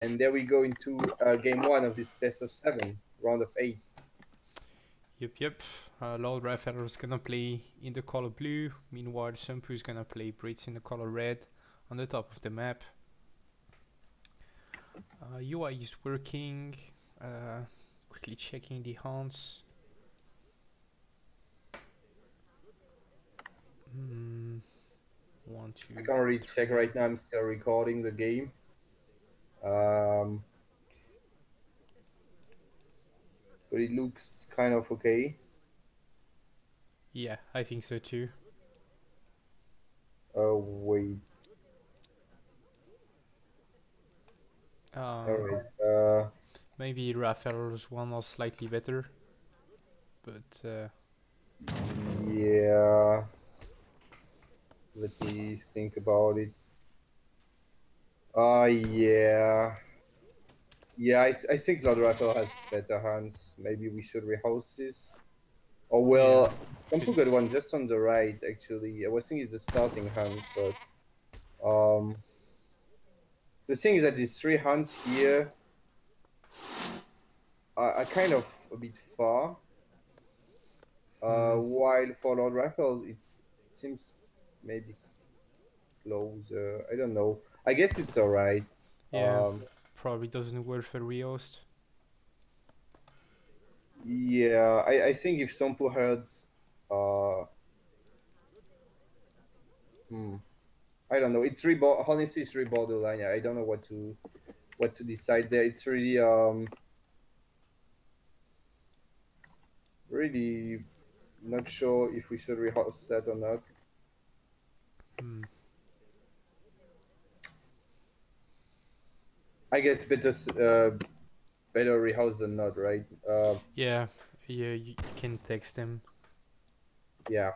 And there we go into game one of this best of 7, round of 8. Yep. LordRaphael is gonna play in the color blue. Meanwhile, Somppu is gonna play Brits in the color red on the top of the map. UI is working. Quickly checking the hunts. One, two. I can't really check 3. right now. I'm still recording the game. But it looks kind of okay. Yeah, I think so too. Wait. Alright. Maybe Raphael's one was slightly better, but Yeah. Let me think about it. Yeah. Yeah, I think LordRaphael has better hands. Maybe we should rehouse this. Or well, Somppu got one just on the right, actually. I was thinking it's a starting hand, but the thing is that these 3 hands here are kind of a bit far. While for LordRaphael, it seems maybe closer. I don't know. I guess it's alright. yeah, probably doesn't work for rehost. Yeah, I think if Somppu hurts, I don't know. It's honestly, it's really borderline. I don't know what to decide there. It's really really not sure if we should rehouse that or not. I guess better rehouse than not, right? Yeah, you can text him. Yeah.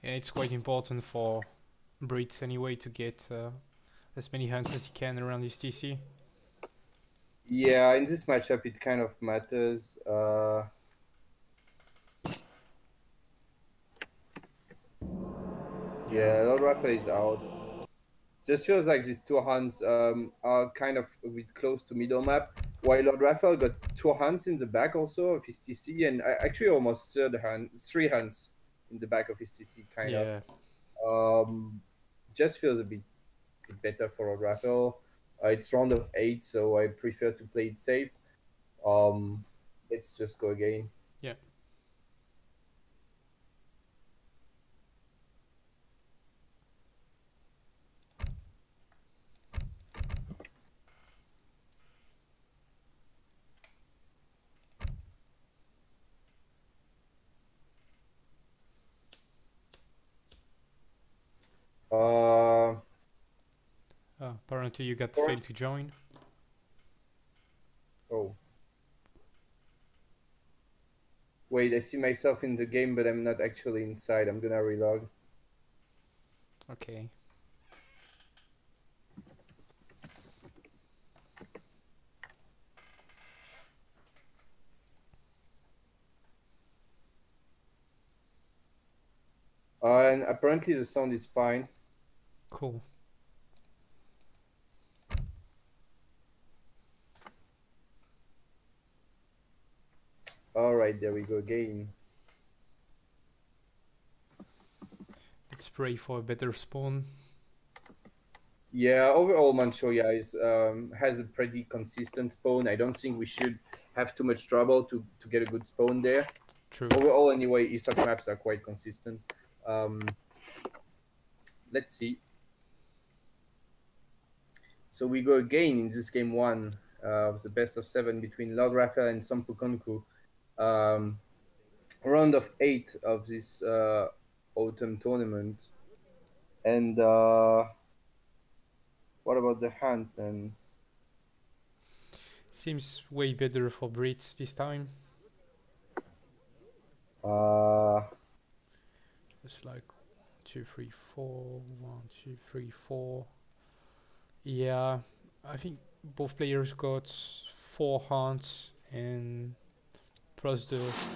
Yeah, it's quite important for Brits anyway to get as many hunts as he can around his TC. Yeah, in this matchup it kind of matters. Yeah, LordRaphael is out. Just feels like these 2 hunts are kind of a bit close to middle map, while LordRaphael got 2 hunts in the back also of his TC, and actually almost 3 hunts in the back of his TC, kind of. Just feels a bit better for LordRaphael. It's round of 8, so I prefer to play it safe. Let's just go again. Yeah. Apparently you got failed to join. Oh. Wait, I see myself in the game, but I'm not actually inside. I'm gonna relog. Okay. And apparently the sound is fine. Cool. Alright, there we go again. Let's pray for a better spawn. Yeah, overall Manchuria has a pretty consistent spawn. I don't think we should have too much trouble to get a good spawn there. True. Overall, anyway, ESOC maps are quite consistent. Let's see. So we go again in this game 1 of the best of 7 between LordRaphael and SomppuKunkku. Round of 8 of this autumn tournament. And what about the hands and? Seems way better for Brits this time. It's like 1, 2, 3, 4. 1, 2, 3, 4. Yeah, I think both players got 4 hunts and plus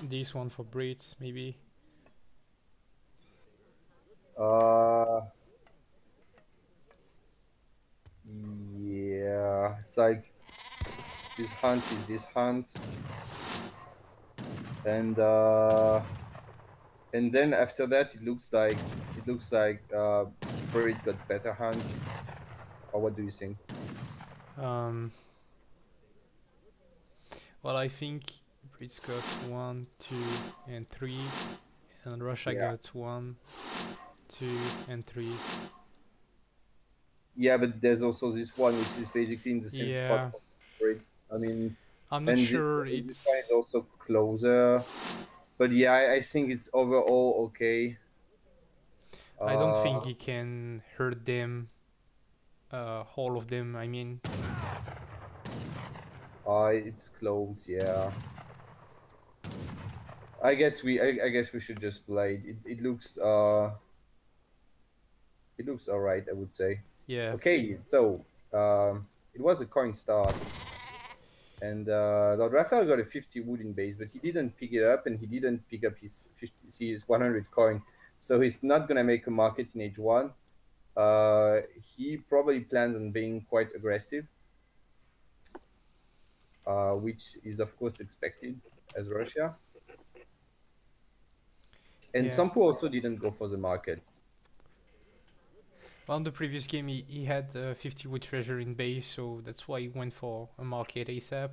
this one for Brits maybe. looks like this hunt is this hunt, and then after that it looks like Brit got better hunts. Or what do you think? Well, I think Brits got 1, 2, and 3, and Russia Yeah. got 1, 2, and 3. Yeah, but there's also this one which is basically in the same spot Yeah, for Brits. I mean, I'm not and sure this one is it's. also closer. But yeah, I think it's overall okay. I don't think Uh, he can hurt them, all of them, I mean. it's close. Yeah. I guess we should just play it. It looks all right, I would say. Yeah, Okay, so it was a coin start, and LordRaphael got a 50 wooden base, but he didn't pick it up, and he didn't pick up his 100 coin, so he's not gonna make a market in age one. He probably plans on being quite aggressive, which is of course expected as Russia. And yeah. Somppu also didn't go for the market. Well, in the previous game, he had 50 wood treasure in base, so that's why he went for a market ASAP.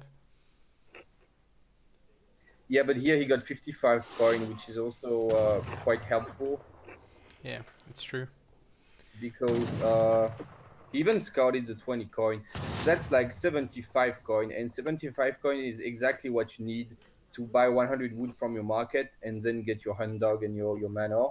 Yeah, but here he got 55 coin, which is also quite helpful Yeah, it's true. because he even scouted the 20 coin. So that's like 75 coin, and 75 coin is exactly what you need to buy 100 wood from your market and then get your hand dog and your manor.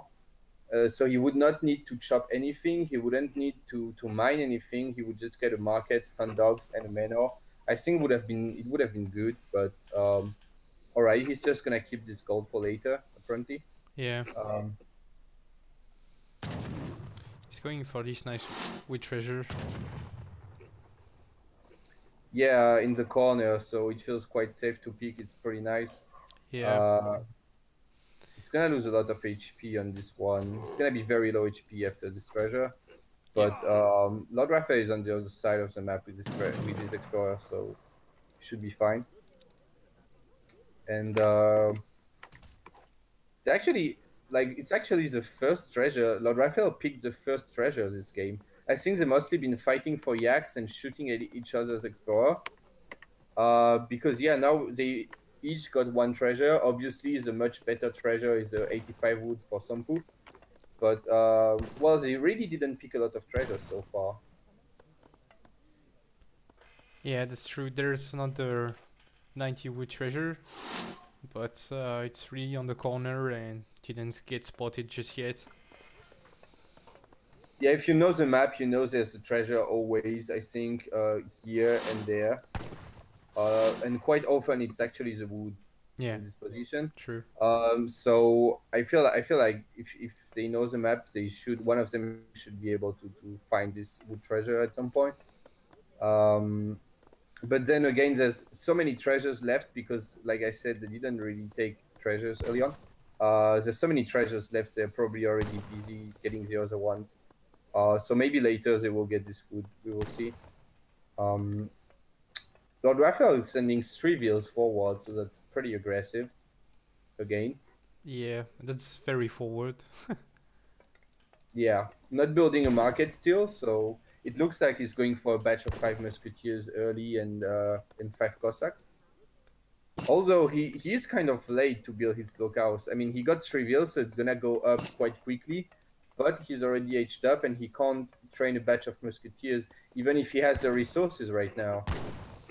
So he would not need to chop anything. He wouldn't need to mine anything. He would just get a market, hand dogs, and a manor. I think it would have been good, but all right, he's just gonna keep this gold for later, apparently. Yeah, Um, he's going for this nice wood treasure. yeah, in the corner, so it feels quite safe to pick. It's pretty nice. Yeah, Uh, it's gonna lose a lot of HP on this one. It's gonna be very low HP after this treasure. yeah, But LordRaphael is on the other side of the map with his explorer, so should be fine. And it's actually the first treasure. LordRaphael picked the first treasure this game. I think they mostly been fighting for yaks and shooting at each other's explorer. Because yeah, now they each got one treasure. Obviously, the much better treasure is the 85 wood for Somppu. But well, they really didn't pick a lot of treasures so far. yeah, that's true. There's another 90 wood treasure, but it's really on the corner and didn't get spotted just yet. Yeah, if you know the map, you know there's a treasure always. I think here and there, and quite often it's actually the wood Yeah, in this position. true. So I feel like if they know the map, they should one of them should be able to find this wood treasure at some point. But then again, there's so many treasures left because, like I said, they didn't really take treasures early on. There's so many treasures left. They're probably already busy getting the other ones. So maybe later they will get this wood. We will see. LordRaphael is sending 3 wheels forward, so that's pretty aggressive. Again. Yeah, that's very forward. Yeah, not building a market still, so it looks like he's going for a batch of 5 musketeers early and 5 Cossacks. Although he is kind of late to build his blockhouse. I mean, he got 3 wheels, so it's gonna go up quite quickly, but he's already aged up and he can't train a batch of musketeers, even if he has the resources right now.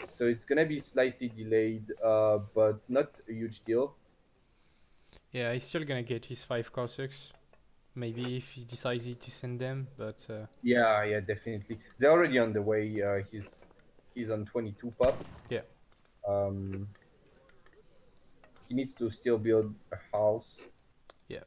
So it's gonna be slightly delayed, but not a huge deal. Yeah, he's still gonna get his 5 Cossacks. Maybe if he decides to send them, but Yeah, definitely. They're already on the way. He's on 22 pop. yeah, Um, he needs to still build a house. yeah,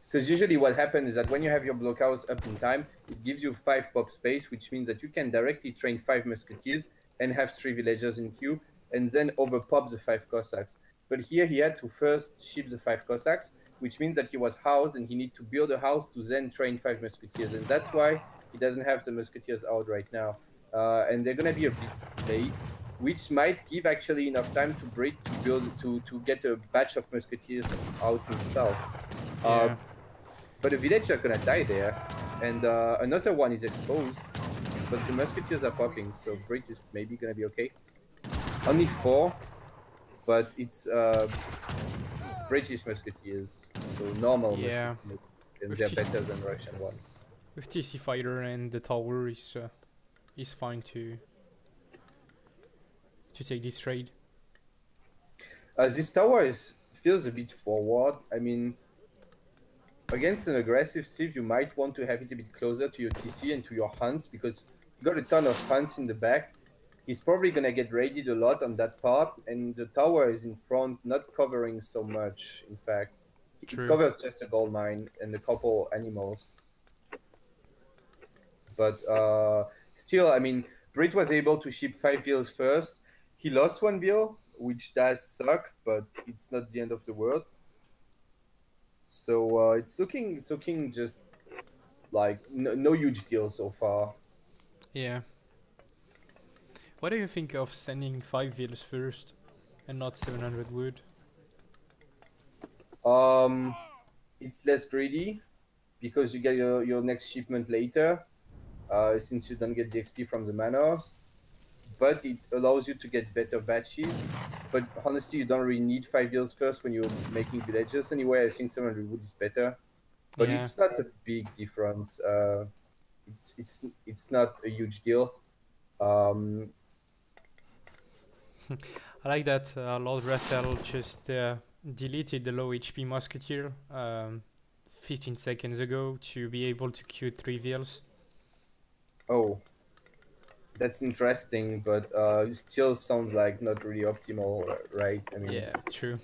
Because usually what happens is that when you have your blockhouse up in time, it gives you 5 pop space, which means that you can directly train 5 musketeers and have 3 villagers in queue, and then overpop the 5 Cossacks. But here he had to first ship the 5 Cossacks, which means that he was housed and he need to build a house to then train 5 musketeers, and that's why he doesn't have the musketeers out right now. and they're gonna be a bit late, which might give actually enough time to Brit to build to get a batch of musketeers out himself. Yeah. But the villagers are gonna die there, and another one is exposed. But the musketeers are popping, so Brit is maybe gonna be okay. Only 4, but it's British musketeers, so normal Yeah. musketeers, and With they're better than Russian ones. with TC fighter and the tower is fine to take this trade. This tower feels a bit forward. I mean, against an aggressive Civ, you might want to have it a bit closer to your TC and to your hunts, because you got a ton of hunts in the back. He's probably gonna get raided a lot on that part, and the tower is in front, not covering so much, in fact. True. It covers just a gold mine and a couple animals. But still, I mean, Brit was able to ship 5 vills first. He lost 1 vill, which does suck, but it's not the end of the world. So it's looking just like no huge deal so far. Yeah. What do you think of sending 5 vills first and not 700 wood? It's less greedy because you get your next shipment later, since you don't get the XP from the manors. But it allows you to get better batches. But honestly, you don't really need 5 vills first when you're making villages anyway. I think 700 wood is better, but Yeah. it's not a big difference. It's not a huge deal. I like that LordRaphael just deleted the low HP musketeer 15 seconds ago to be able to queue 3 vills. Oh, that's interesting, but it still sounds like not really optimal, right? I mean, Yeah, true.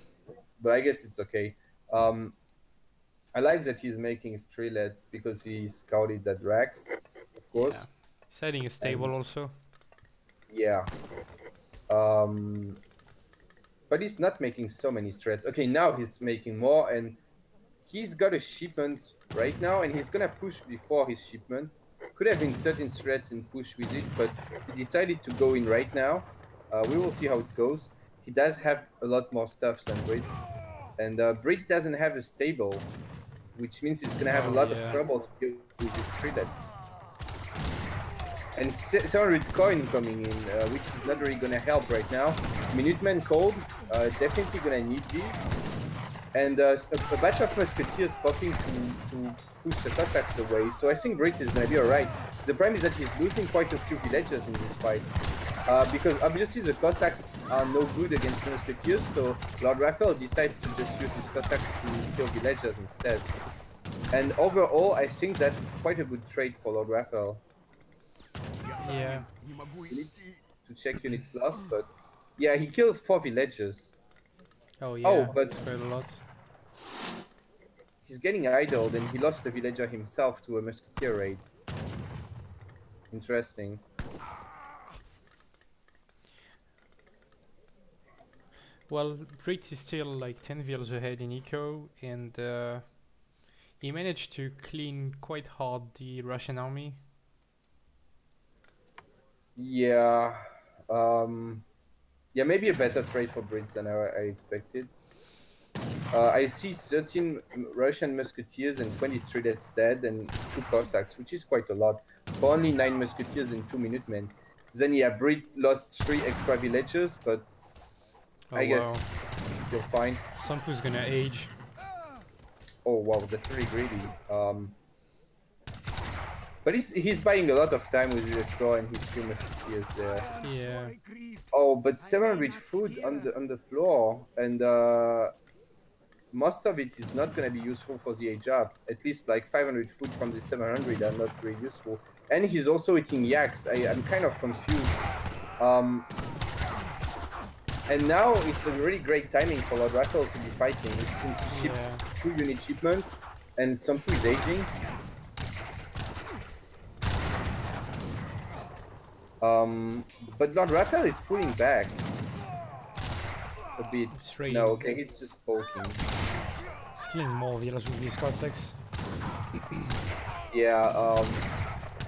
but I guess it's okay. I like that he's making strelets because he scouted that Rax, of course. Yeah. He's adding a stable And also. yeah. But he's not making so many strats. Okay, now he's making more, and he's got a shipment right now, and he's gonna push before his shipment. Could have been 13 strats and push with it, but he decided to go in right now. We will see how it goes. He does have a lot more stuff than Brit, and Brit doesn't have a stable, which means he's gonna have a lot of trouble to deal with his strelets. And 700 coin coming in, which is not really gonna help right now. Minutemen cold, definitely gonna need these. And a batch of musketeers popping to push the Cossacks away. So I think Brit is gonna be alright. The problem is that he's losing quite a few villagers in this fight. Because obviously the Cossacks are no good against musketeers, so LordRaphael decides to just use his Cossacks to kill villagers instead. And overall, I think that's quite a good trade for LordRaphael. Yeah. You need to check units lost, but yeah, he killed 4 villagers. Oh yeah, Oh, but that's quite a lot. he's getting idled and he lost a villager himself to a musketeer raid. Interesting. Well, Brit is still like 10 vills ahead in eco, and he managed to clean quite hard the Russian army. Yeah, yeah, maybe a better trade for Brits than I expected. I see 13 Russian musketeers and 20 strelets dead and 2 Cossacks, which is quite a lot. For only 9 musketeers and 2 Minutemen. Then yeah, Brit lost 3 extra villagers, but I guess it's still fine. SomppuKunkku's gonna age. Oh wow, that's really greedy. But he's buying a lot of time with his explorer and his few musketeers there. Yeah. Oh, but 700 food on the floor, and most of it is not gonna be useful for the age up. At least like 500 food from the 700 are not very useful. And he's also eating yaks. I'm kind of confused. And now it's a really great timing for LordRaphael to be fighting, since he shipped 2 unit shipments, and SomppuKunkku is aging. But LordRaphael is pulling back a bit. No, okay, he's just poking. He's killing more villas with these Cossacks. Yeah,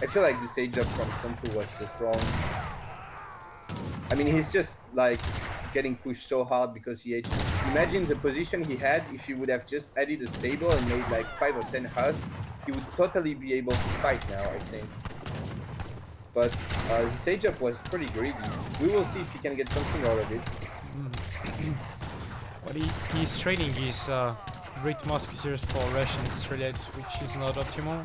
I feel like this age up from Somppu was just wrong. I mean, he's just like getting pushed so hard because he aged. Imagine the position he had if he would have just added a stable and made like 5 or 10 husks. He would totally be able to fight now, I think. But this age up was pretty greedy. We will see if he can get something out of it. But he's trading his great musketeers for Russian strelets, which is not optimal.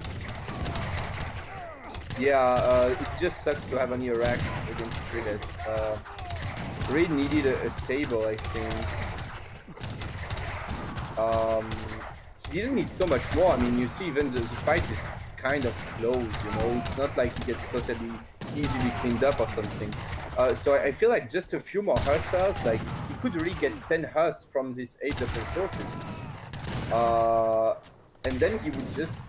Yeah, it just sucks to have only a racks against strelets. Reed needed a stable, I think. He didn't need so much more. I mean, you see, even the fight is kind of close, you know? It's not like he gets totally easily cleaned up or something. So I feel like just a few more hustles, like, he could really get 10 husks from this age of resources. And then he would just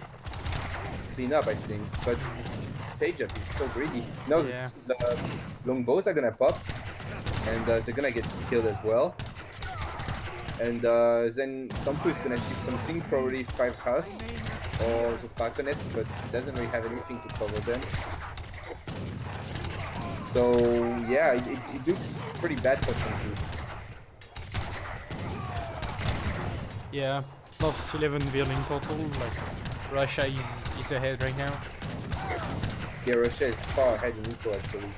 clean up, I think. But this stage up is so greedy. Now Yeah. the longbows are gonna pop, and they're gonna get killed as well. And then Somppu is gonna ship something, probably 5 husks or the falconets, but he doesn't really have anything to cover them. So yeah, it looks pretty bad for Somppu. Yeah, lost 11 bill in total. Like Russia is ahead right now. Yeah, Russia is far ahead in Eco actually.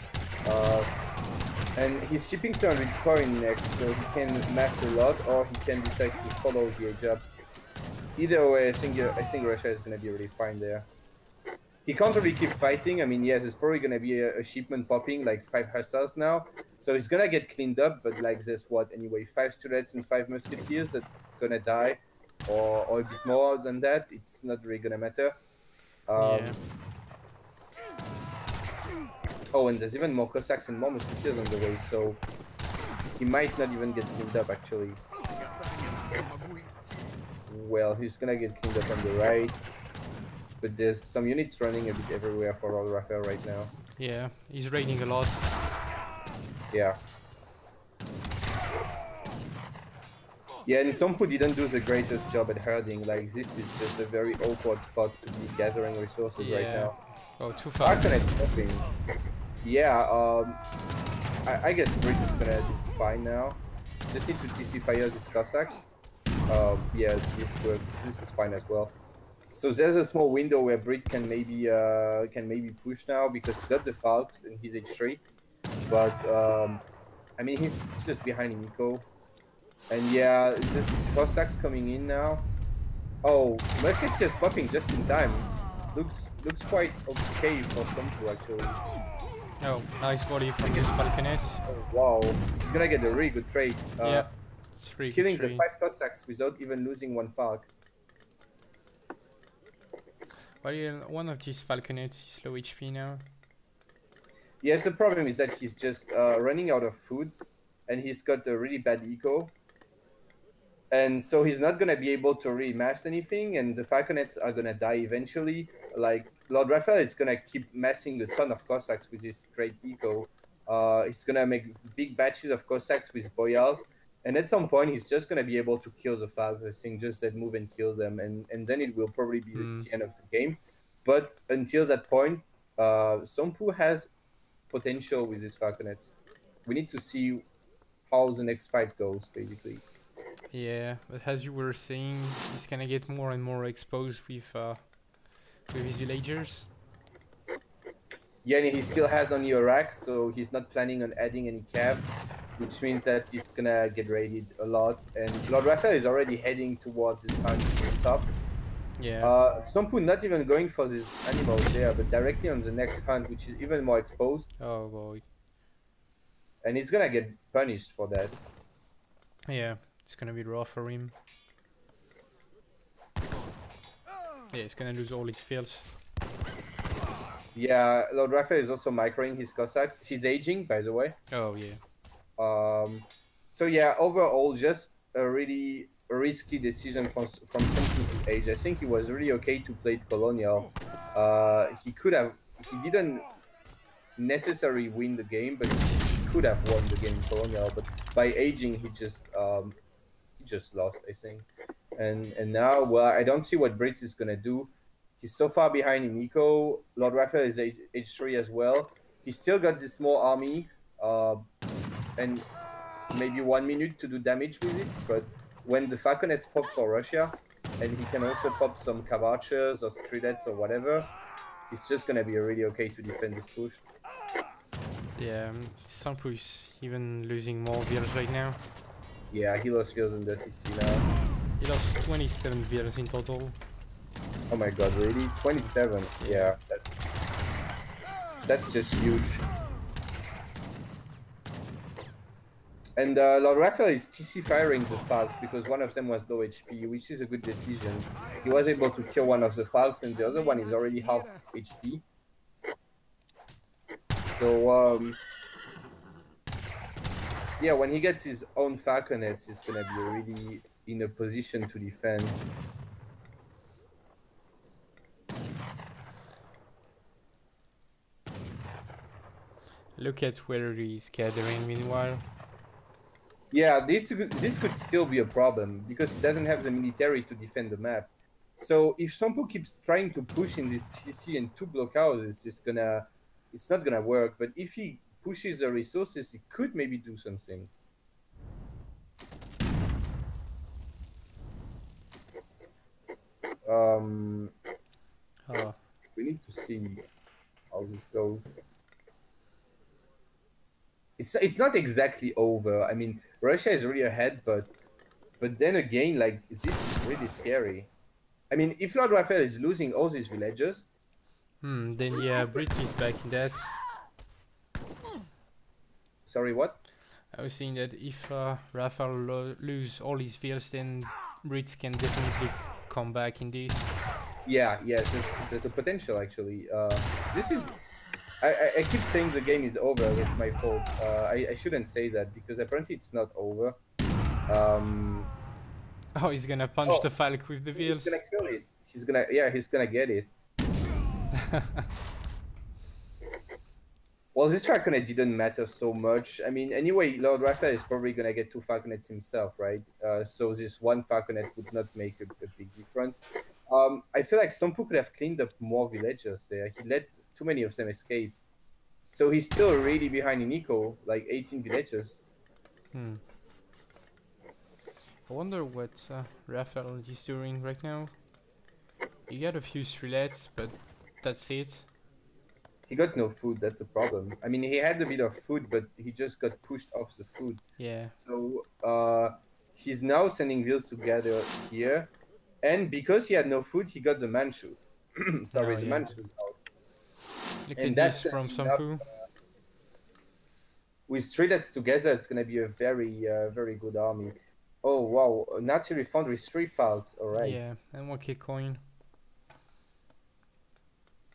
And he's shipping 700 coin next, so he can mass a lot, or he can decide to follow the age up. Either way, I think Russia is gonna be really fine there. He can't really keep fighting. I mean, yes, there's probably gonna be a shipment popping, like 5 hussars now. So he's gonna get cleaned up, but like there's what, anyway, 5 students and 5 musketeers that are gonna die, or a bit more than that. It's not really gonna matter. Yeah. Oh, and there's even more Cossacks and more musketeers on the way, so he might not even get cleaned up actually. Well, he's gonna get cleaned up on the right, but there's some units running a bit everywhere for LordRaphael right now. Yeah, he's raiding a lot. Yeah. Yeah, and Somppu didn't do the greatest job at herding. Like, this is just a very awkward spot to be gathering resources right now. Oh, too fast. Yeah, I guess Brit is gonna do fine now. Just need to TC fire this Cossack. Yeah, this works. This is fine as well. So there's a small window where Brit can maybe push now because he got the Falks and he's H3. But I mean, he's just behind Nico. And yeah, this Cossack's coming in now. Oh, Musketeer's popping just in time. Looks quite okay for Somppu actually. Oh, nice body from this falconet. Oh, wow, he's gonna get a really good trade. Yeah, it's really killing good the trade. 5 Cossacks without even losing 1 Falk. Well, yeah, one of these falconets is low HP now. Yes, the problem is that he's just running out of food, and he's got a really bad eco. And so he's not gonna be able to really mass anything, and the falconets are gonna die eventually. Like, LordRaphael is gonna keep massing a ton of Cossacks with his great eco. He's gonna make big batches of Cossacks with boyars, and at some point he's just gonna be able to kill the Falcons. I think just that move and kill them, and then it will probably be the end of the game. But until that point, Somppu has potential with his falconets. We need to see how the next fight goes, basically. Yeah, but as you were saying, he's gonna get more and more exposed with his villagers. Yeah, and he still has only a rack, so he's not planning on adding any cav, which means that he's gonna get raided a lot. And LordRaphael is already heading towards his hunt top. Yeah. Somppu not even going for these animals there, but directly on the next hunt, which is even more exposed. Oh boy. And he's gonna get punished for that. Yeah, it's gonna be rough for him. Yeah, he's gonna lose all his fields. Yeah, LordRaphael is also microing his Cossacks. He's aging, by the way. Oh yeah. So yeah, overall, just a really risky decision from Somppu to age. I think he was really okay to play colonial. He didn't necessarily win the game, but he could have won the game in colonial. But by aging, he just lost, I think. And now, well, I don't see what Brits is gonna do. He's so far behind in eco. LordRaphael is H3 as well. He's still got this small army, and maybe 1 minute to do damage with it. But when the falconets pop for Russia, and he can also pop some cav archers or streelets or whatever, it's just gonna be really okay to defend this push. Yeah, Somppu is even losing more vills right now. Yeah, he lost vills in the TC now. He lost 27 vills in total. Oh my god, really? 27? Yeah, that's just huge. And LordRaphael is TC firing the Falks because one of them was low HP, which is a good decision. He was able to kill one of the Falks and the other one is already half HP. So, yeah, when he gets his own falconets, he's gonna be really in a position to defend. Look at where he's gathering meanwhile. Yeah, this could still be a problem because he doesn't have the military to defend the map. So if Somppu keeps trying to push in this TC and 2 blockhouses, it's not gonna work. But if he pushes the resources, he could maybe do something. We need to see how this goes. It's not exactly over. I mean, Russia is really ahead, but then again, like, this is really scary. I mean, if LordRaphael is losing all these villages, then yeah, Brit is back in that. Sorry, what? I was saying that if Raphael lose all his vills, then Brits can definitely come back in this. Yeah, yes, there's a potential actually. This is. I keep saying the game is over. It's my fault. I shouldn't say that because apparently it's not over. Oh, he's gonna punch the Falk with the vills. He's gonna kill it. He's gonna get it. Well, this falconet didn't matter so much. I mean, anyway, LordRaphael is probably gonna get 2 falconets himself, right? So this 1 falconet would not make a big difference. I feel like Somppu could have cleaned up more villagers there. He let too many of them escape. So he's still really behind in eco, like 18 villagers. I wonder what Raphael is doing right now. He got a few streelets, but that's it. He got no food, that's the problem. I mean, he had a bit of food, but he just got pushed off the food. Yeah. So he's now sending vills to gather here. And because he had no food, he got the Manchu. Sorry, the Manchu out. Look at this from Somppu. With streelets together, it's going to be a very, very good army. Oh, wow. Nazi Refoundry 3 files. All right. Yeah, and 1k coin.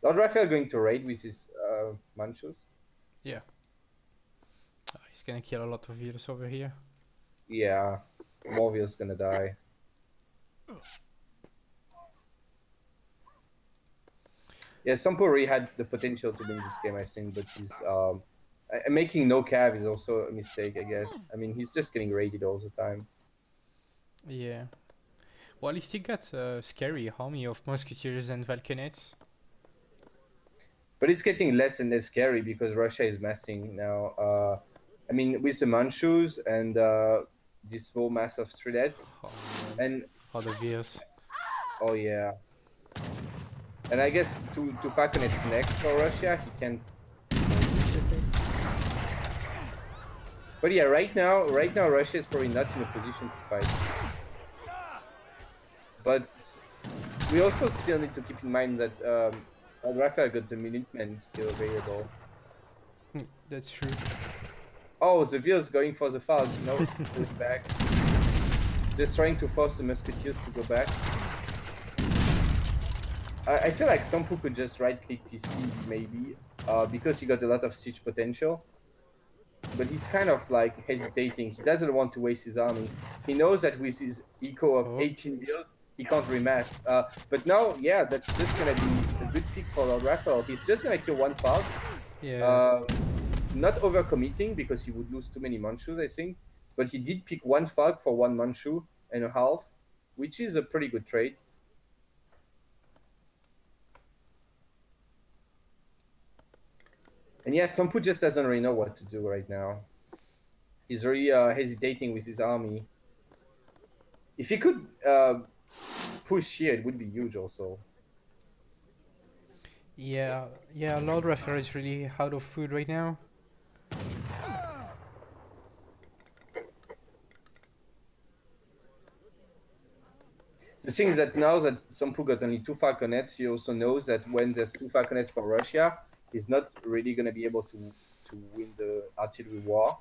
LordRaphael going to raid with his Manchus? Yeah. He's going to kill a lot of vills over here. Yeah. More vills going to die. Yeah, Somppu really had the potential to win this game, I think, but he's making no cav is also a mistake, I guess. I mean, he's just getting raided all the time. Yeah. Well, he still got a scary army of musketeers and falconets. But it's getting less and less scary because Russia is massing now. I mean, with the Manchus and this small mass of streelets. And other vills. Oh, yeah. And I guess to falconets next for Russia, he can. But yeah, right now Russia is probably not in a position to fight. But we also still need to keep in mind that LordRaphael got the Minutemen still available. That's true. Oh, the Vil's going for the Falks. No, going back. Just trying to force the Musketeers to go back. I feel like Somppu could just right-click TC, maybe, because he got a lot of siege potential. But he's kind of like hesitating. He doesn't want to waste his army. He knows that with his eco of 18 Vils, he can't remass. But now, yeah, that's just gonna be a good pick for LordRaphael. He's just gonna kill 1 Falk. Yeah. Not overcommitting because he would lose too many Manchus, I think. But he did pick 1 Falk for 1 Manchu and a half, which is a pretty good trade. And yeah, Somppu just doesn't really know what to do right now. He's really hesitating with his army. If he could push here, it would be huge also. Yeah, yeah, LordRaphael is really out of food right now. The thing is that now that Somppu got only 2 falconets, he also knows that when there's 2 falconets for Russia, he's not really going to be able to win the artillery war.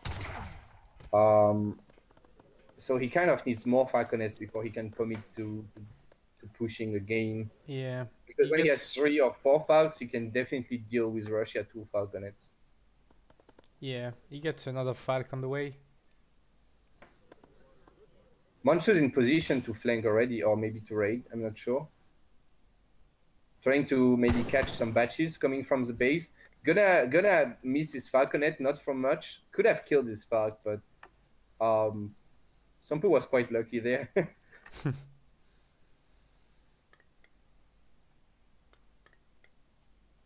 So he kind of needs more falconets before he can commit to pushing again. Yeah, Because when he has 3 or 4 falcons, he can definitely deal with Russia 2 falconets. Yeah, he gets another falcon on the way. Manchu's in position to flank already, or maybe to raid, I'm not sure. Trying to maybe catch some batches coming from the base. Gonna miss his falconet, not from much. Could have killed his falc, but Somppu was quite lucky there.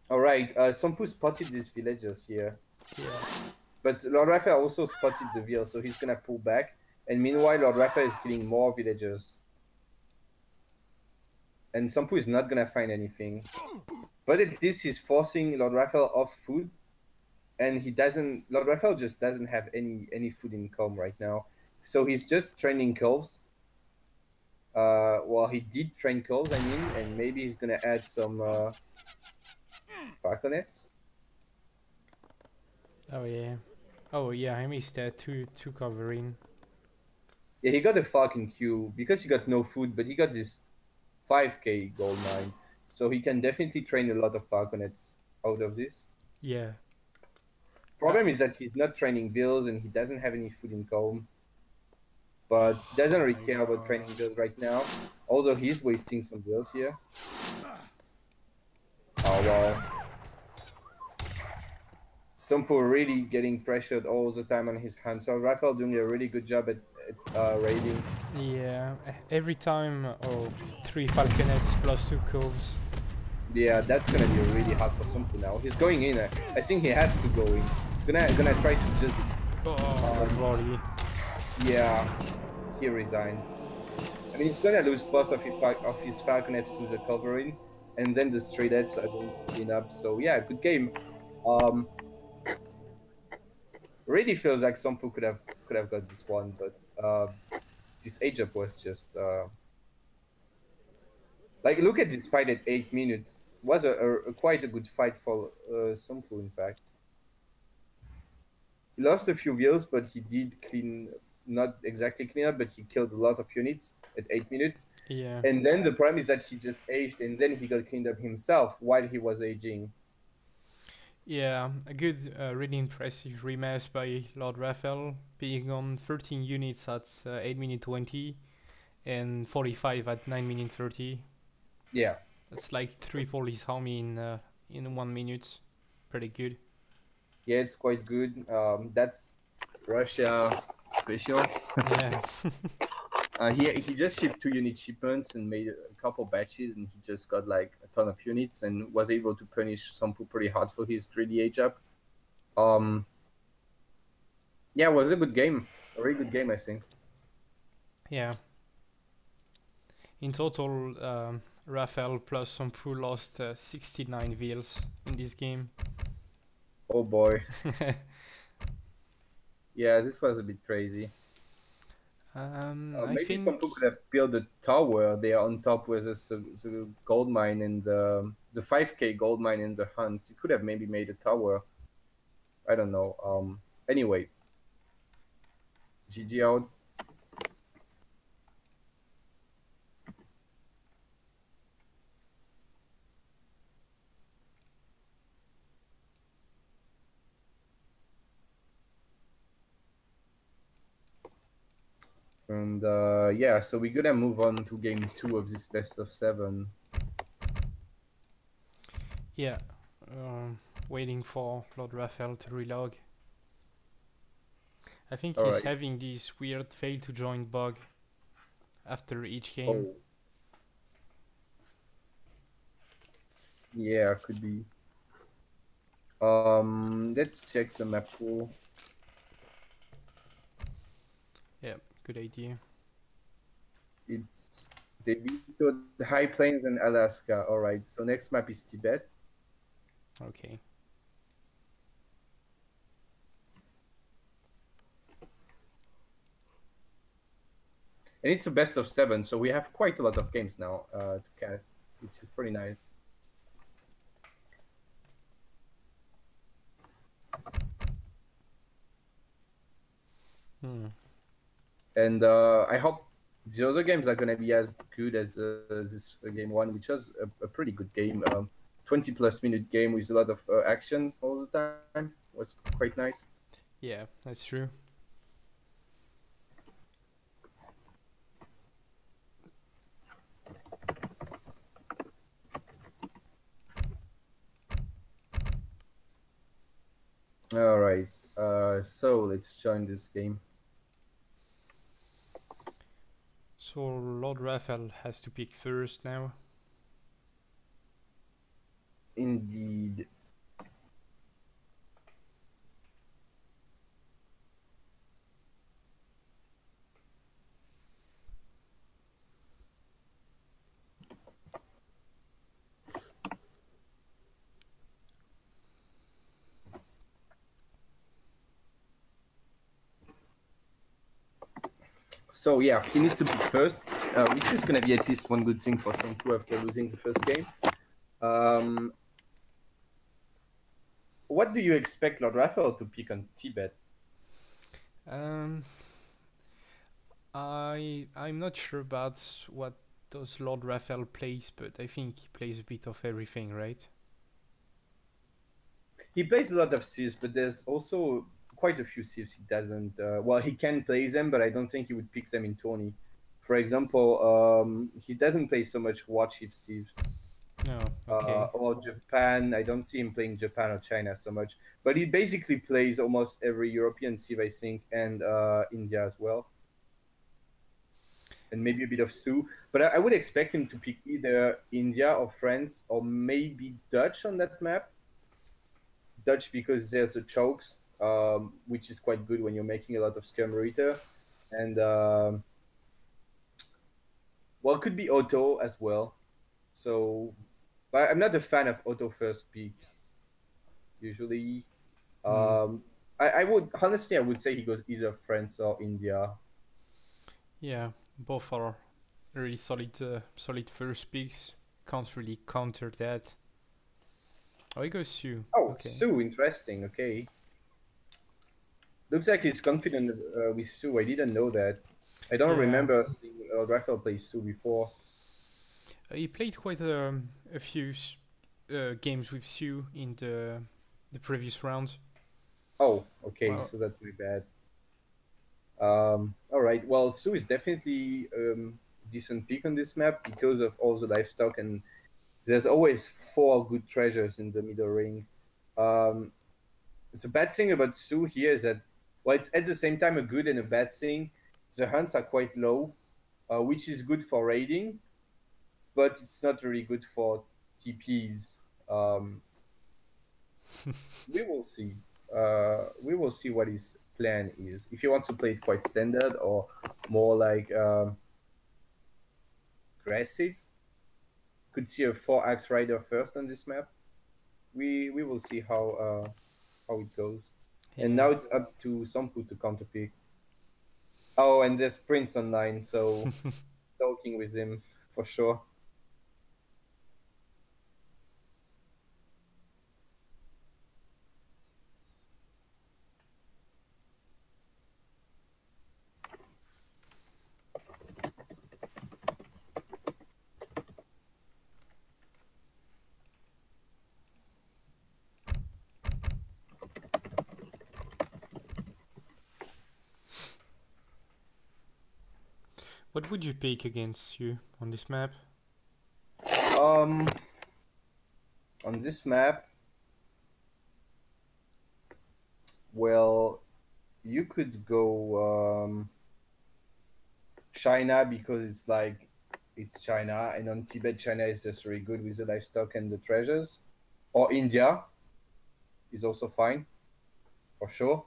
Alright, Somppu spotted these villagers here. Yeah. But LordRaphael also spotted the veal, so he's gonna pull back. And meanwhile, LordRaphael is killing more villagers. And Somppu is not gonna find anything. But at least he's forcing LordRaphael off food. And LordRaphael just doesn't have any food income right now. So he's just training calves. Well, he did train calves, I mean, and maybe he's gonna add some falconets. Oh yeah. Oh yeah, I missed that two covering. Yeah, he got a falcon queue because he got no food, but he got this 5k gold mine. So he can definitely train a lot of falconets out of this. Yeah. Problem is that he's not training bills and he doesn't have any food income. But he doesn't really care about training bills right now. Although he's wasting some bills here. Oh wow. Somppu really getting pressured all the time on his hand. So LordRaphael doing a really good job at raiding. Yeah, every time, 3 falconets plus 2 coves. Yeah, that's gonna be really hard for Somppu now. He's going in. I think he has to go in. Gonna try to just. Body. Yeah, he resigns. I mean, he's gonna lose both of his falconets to the covering, and then the straight heads are going to clean up. So yeah, good game. Really feels like Somppu could have got this one, but this age up was just like, look at this fight at 8 minutes. Was quite a good fight for Somppu, in fact. He lost a few wheels, but he did not exactly clean up, but he killed a lot of units at 8 minutes. Yeah. And then the problem is that he just aged, and then he got cleaned up himself while he was aging. Yeah, a good, really impressive remass by LordRaphael, being on 13 units at 8 minute 20 and 45 at 9 minute 30. Yeah. That's like triple his army in 1 minute. Pretty good. Yeah, it's quite good. That's Russia special. Yeah. He just shipped 2 unit shipments and made a couple batches, and he just got like a ton of units and was able to punish Somppu pretty hard for his greedy age up. Yeah, it was a good game. A really good game, I think. Yeah. In total, Raphael plus Somppu lost 69 wheels in this game. Oh boy. Yeah, this was a bit crazy. Maybe think Somppu could have built a tower there on top with the gold mine and the 5k gold mine in the Huns. He could have maybe made a tower. I don't know. Anyway. GG out. And yeah, so we're gonna move on to game 2 of this best of 7. Yeah, waiting for LordRaphael to relog. I think he's having this weird fail to join bug after each game. Oh. Yeah, could be. Let's check the map pool. Yeah, good idea. It's they vetoed the High Plains and Alaska. All right. So next map is Tibet. Okay. And it's a best of 7, so we have quite a lot of games now to cast, which is pretty nice. And I hope the other games are going to be as good as this game one, which was a pretty good game. 20+ minute game with a lot of action all the time. Was quite nice. Yeah, that's true. All right. So let's join this game. So LordRaphael has to pick first now. Indeed. So yeah, he needs to pick first, which is going to be at least one good thing for SomppuKunkku after losing the first game. What do you expect LordRaphael to pick on Tibet? I'm not sure about what does LordRaphael plays, but I think he plays a bit of everything, right? He plays a lot of Sioux, but there's also quite a few Sioux he doesn't. Well, he can play them, but I don't think he would pick them in tourney. For example, he doesn't play so much Warship Sioux. No, okay. Or Japan. I don't see him playing Japan or China so much, but he basically plays almost every European Civ, I think, and India as well, and maybe a bit of Sioux. But I would expect him to pick either India or France or maybe Dutch on that map. Dutch because there's a chokes, which is quite good when you're making a lot of skirmarita, and well, it could be Otto as well. So, but I'm not a fan of Otto first pick usually. I would honestly, I would say he goes either France or India. Yeah, both are really solid first picks. Can't really counter that. Oh, he goes Sioux. Oh, Okay. Sioux, interesting. Okay, looks like he's confident with Sioux. I didn't know that. I don't Yeah, remember seeing Raphael play Sioux before. he played quite a few games with Sioux in the previous round. Oh, okay, Well, so that's my bad. All right. Well, Sioux is definitely decent pick on this map because of all the livestock, and there's always 4 good treasures in the middle ring. The bad thing about Sioux here is that, well, it's at the same time a good and a bad thing. The hunts are quite low, which is good for raiding, but it's not really good for TPs. We will see. We will see what his plan is. If he wants to play it quite standard or more like aggressive, could see a 4-axe rider first on this map. We will see how it goes. And yeah. now it's up to Sompu to counterpick. Oh, and there's Prince online, so talking with him for sure. What would you pick against you on this map? On this map, well, you could go China because it's China, and on Tibet, China is just really good with the livestock and the treasures, or India. is also fine, for sure.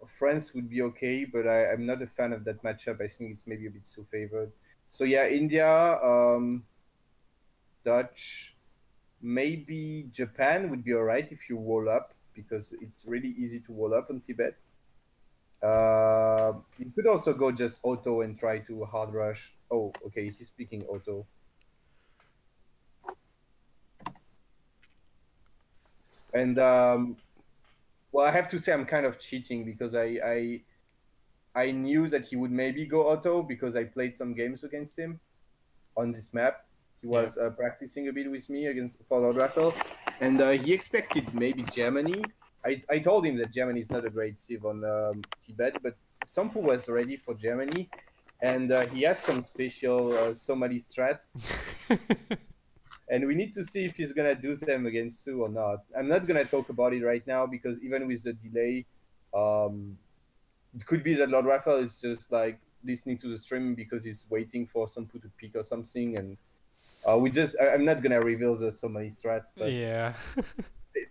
France would be okay, but I'm not a fan of that matchup. I think it's maybe a bit too favored. So yeah, India, Dutch, maybe Japan would be alright if you wall up, because it's really easy to wall up on Tibet. You could also go just auto and try to hard rush. Oh, okay, he's speaking auto. And well, I have to say I'm kind of cheating because I knew that he would maybe go auto because I played some games against him on this map. He was practicing a bit with me against for LordRaphael, and he expected maybe Germany. I told him that Germany is not a great civ on Tibet, but Somppu was ready for Germany, and he has some special Somali strats. And we need to see if he's gonna do them against Sioux or not. I'm not gonna talk about it right now because even with the delay, it could be that LordRaphael is just like listening to the stream because he's waiting for Somppu to pick or something, and I'm not gonna reveal the so many strats, but Yeah.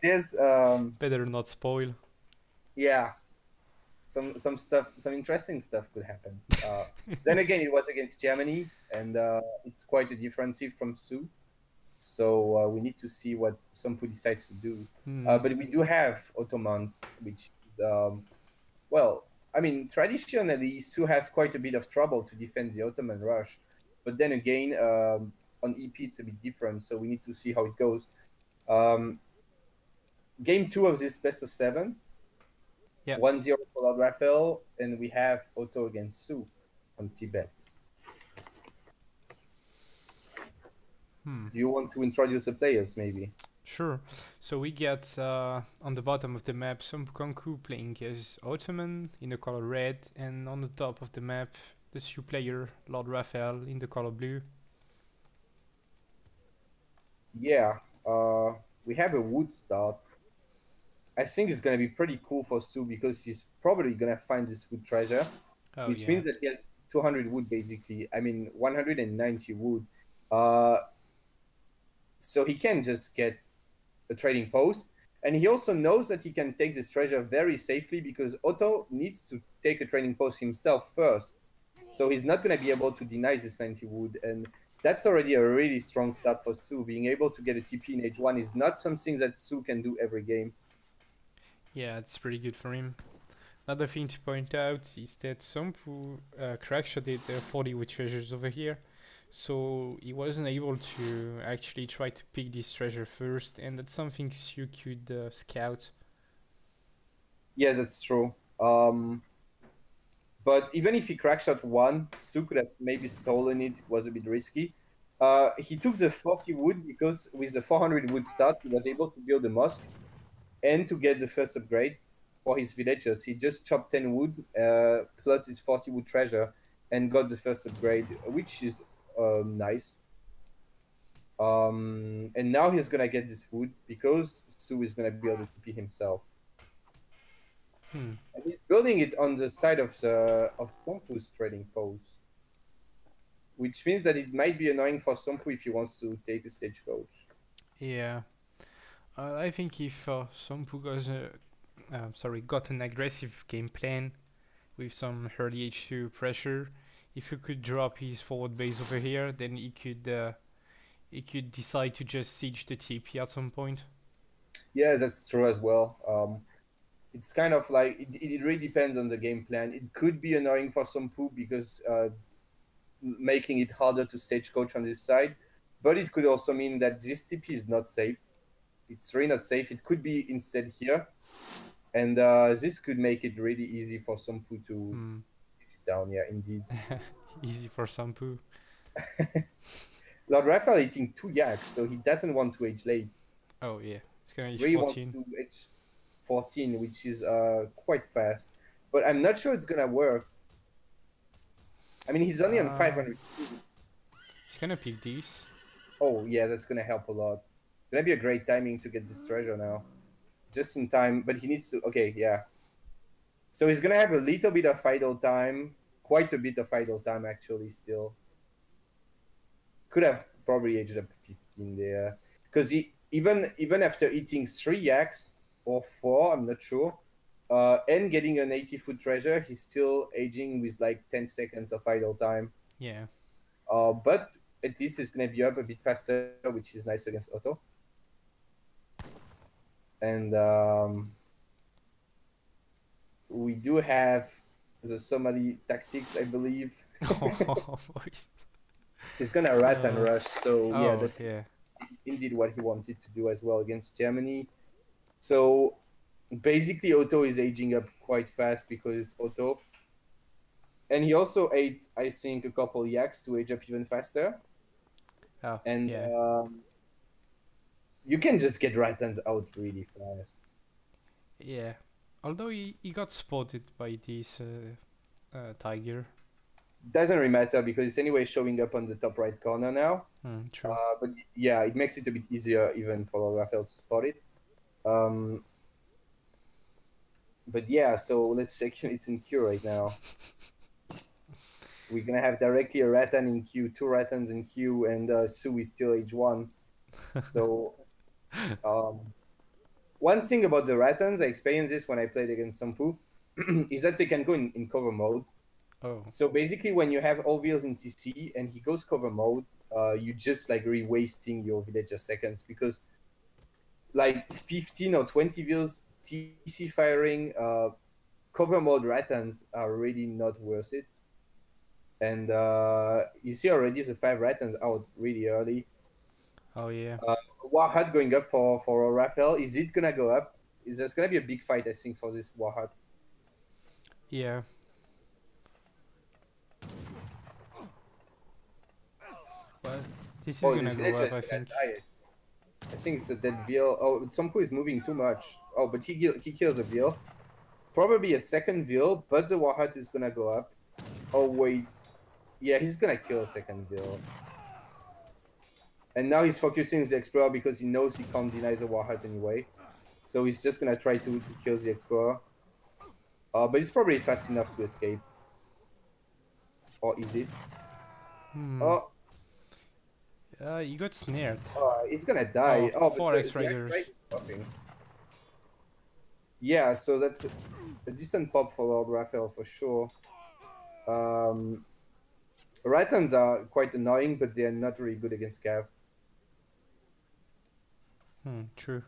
there's Better not spoil. yeah, some stuff, some interesting stuff could happen. Then again, it was against Germany, and it's quite a different civ from Sioux. So we need to see what Somppu decides to do. But we do have Ottomans, which, well, I mean, traditionally, Sioux has quite a bit of trouble to defend the Ottoman rush. But then again, on EP, it's a bit different. So we need to see how it goes. Game 2 of this best of 7. Yeah. 1-0 for LordRaphael, and we have Otto against Sioux on Tibet. Do you want to introduce the players, maybe? Sure. So we get on the bottom of the map SomppuKunkku playing as Ottoman in the color red, and on the top of the map the Sioux player LordRaphael in the color blue. Yeah, we have a wood start. I think it's gonna be pretty cool for Sioux because he's probably gonna find this wood treasure, which means that he has 200 wood basically. I mean 190 wood. So he can just get a trading post, and he also knows that he can take this treasure very safely because Otto needs to take a trading post himself first. So he's not going to be able to deny this 90 wood, and that's already a really strong start for Sioux. Being able to get a TP in H1 is not something that Sioux can do every game. Yeah, it's pretty good for him. Another thing to point out is that Somppu crackshotted 40 wood treasures over here, so he wasn't able to actually try to pick this treasure first, and that's something Sioux could scout. Yeah, that's true. But even if he crackshot one, Sioux could have maybe stolen it. It was a bit risky. He took the 40 wood because with the 400 wood start, he was able to build a mosque and to get the first upgrade for his villagers. He just chopped 10 wood plus his 40 wood treasure and got the first upgrade, which is nice. And now he's gonna get this wood because Sioux is gonna build the TP himself. And he's building it on the side of Somppu's trading post, which means that it might be annoying for Somppu if he wants to take a stagecoach. Yeah, I think if Somppu got an aggressive game plan with some early H2 pressure, if he could drop his forward base over here, then he could decide to just siege the TP at some point. Yeah, that's true as well. It's kind of like it really depends on the game plan. It could be annoying for Somppu because making it harder to stagecoach on this side, but it could also mean that this TP is not safe. It's really not safe. It could be instead here, and this could make it really easy for Somppu to get it down. Yeah, indeed. Easy for Somppu. LordRaphael eating 2 yaks, so he doesn't want to age late. Oh yeah, it's gonna age Ray 14. wants to age 14, which is quite fast, but I'm not sure it's gonna work. I mean, he's only on 500. He's gonna pick these. Oh yeah, that's gonna help a lot. Gonna be a great timing to get this treasure now, just in time. But he needs to. Okay, yeah. So he's gonna have a little bit of idle time, quite a bit of idle time actually. Still, could have probably aged up 15 there, because he even after eating 3 yaks, or 4, I'm not sure. And getting an 80-foot treasure, he's still aging with like 10 seconds of idle time. Yeah. But at least it's going to be up a bit faster, which is nice against Otto. And we do have the Somali tactics, I believe. Oh, He's going to rat and rush, so yeah, that's indeed what he wanted to do as well against Germany. So basically, Otto is aging up quite fast because Otto. And he also ate, I think, a couple yaks to age up even faster. Oh, And yeah. you can just get Ratans out really fast. Yeah. Although he got spotted by this tiger. Doesn't really matter because it's anyway showing up on the top right corner now. True. But yeah, it makes it a bit easier even for LordRaphael to spot it. But yeah, so let's check it's in queue right now. We're gonna have directly a Ratan in queue, 2 Ratans in queue, and Sioux is still age 1. So one thing about the Ratans, I experienced this when I played against Somppu, is that they can go in cover mode. Oh. So basically, when you have all wheels in TC and he goes cover mode, you just like really wasting your villager seconds because like 15 or 20 wheels TC firing cover mode Ratans are really not worth it. And you see already the 5 Ratans out really early. Oh yeah. Warhut going up for LordRaphael. Is it gonna go up? There's gonna be a big fight, I think, for this Warhut. Yeah. Well, this is gonna go up, I think. I think it's a dead veal. Oh, Somppu is moving too much. Oh, but he kills a veal. Probably a second veal, but the Warhut is gonna go up. Oh wait, yeah, he's gonna kill a second veal. And now he's focusing the Explorer because he knows he can't deny the Warhut anyway. So he's just gonna try to kill the Explorer. But he's probably fast enough to escape. Or is it? Oh. You got snared. It's gonna die. Oh, 4 X-Riders. Yeah, so that's a decent pop for LordRaphael for sure. Ratans are quite annoying, but they're not really good against Cav. True.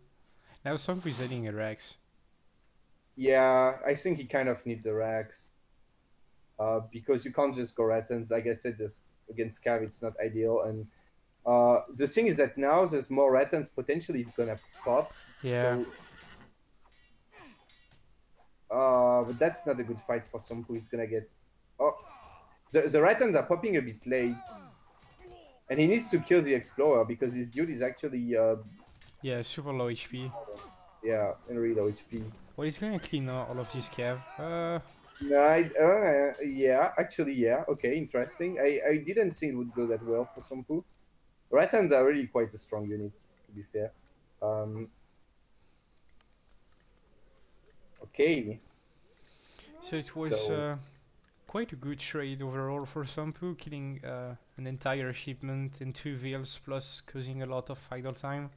Now Somppu is adding a Rex. Yeah, I think he kind of needs a Rex. Because you can't just go Ratans. Like I said, just against Cav, it's not ideal. And the thing is that now there's more Ratans potentially gonna pop. Yeah. So, but that's not a good fight for Somppu. He's gonna get... Oh, the Ratans are popping a bit late. And he needs to kill the Explorer because this dude is actually... yeah, super low HP. Yeah, and really low HP. Well, he's gonna clean all of this Cav. No, yeah, actually, yeah. Okay, interesting. I didn't think it would go that well for Somppu. Ratans are really quite a strong unit, to be fair. Okay. So it was quite a good trade overall for Somppu, killing an entire shipment in 2 wheels plus causing a lot of idle time.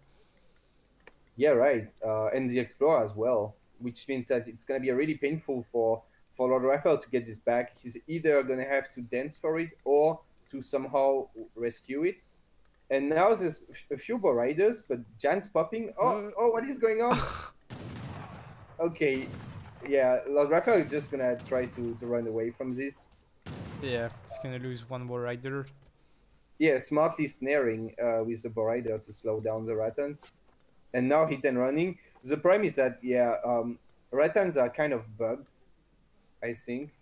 Yeah, right. And the Explorer as well, which means that it's going to be really painful for LordRaphael to get this back. He's either going to have to dance for it or to somehow rescue it. And now there's a few more riders, but Jan's popping. Oh, what is going on? Okay, yeah, LordRaphael is just going to try to run away from this. Yeah, he's going to lose one more rider. Yeah, smartly snaring with the Borider to slow down the Ratans. And now hit and running. The problem is that, yeah, Ratans are kind of bugged, I think.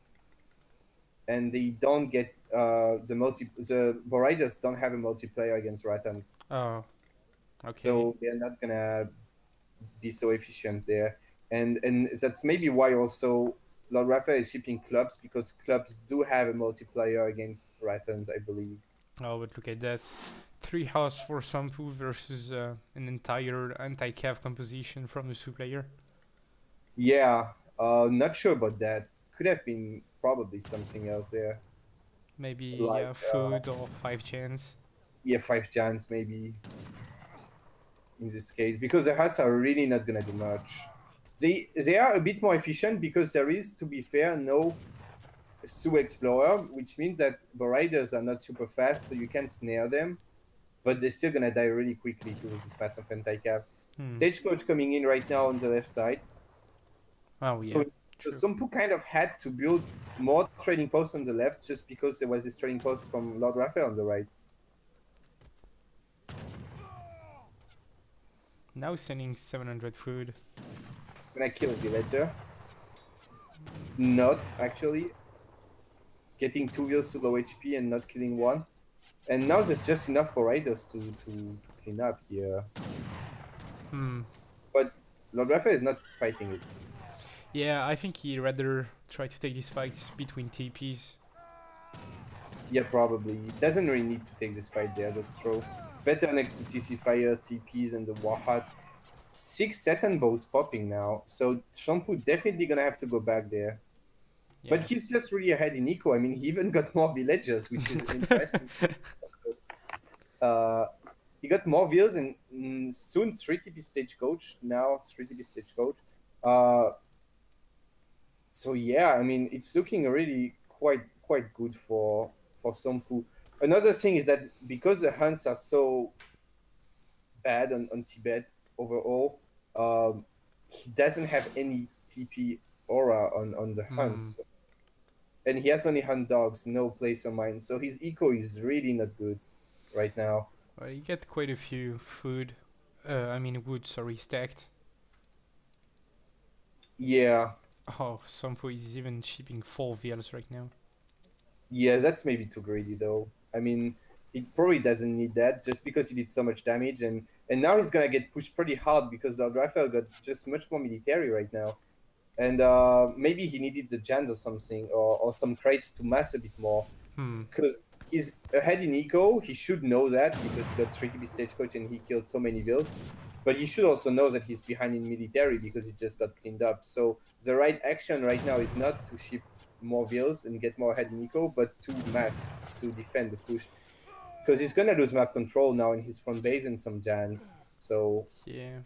And they don't get the Boriders don't have a multiplayer against Ratans. Oh, okay. So they're not gonna be so efficient there. And that's maybe why also LordRaphael is shipping clubs, because clubs do have a multiplayer against Ratans, I believe. Oh, but look at that. 3 house for Somppu versus an entire anti-cav composition from the Sioux player. Yeah, not sure about that. Could have been probably something else there. Maybe like, food or 5 chance. Yeah, 5 chance maybe in this case, because the huts are really not gonna do much. They are a bit more efficient because there is, to be fair, no Sioux Explorer, which means that the riders are not super fast, so you can snare them, but they're still gonna die really quickly to this massive anti-cav. Stagecoach coming in right now on the left side. Oh So, yeah, so true. Sompu kind of had to build more trading posts on the left just because there was this trading post from LordRaphael on the right. Now sending 700 food. Gonna kill a villager. Not actually. Getting 2 wheels to low HP and not killing one. And now there's just enough for riders to clean up here. But LordRaphael is not fighting it. Yeah, I think he'd rather try to take these fights between TPs. Yeah, probably. He doesn't really need to take this fight there, that's true. Better next to TC Fire, TPs, and the Warhat. 6 Saturn bows popping now, so Sompu definitely gonna have to go back there. Yeah. But he's just really ahead in eco. I mean, he even got more villagers, which is interesting. He got more wheels and soon 3 TP Stagecoach, now 3 TP Stagecoach. So yeah, I mean, it's looking really quite good for Sompu. Another thing is that because the hunts are so bad on Tibet overall, he doesn't have any TP aura on the hunts. And he has only hunt dogs, no place on mine. So his eco is really not good right now. Well, you get quite a few food. I mean wood, sorry, stacked. Yeah. Oh, Sompo is even shipping 4 VLs right now. Yeah, that's maybe too greedy though. I mean, he probably doesn't need that just because he did so much damage, and now he's gonna get pushed pretty hard because LordRaphael got just much more military right now, and maybe he needed the Jans or something, or some crates to mass a bit more, because he's ahead in eco. He should know that because he got 3 TP Stagecoach and he killed so many vills. But he should also know that he's behind in military because he just got cleaned up. So the right action right now is not to ship more vills and get more ahead in eco, but to mass, to defend the push. Because he's gonna lose map control now in his front base and some Jans. So yeah,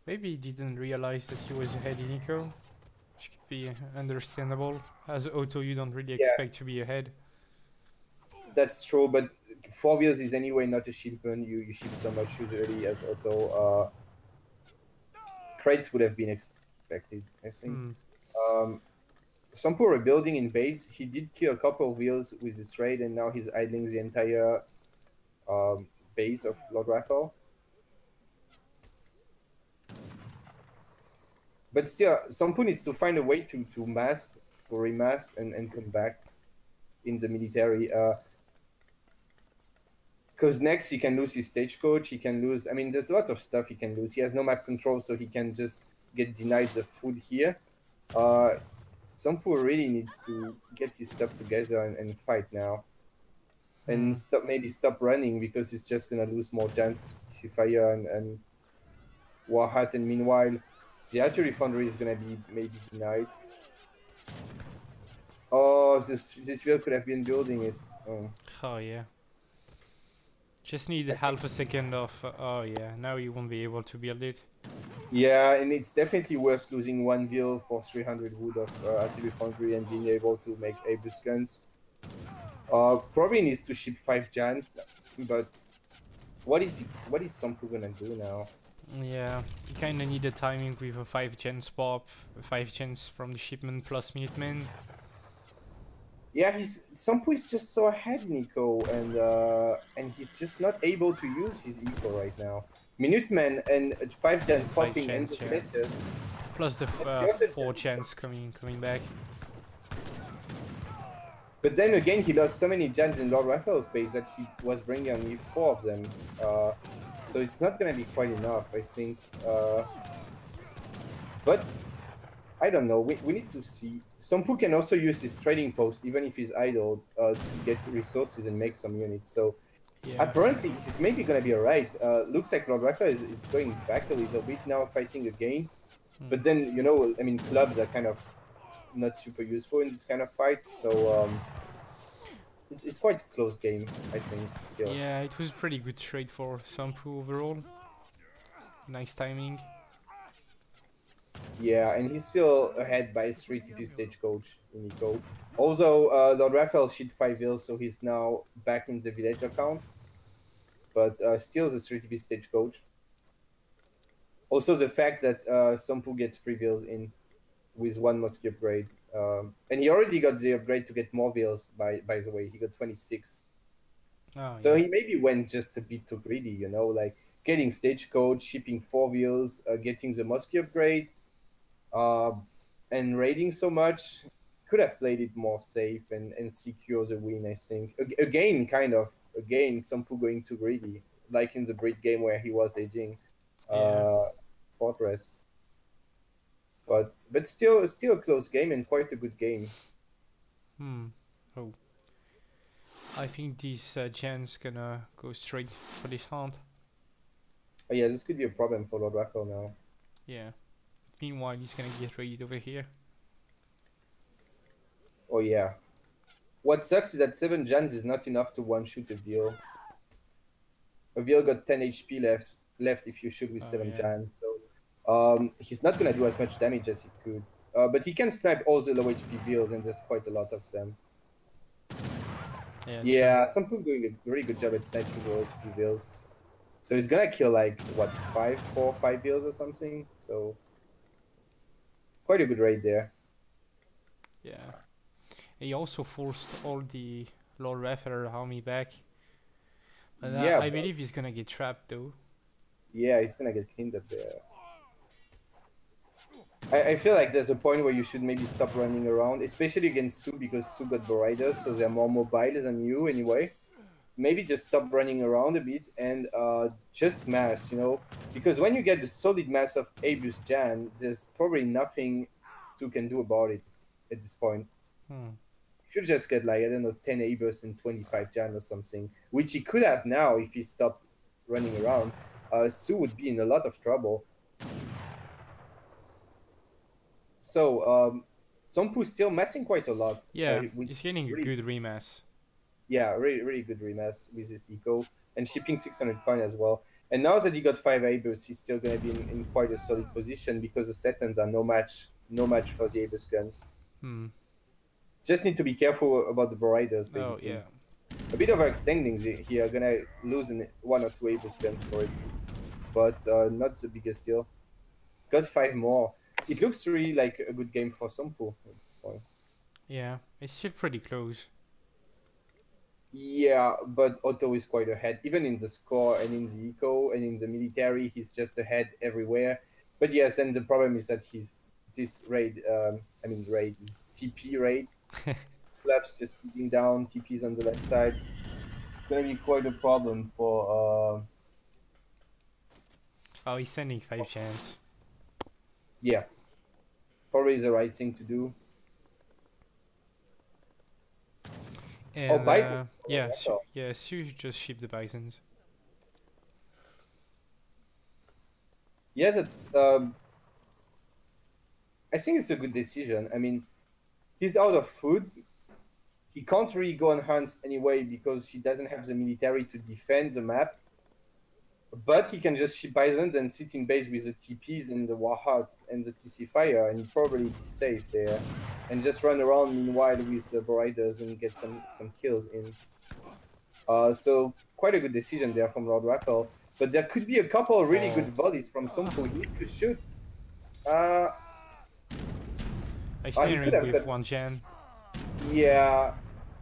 maybe he didn't realize that he was ahead in eco, which could be understandable. As auto, you don't really expect to be ahead. That's true, but 4 wheels is anyway not a shield burn. You ship so much usually as auto. Crates would have been expected, I think. Sompu rebuilding in base. He did kill a couple of wheels with his raid, and now he's idling the entire base of LordRaphael. But still, Sompu needs to find a way to mass or remass and come back in the military. Because next he can lose his stagecoach, he can lose... I mean, there's a lot of stuff he can lose. He has no map control, so he can just get denied the food here. Sompu really needs to get his stuff together and fight now. And maybe stop running because he's just gonna lose more chance to see fire and Warhat, and meanwhile the artillery foundry is gonna be maybe denied. Oh, this wheel could have been building it. Oh yeah. Just need half a second of... oh yeah, now you won't be able to build it. Yeah, and it's definitely worth losing 1 wheel for 300 wood of artillery foundry and being able to make Abus guns. Probably needs to ship 5 Jans, but what is Sompu gonna do now? Yeah, you kinda need the timing with a 5 gens pop, 5 gens from the shipment plus Minutemen. Yeah, Sompu is just so ahead in eco, and he's just not able to use his eco right now. Minutemen and 5 gens popping and the glitches. Plus the 4 gens coming back. But then again, he lost so many gens in LordRaphael's base that he was bringing only 4 of them. So it's not gonna be quite enough, I think. But I don't know. We need to see. Sompu can also use his trading post, even if he's idle, to get resources and make some units. So apparently, this may be gonna be alright. Looks like LordRaphael is going back a little bit now, fighting again. But then, you know, I mean, clubs are kind of not super useful in this kind of fight. So it's quite a close game, I think. Still. Yeah, it was pretty good trade for Sompu overall. Nice timing. Yeah, and he's still ahead by 3 TP stagecoach in Eco. Also, LordRaphael shipped 5 vills, so he's now back in the village account. But still the 3 TP stagecoach. Also, the fact that Sompu gets 3 vills in with 1 musky upgrade. And he already got the upgrade to get more vills, by the way. He got 26. Oh, So yeah. he maybe went just a bit too greedy, you know, like getting stagecoach, shipping 4 vills, getting the musky upgrade. And raiding so much, could have played it more safe and secure the win, I think. Again, Sompu going too greedy, like in the breed game where he was edging Yeah. Fortress. But still a close game and quite a good game. Oh. I think this Jan's gonna go straight for this hunt. Oh, yeah, this could be a problem for LordRaphael now. Yeah. Meanwhile, he's gonna get raided over here. Oh yeah. What sucks is that 7 Jans is not enough to one-shoot a Veal. A Veal got 10 HP left if you shoot with 7 yeah. Jans, so he's not gonna do as much damage as he could. But he can snipe all the low HP Veals, and there's quite a lot of them. Yeah, some people doing a very good job at sniping the low HP Veals. So he's gonna kill like what, 4 or 5 Veals or something. So quite a good raid there. Yeah. He also forced all the LordRaphael army back. But Yeah, I believe he's gonna get trapped though. Yeah, he's gonna get cleaned up there. I feel like there's a point where you should maybe stop running around, especially against Sioux, because Sioux got Riders, so they're more mobile than you anyway. Maybe just stop running around a bit and just mass, you know? Because when you get the solid mass of Abus Jan, there's probably nothing Sioux can do about it at this point. If you just get like, I don't know, 10 Abus and 25 Jan or something, which he could have now if he stopped running around, Sioux would be in a lot of trouble. So, Sompu's still messing quite a lot. Yeah, he's getting a good remass. Yeah, really good remass with his eco, and shipping 600 coin as well. And now that he got 5 Abus, he's still going to be in quite a solid position because the Setons are no match for the Abus guns. Just need to be careful about the Bariders, basically. Oh, yeah. A bit overextending here, gonna lose 1 or 2 Abus guns for it. But not the biggest deal. Got 5 more. It looks really like a good game for Sompu. Yeah, it's still pretty close. Yeah, but Otto is quite ahead, even in the score and in the eco and in the military. He's just ahead everywhere. But yes, and the problem is that this TP raid. Flaps just keeping down, TPs on the left side. It's gonna be quite a problem for. Oh, he's sending 5 Jans. Yeah, probably the right thing to do. And, bison. Sioux just ship the bisons. Yeah, that's. I think it's a good decision. I mean, he's out of food. He can't really go on hunts anyway because he doesn't have the military to defend the map. But he can just ship bisons and sit in base with the TPs and the Warhawk and the TC Fire, and probably be safe there. And just run around meanwhile with the Riders and get some kills in. So quite a good decision there from LordRaphael. But there could be a couple of really good volleys from Sompu. He needs to shoot. I stand with 1 Jan. Yeah,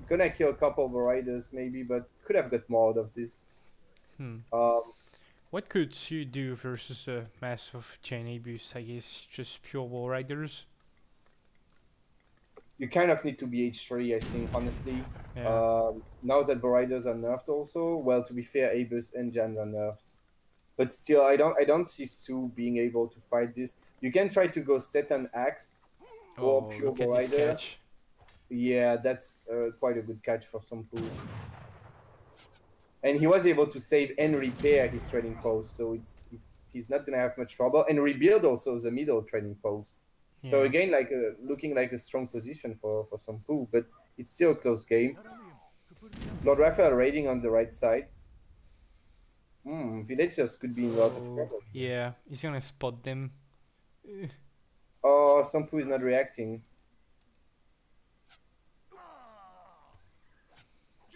gonna kill a couple of Riders maybe, but could have got more out of this. What could Sioux do versus a mass of Jan Abus? I guess just pure wall riders. You kind of need to be H3, I think, honestly. Yeah. Now that Riders are nerfed also, well, to be fair, Abus and Jans are nerfed. But still, I don't see Sioux being able to fight this. You can try to go set an axe or pure Rider. Yeah, that's quite a good catch for Sompu. And he was able to save and repair his trading post, so he's not gonna have much trouble. And rebuild also the middle trading post. Yeah. So again, like looking like a strong position for Sompu, but it's still a close game. LordRaphael raiding on the right side. Villagers could be in a lot of trouble. Yeah, he's gonna spot them. Oh, Somppu is not reacting.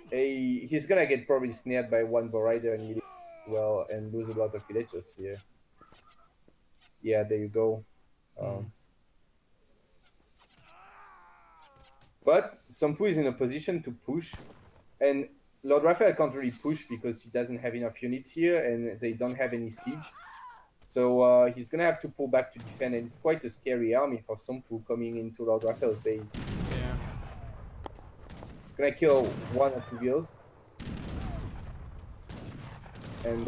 He's gonna get probably snared by one Borider and well and lose a lot of villagers here. Yeah, there you go. But Somppu is in a position to push, and LordRaphael can't really push because he doesn't have enough units here and they don't have any siege. So he's gonna have to pull back to defend, and it's quite a scary army for Somppu coming into LordRaphael's base. Yeah. Gonna kill one or two vills. And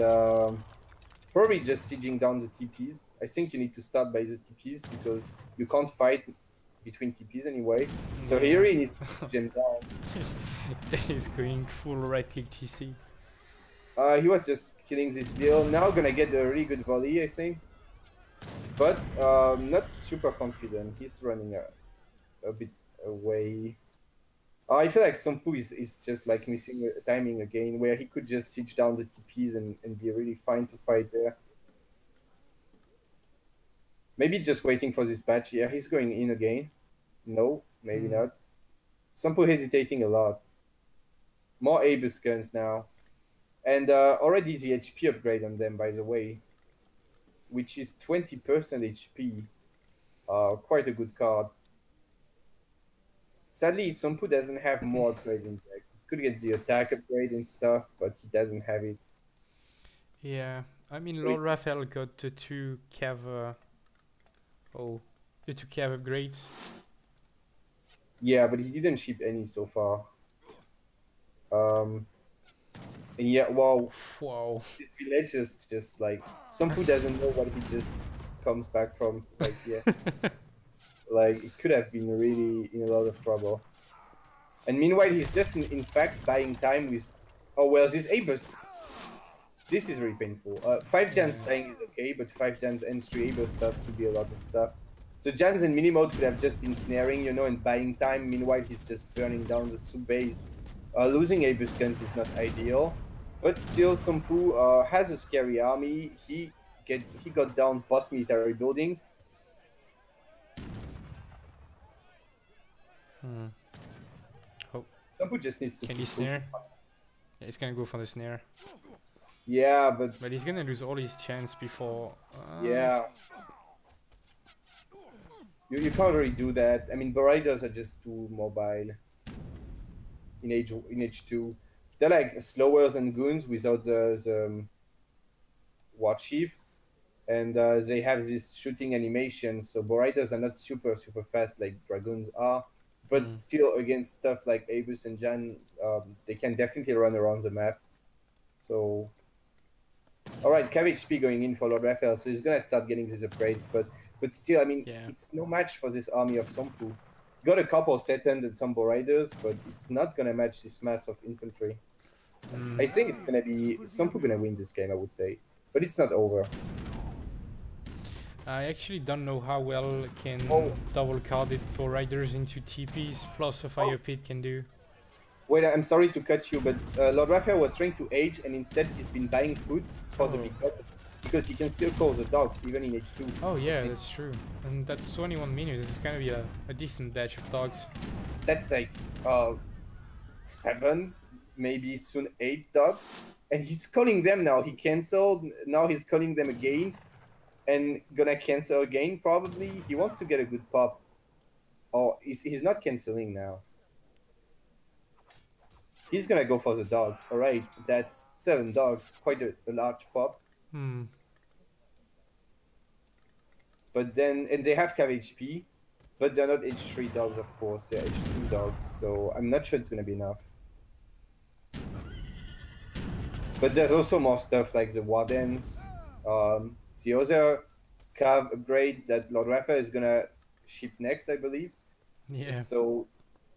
probably just sieging down the TPs. I think you need to start by the TPs because you can't fight between TPs anyway. So here he needs to siege them down. He's going full right-click TC. He was just killing this vill. Now gonna get a really good volley, I think. But not super confident. He's running a bit away. I feel like Somppu is just like missing timing again, where he could just siege down the TPs and be really fine to fight there. Maybe just waiting for this batch. Yeah, he's going in again. No, maybe not. Somppu hesitating a lot. More Abus guns now. And already the HP upgrade on them, by the way, which is 20% HP. Quite a good card. Sadly, Somppu doesn't have more upgrades in deck. He could get the attack upgrade and stuff, but he doesn't have it. Yeah, I mean, LordRaphael got the two cav. The two cav upgrades. Yeah, but he didn't ship any so far. And yeah, wow. Wow. This village is just like Somppu doesn't know what he just comes back from. Like, yeah. Like, it could have been really in a lot of trouble. And meanwhile, he's just, in fact, buying time with... Oh, well, this Abus. This is really painful. 5 Jans dying is okay, but 5 Jans and 3 Abus starts to be a lot of stuff. So Jans and Minimode could have just been snaring, you know, and buying time. Meanwhile, he's just burning down the Sioux base. Losing Abus guns is not ideal. But still, Somppu has a scary army. He got down post-military buildings. Oh. Somppu just needs to... Can he snare? Yeah, he's gonna go for the snare. Yeah, but he's gonna lose all his chance before... Yeah. You can't really do that. I mean, Bariders are just too mobile in H2. They're like slower than Goons without the War Chief. And they have this shooting animation, so Bariders are not super fast like Dragoons are. But still, against stuff like Abus and Jan, they can definitely run around the map. So... Alright, Cav HP going in for LordRaphael, so he's gonna start getting these upgrades, but still, I mean, it's no match for this army of Somppu. Got a couple Setend and some Boriders, but it's not gonna match this mass of infantry. I think it's gonna be Somppu gonna win this game, I would say, but it's not over. I actually don't know how well can double-carded Boriders into TPs plus a fire pit can do. Wait, I'm sorry to cut you, but LordRaphael was trying to age, and instead he's been buying food for the big cut, because he can still call the dogs, even in H2. Oh yeah, that's true. And that's 21 minutes, it's gonna be a decent batch of dogs. That's like 7, maybe soon 8 dogs. And he's calling them now. He cancelled, now he's calling them again. And gonna cancel again, probably. He wants to get a good pop. Oh, he's not cancelling now. He's gonna go for the dogs. Alright, that's 7 dogs. Quite a large pop. But then, and they have Cav HP, but they're not H3 dogs, of course. They're H2 dogs, so I'm not sure it's gonna be enough. But there's also more stuff like the Wardens. The other Cav upgrade that LordRaphael is gonna ship next, I believe. Yeah. So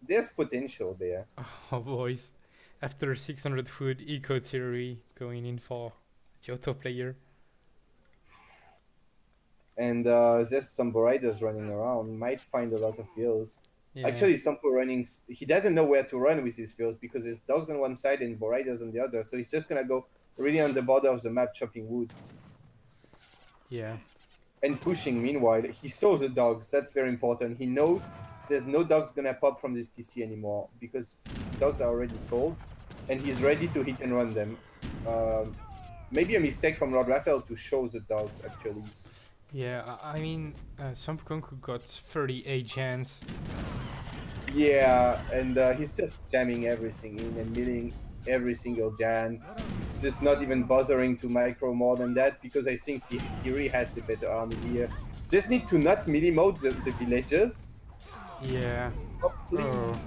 there's potential there. Oh boys. After 600 food, Eco Theory going in for the auto player. And there's some Boriders running around, might find a lot of fields. Yeah. Actually, Somppu running, he doesn't know where to run with his fields because there's dogs on one side and Boriders on the other. So he's just gonna go really on the border of the map chopping wood. Yeah. and pushing. Meanwhile, he saw the dogs. That's very important. He knows there's no dogs gonna pop from this TC anymore because dogs are already cold, and he's ready to hit and run them. Maybe a mistake from LordRaphael to show the dogs actually. Yeah, I mean, SomppuKunkku got 38 gens. Yeah, and he's just jamming everything in and milling every single Jan. Just not even bothering to micro more than that because I think he really has the better army here. Just need to not mini-mode the villagers. Yeah. Oh, please.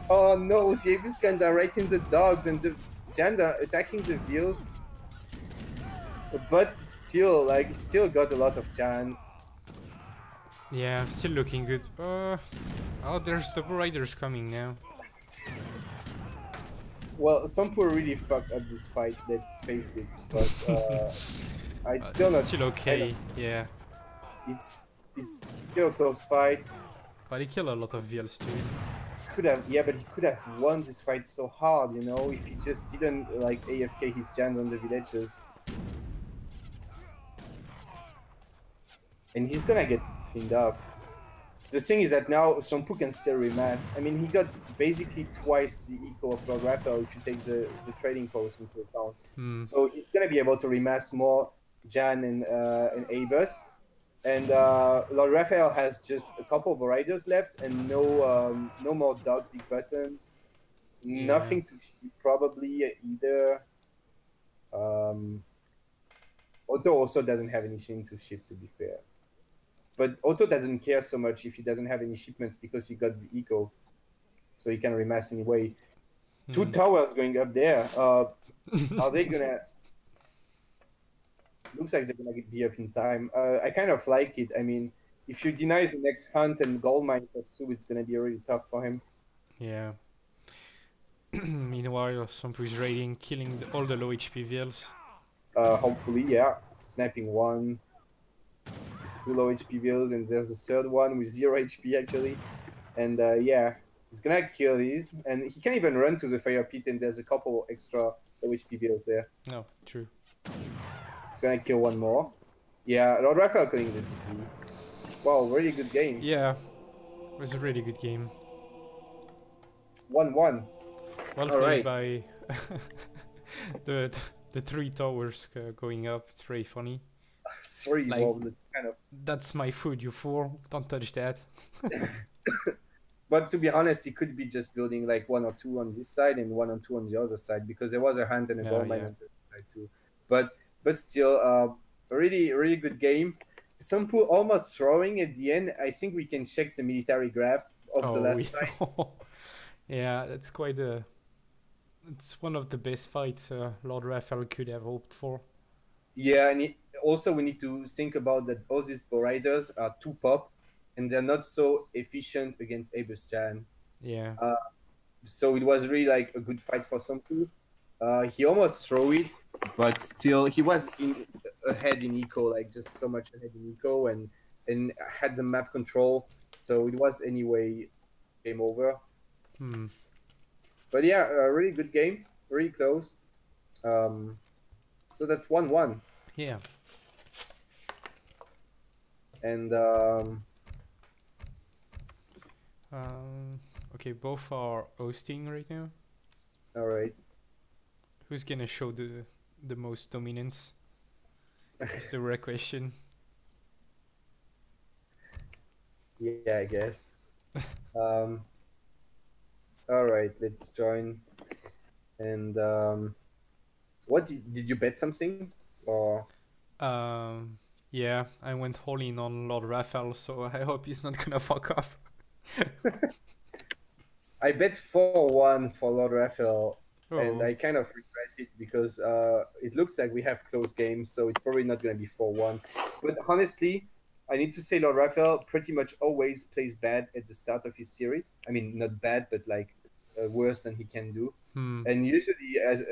Oh no, the Abysscans are right in the dogs and the Jan are attacking the wheels. But still, like, still got a lot of Jans. Yeah, still looking good. Oh, there's the riders coming now. Well, Somppu really fucked up this fight, let's face it. But it's still it's not. still okay, yeah. It's still a close fight. But he killed a lot of VLs too. Could have, yeah, but he could have won this fight so hard, you know, if he just didn't like AFK his jams on the villagers. And he's gonna get cleaned up. The thing is that now Somppu can still remass. I mean, he got basically twice the eco of LordRaphael if you take the trading post into account. So he's gonna be able to remass more Jan and Abus. And LordRaphael has just a couple of riders left and no more dog big button. Yeah. Nothing to shoot probably either. Otto also doesn't have anything to ship, to be fair. But Otto doesn't care so much if he doesn't have any shipments because he got the eco. So he can remass anyway. 2 towers going up there. Are they gonna... Looks like they're gonna be up in time. I kind of like it. I mean, if you deny the next hunt and gold mine for Sioux, it's gonna be really tough for him. Yeah. Meanwhile, Somppu's raiding, killing all the low HP VLs. Hopefully, yeah. Sniping 1. 2 low HP VLs, and there's a third one with 0 HP actually. And yeah, he's gonna kill these. And he can even run to the fire pit, and there's a couple extra low HP VLs there. No, true. Gonna kill one more. Yeah, LordRaphael killing the GG. Wow, really good game. Yeah, it was a really good game. 1-1. Well played by the 3 towers going up. It's very funny. 3, like, well, kind of. That's my food, you fool. Don't touch that. But to be honest, he could be just building like 1 or 2 on this side and 1 or 2 on the other side because there was a hunt and a gold mine on the other side too. But still, a really good game. Somppu almost throwing at the end. I think we can check the military graph of the last fight. Yeah, that's quite a... It's one of the best fights LordRaphael could have hoped for. Yeah, and also we need to think about that all these riders are 2 pop, and they're not so efficient against Abus Jan. Yeah. So it was really like a good fight for Somppu. He almost threw it, but still he was ahead in eco, like just so much ahead in eco, and had the map control. So it was anyway game over. But yeah, a really good game, really close. So that's 1-1. Yeah. And okay, both are hosting right now. All right. Who's gonna show the most dominance? That's the rare question. Yeah, I guess. All right, let's join. And what did you bet something or? Yeah, I went all in on LordRaphael, so I hope he's not gonna fuck up. I bet 4-1 for LordRaphael, and I kind of regret it because it looks like we have close games, so it's probably not going to be 4-1. But honestly, I need to say LordRaphael pretty much always plays bad at the start of his series. I mean, not bad, but like worse than he can do. And usually, as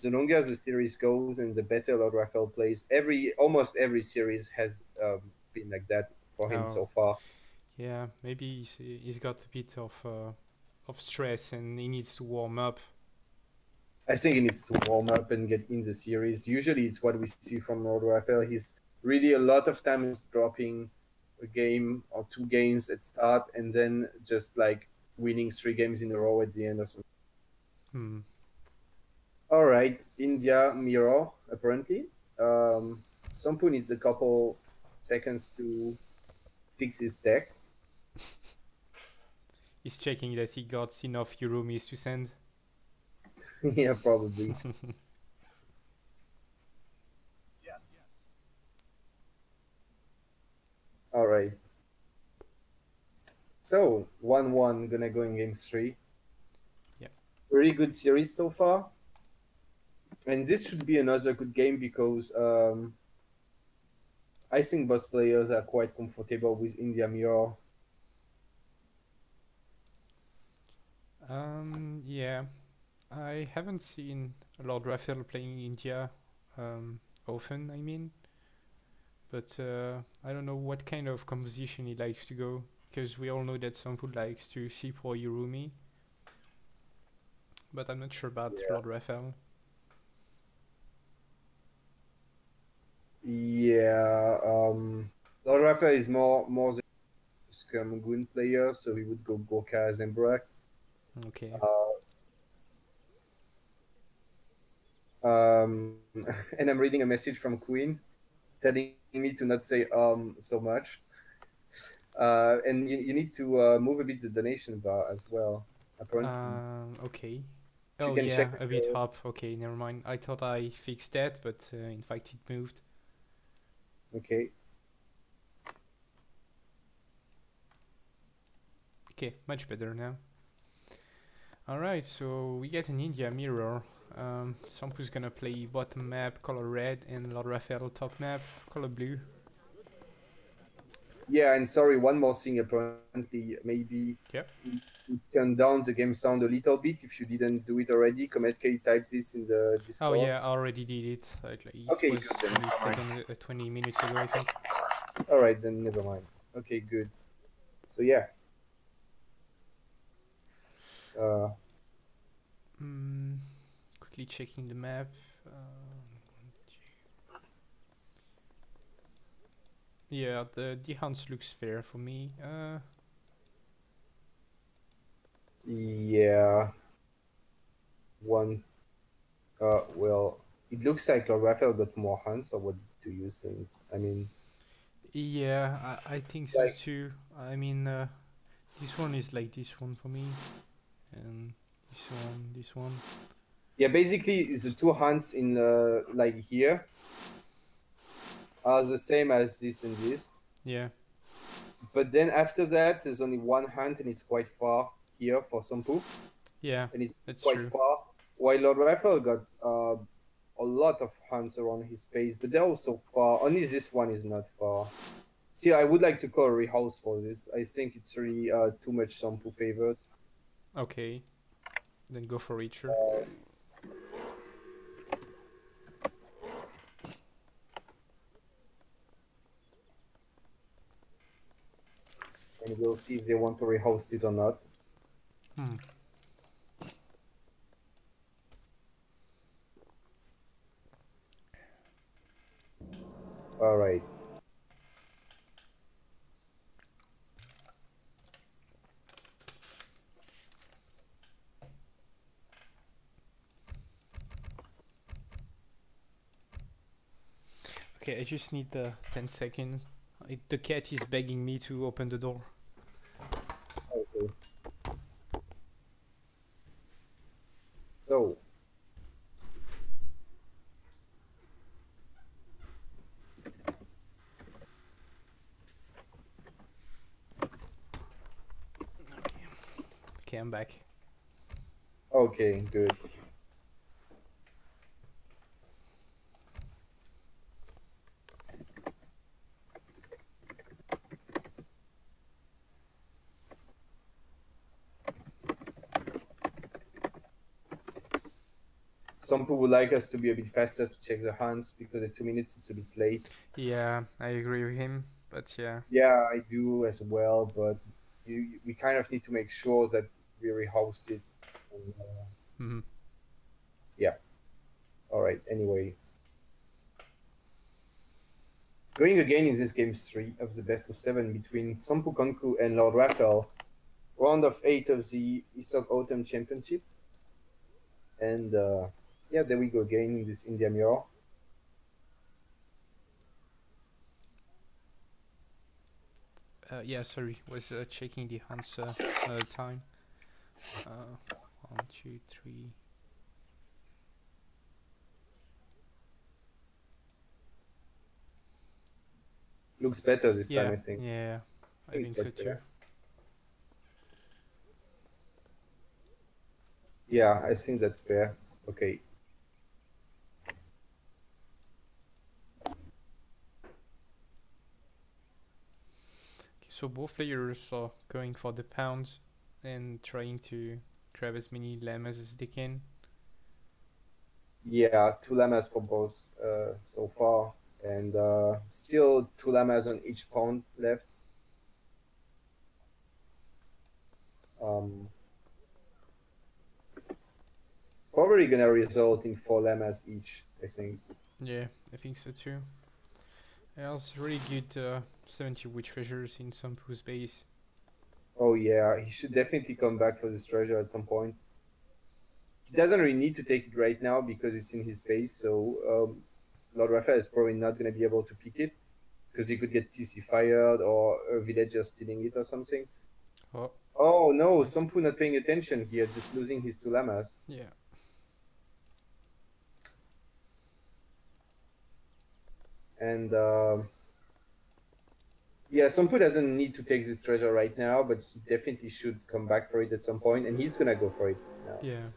the longer the series goes and the better LordRaphael plays, almost every series has been like that for him so far. Yeah, maybe he's got a bit of stress and he needs to warm up. I think he needs to warm up and get in the series. Usually, it's what we see from LordRaphael. really a lot of times dropping a game or 2 games at start and then just like winning 3 games in a row at the end or something. Hmm. All right, India mirror apparently. Somppu needs a couple seconds to fix his deck. He's checking that he got enough Yurumis to send. Yeah, probably. All right. So 1-1 gonna go in game 3. Yeah. Really good series so far. And this should be another good game because I think both players are quite comfortable with India mirror. Yeah. I haven't seen LordRaphael playing India often, I mean. But I don't know what kind of composition he likes to go. Because we all know that Sampu likes to C4 Yurumi. But I'm not sure about Yeah. LordRaphael. Yeah, LordRaphael is more the Skirmagoon player, so he would go Gorka Zembrak. Okay. And I'm reading a message from Queen telling me to not say so much. And you need to move a bit the donation bar as well, apparently. Okay. If you Oh can check yeah, a bit the, up. Okay, never mind. I thought I fixed that, but in fact it moved. okay. Okay, much better now. Alright, so we get an India mirror. Sampu's gonna play bottom map color red and LordRaphael top map color blue. Yeah, and sorry, one more thing. Apparently, maybe Yep. we turn down the game sound a little bit. If you didn't do it already, Kamchatka type this in the Oh Discord. yeah, I already did it. It Okay, was good then. 20 Never mind. seconds, 20 minutes ago, I think. All right, then never mind. Okay, good. So yeah. Uh, Quickly checking the map. Yeah, the hunts looks fair for me. yeah. One. Well, it looks like Raphael got more hunts, or what do you think? I mean, Yeah, I think so like, too. I mean, this one is like this one for me, and this one. yeah, basically, the 2 hunts in like here are the same as this and this. Yeah, But then after that, there's only 1 hunt, and it's quite far here for Somppu, yeah, and it's that's quite true. far. While LordRaphael got a lot of hunts around his base, but they're also far. Only this one is not far. Still, I would like to call a rehouse for this. I think it's really too much Somppu favored. Okay, then go for Reacher. And we'll see if they want to rehost it or not. Hmm. All right. Okay, I just need 10 seconds. The cat is begging me to open the door. Okay. So. Okay, I'm back. Okay, good. Some people would like us to be a bit faster to check the hands because at 2 minutes it's a bit late. Yeah, I agree with him, but yeah. Yeah, I do as well, but we kind of need to make sure that we rehost it. And, Mm-hmm. yeah. All right. Anyway. Going again in this game 3 of the best of 7 between SomppuKunkku and LordRaphael, round of 8 of the ESOC Autumn Championship. And yeah, there we go again in this India Mirror. Yeah, sorry, was checking the hunts another time. 1, 2, 3. Looks better this time, I think. Yeah, I think so too. Yeah, I think that's fair. Okay. So both players are going for the pounds and trying to grab as many llamas as they can. Yeah, 2 llamas for both so far, and still 2 llamas on each pound left. Probably gonna result in 4 llamas each, I think. Yeah, I think so too. Yeah, it's really good 70 wood treasures in SomppuKunkku's base. Oh yeah, he should definitely come back for this treasure at some point. He doesn't really need to take it right now because it's in his base, so LordRaphael is probably not gonna be able to pick it because he could get TC fired or a villager stealing it or something. Oh no, Somppu not paying attention here, just losing his 2 llamas. Yeah. And yeah, Somppu doesn't need to take this treasure right now, but he definitely should come back for it at some point, and he's gonna go for it now. Yeah.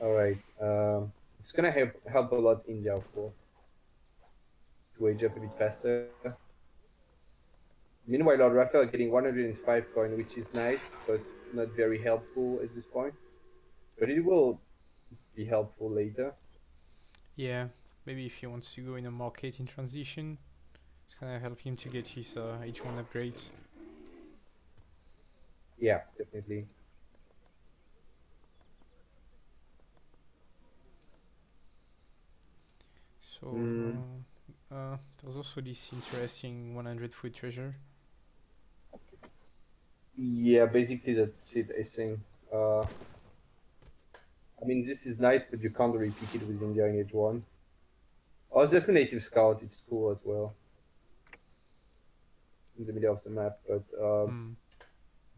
All right. It's gonna help a lot India, of course, to age up a bit faster. Meanwhile, LordRaphael getting 105 coin, which is nice, but not very helpful at this point. But it will be helpful later. Yeah, maybe if he wants to go in a market in transition, it's gonna help him to get his H1 upgrades. Yeah, definitely. So there's also this interesting 100 foot treasure. Yeah, basically that's it, I think. I mean, this is nice, but you can't really pick it with India in H1. Oh, there's a native scout, it's cool as well. In the middle of the map, but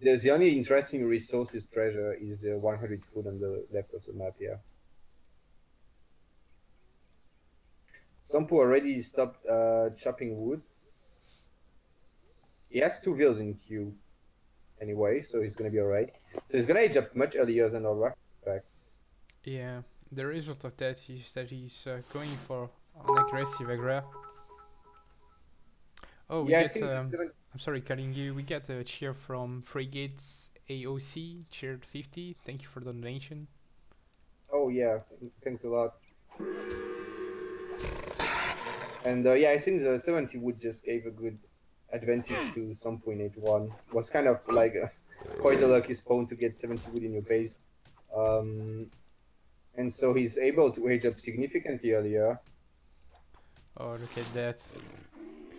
there's the only interesting resources treasure is 100 food on the left of the map, yeah. Somppu already stopped chopping wood. He has 2 wheels in queue anyway, so he's gonna be alright. So he's gonna age up much earlier than our back. Yeah, the result of that is that he's going for an aggressive aggro. Oh, we get, I'm sorry, cutting you. We get a cheer from Frigates AOC, cheered 50. Thank you for the donation. Oh yeah, thanks a lot. And yeah, I think the 70 wood just gave a good advantage to Somppu in H1. Was kind of like quite a lucky spawn to get 70 wood in your base. And so he's able to age up significantly earlier. Oh, look at that.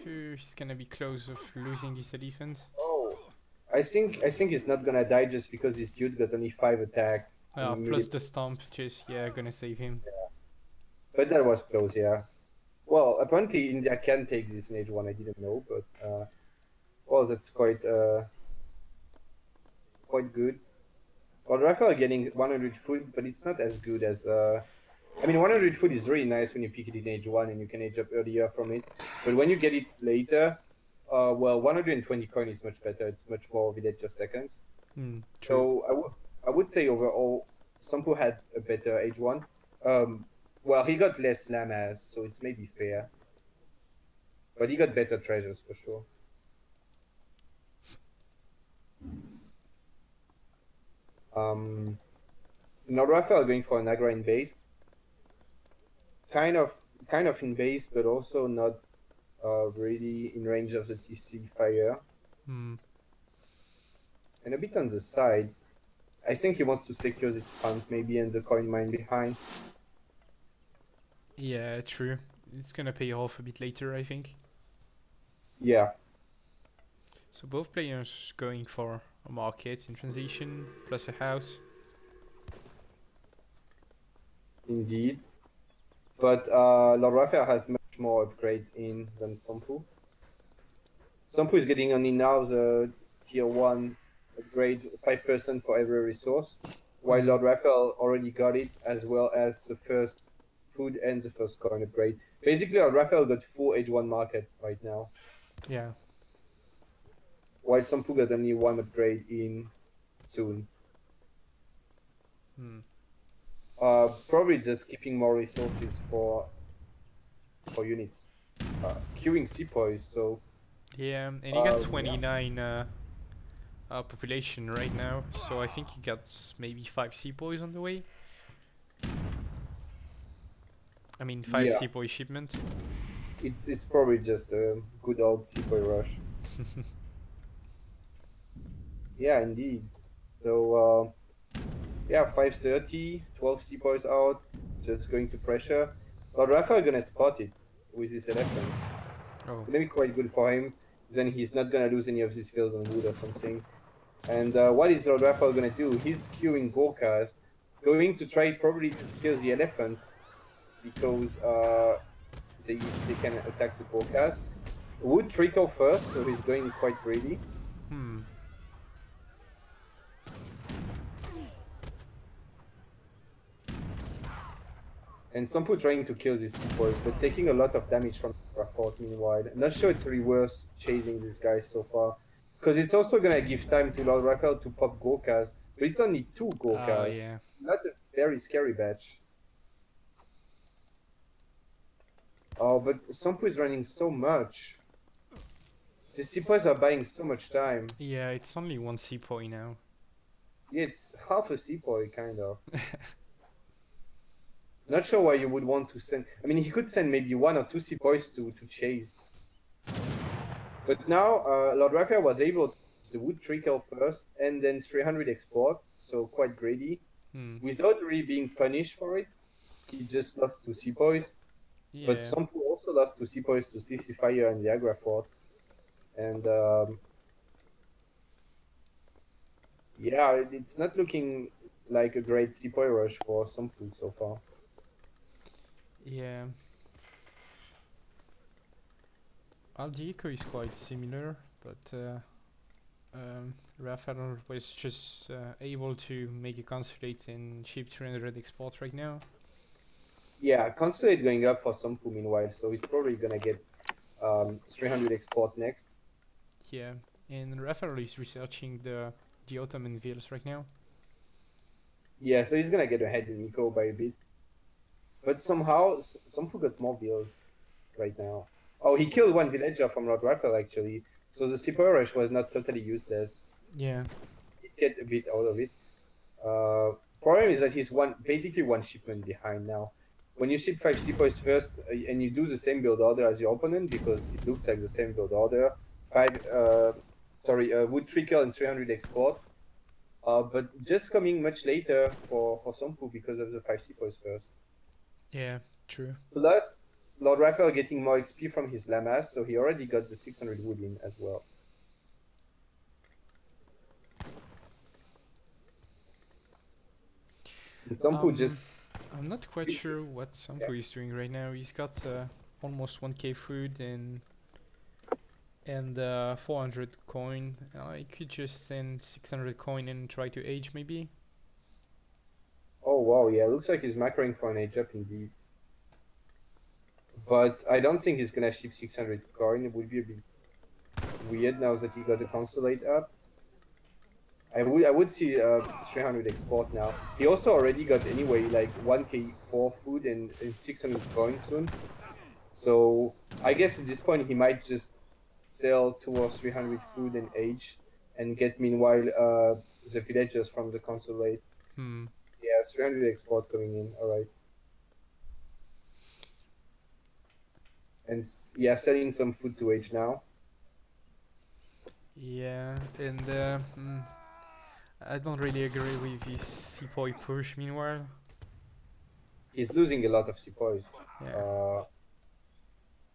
He's gonna be close of losing this elephant. Oh, I think he's not gonna die just because this dude got only 5 attack. Plus the stomp, just gonna save him. Yeah. But that was close, yeah. Well, apparently India can take this in H1. I didn't know, but well, that's quite good. LordRaphael getting 100 food, but it's not as good as I mean, 100 food is really nice when you pick it in H1 and you can age up earlier from it. But when you get it later, well, 120 coin is much better. It's much more villager seconds. So I would say overall, Somppu had a better H1. Well, he got less llamas, so it's maybe fair. But he got better treasures for sure. LordRaphael going for an aggro in base. Kind of in base, but also not really in range of the TC fire. And a bit on the side. I think he wants to secure this front maybe and the coin mine behind. Yeah, true. It's gonna pay off a bit later, I think. Yeah, So both players going for a market in transition plus a house. indeed. But LordRaphael has much more upgrades in than Sompu. Sompu is getting only now the tier 1 upgrade 5% for every resource, while Hmm. LordRaphael already got it as well as the first food and the first coin upgrade. Basically, LordRaphael got full age 1 market right now, Yeah. while Sompu got only one upgrade in soon. Hmm. Probably just keeping more resources for units. Queuing sepoys, so Yeah, and he got yeah. 29 population right now, so I think he got maybe 5 sepoys on the way. I mean, 5 Yeah, sepoy shipment. it's probably just a good old sepoy rush. Yeah, indeed. So yeah, 530, 12 sepoys out, just going to pressure. But Raphael gonna spot it with his elephants. Oh. Gonna be quite good for him. Then he's not gonna lose any of his fields on wood or something. And what is Lord Raphael gonna do? He's queuing Gorkas, going to try probably to kill the elephants because they can attack the Gorkas. Wood trickle first, so he's going quite greedy. Hmm. And Sompu trying to kill these sepoys, but taking a lot of damage from the fort meanwhile. I'm not sure it's really worth chasing these guys so far. Because it's also gonna give time to Lord Raphael to pop Gorkas, but it's only 2 Oh, Gorkas. yeah. Not a very scary batch. Oh, but Sompu is running so much. The sepoys are buying so much time. Yeah, it's only 1 sepoy now. Yeah, it's half a sepoy, kind of. Not sure why you would want to send... I mean, he could send maybe 1 or 2 sepoys to chase. But now, Lord Raphael was able to use the wood trickle first, and then 300 export, so quite greedy. Hmm. Without really being punished for it, he just lost 2 sepoys. But Yeah. Sompu also lost 2 sepoys to CC Fire and the Agra Fort. And yeah, it's not looking like a great sepoy rush for Sompu so far. Yeah. Aldico is quite similar, but Raphael was just able to make a consulate and ship 300 export right now. Yeah, Consulate going up for Sompu meanwhile, so he's probably gonna get 300 export next. Yeah, and Raphael is researching the Ottoman villas right now. Yeah, so he's gonna get ahead in Eco by a bit. But somehow, Sompu got more deals right now. Oh, he killed 1 villager from Lord Raphael actually, so the sepoy rush was not totally useless. Yeah. He get a bit out of it. Problem is that he's basically 1 shipment behind now. When you ship 5 sepoys first and you do the same build order as your opponent, because it looks like the same build order, wood trickle and 300 export. But just coming much later for Sompu because of the 5 sepoys first. Yeah, true. Plus, Lord Raphael getting more XP from his Lamas, so he already got the 600 wood in as well. And Sompu just... I'm not quite sure what Sampo is doing right now. He's got almost 1k food and 400 coin. I could just send 600 coin and try to age maybe. Oh wow, yeah, looks like he's macroing for an age up indeed. But I don't think he's gonna ship 600 coin. It would be a bit weird now that he got the consulate up. I would see 300 export now. He also already got anyway like 1k4 food and 600 coin soon. So I guess at this point he might just sell 200 or 300 food and age and get meanwhile the villagers from the consulate. Hmm. Yeah, 300 export coming in. All right. And yeah, selling some food to age now. Yeah, and I don't really agree with this sepoy push meanwhile. he's losing a lot of sepoys. Yeah.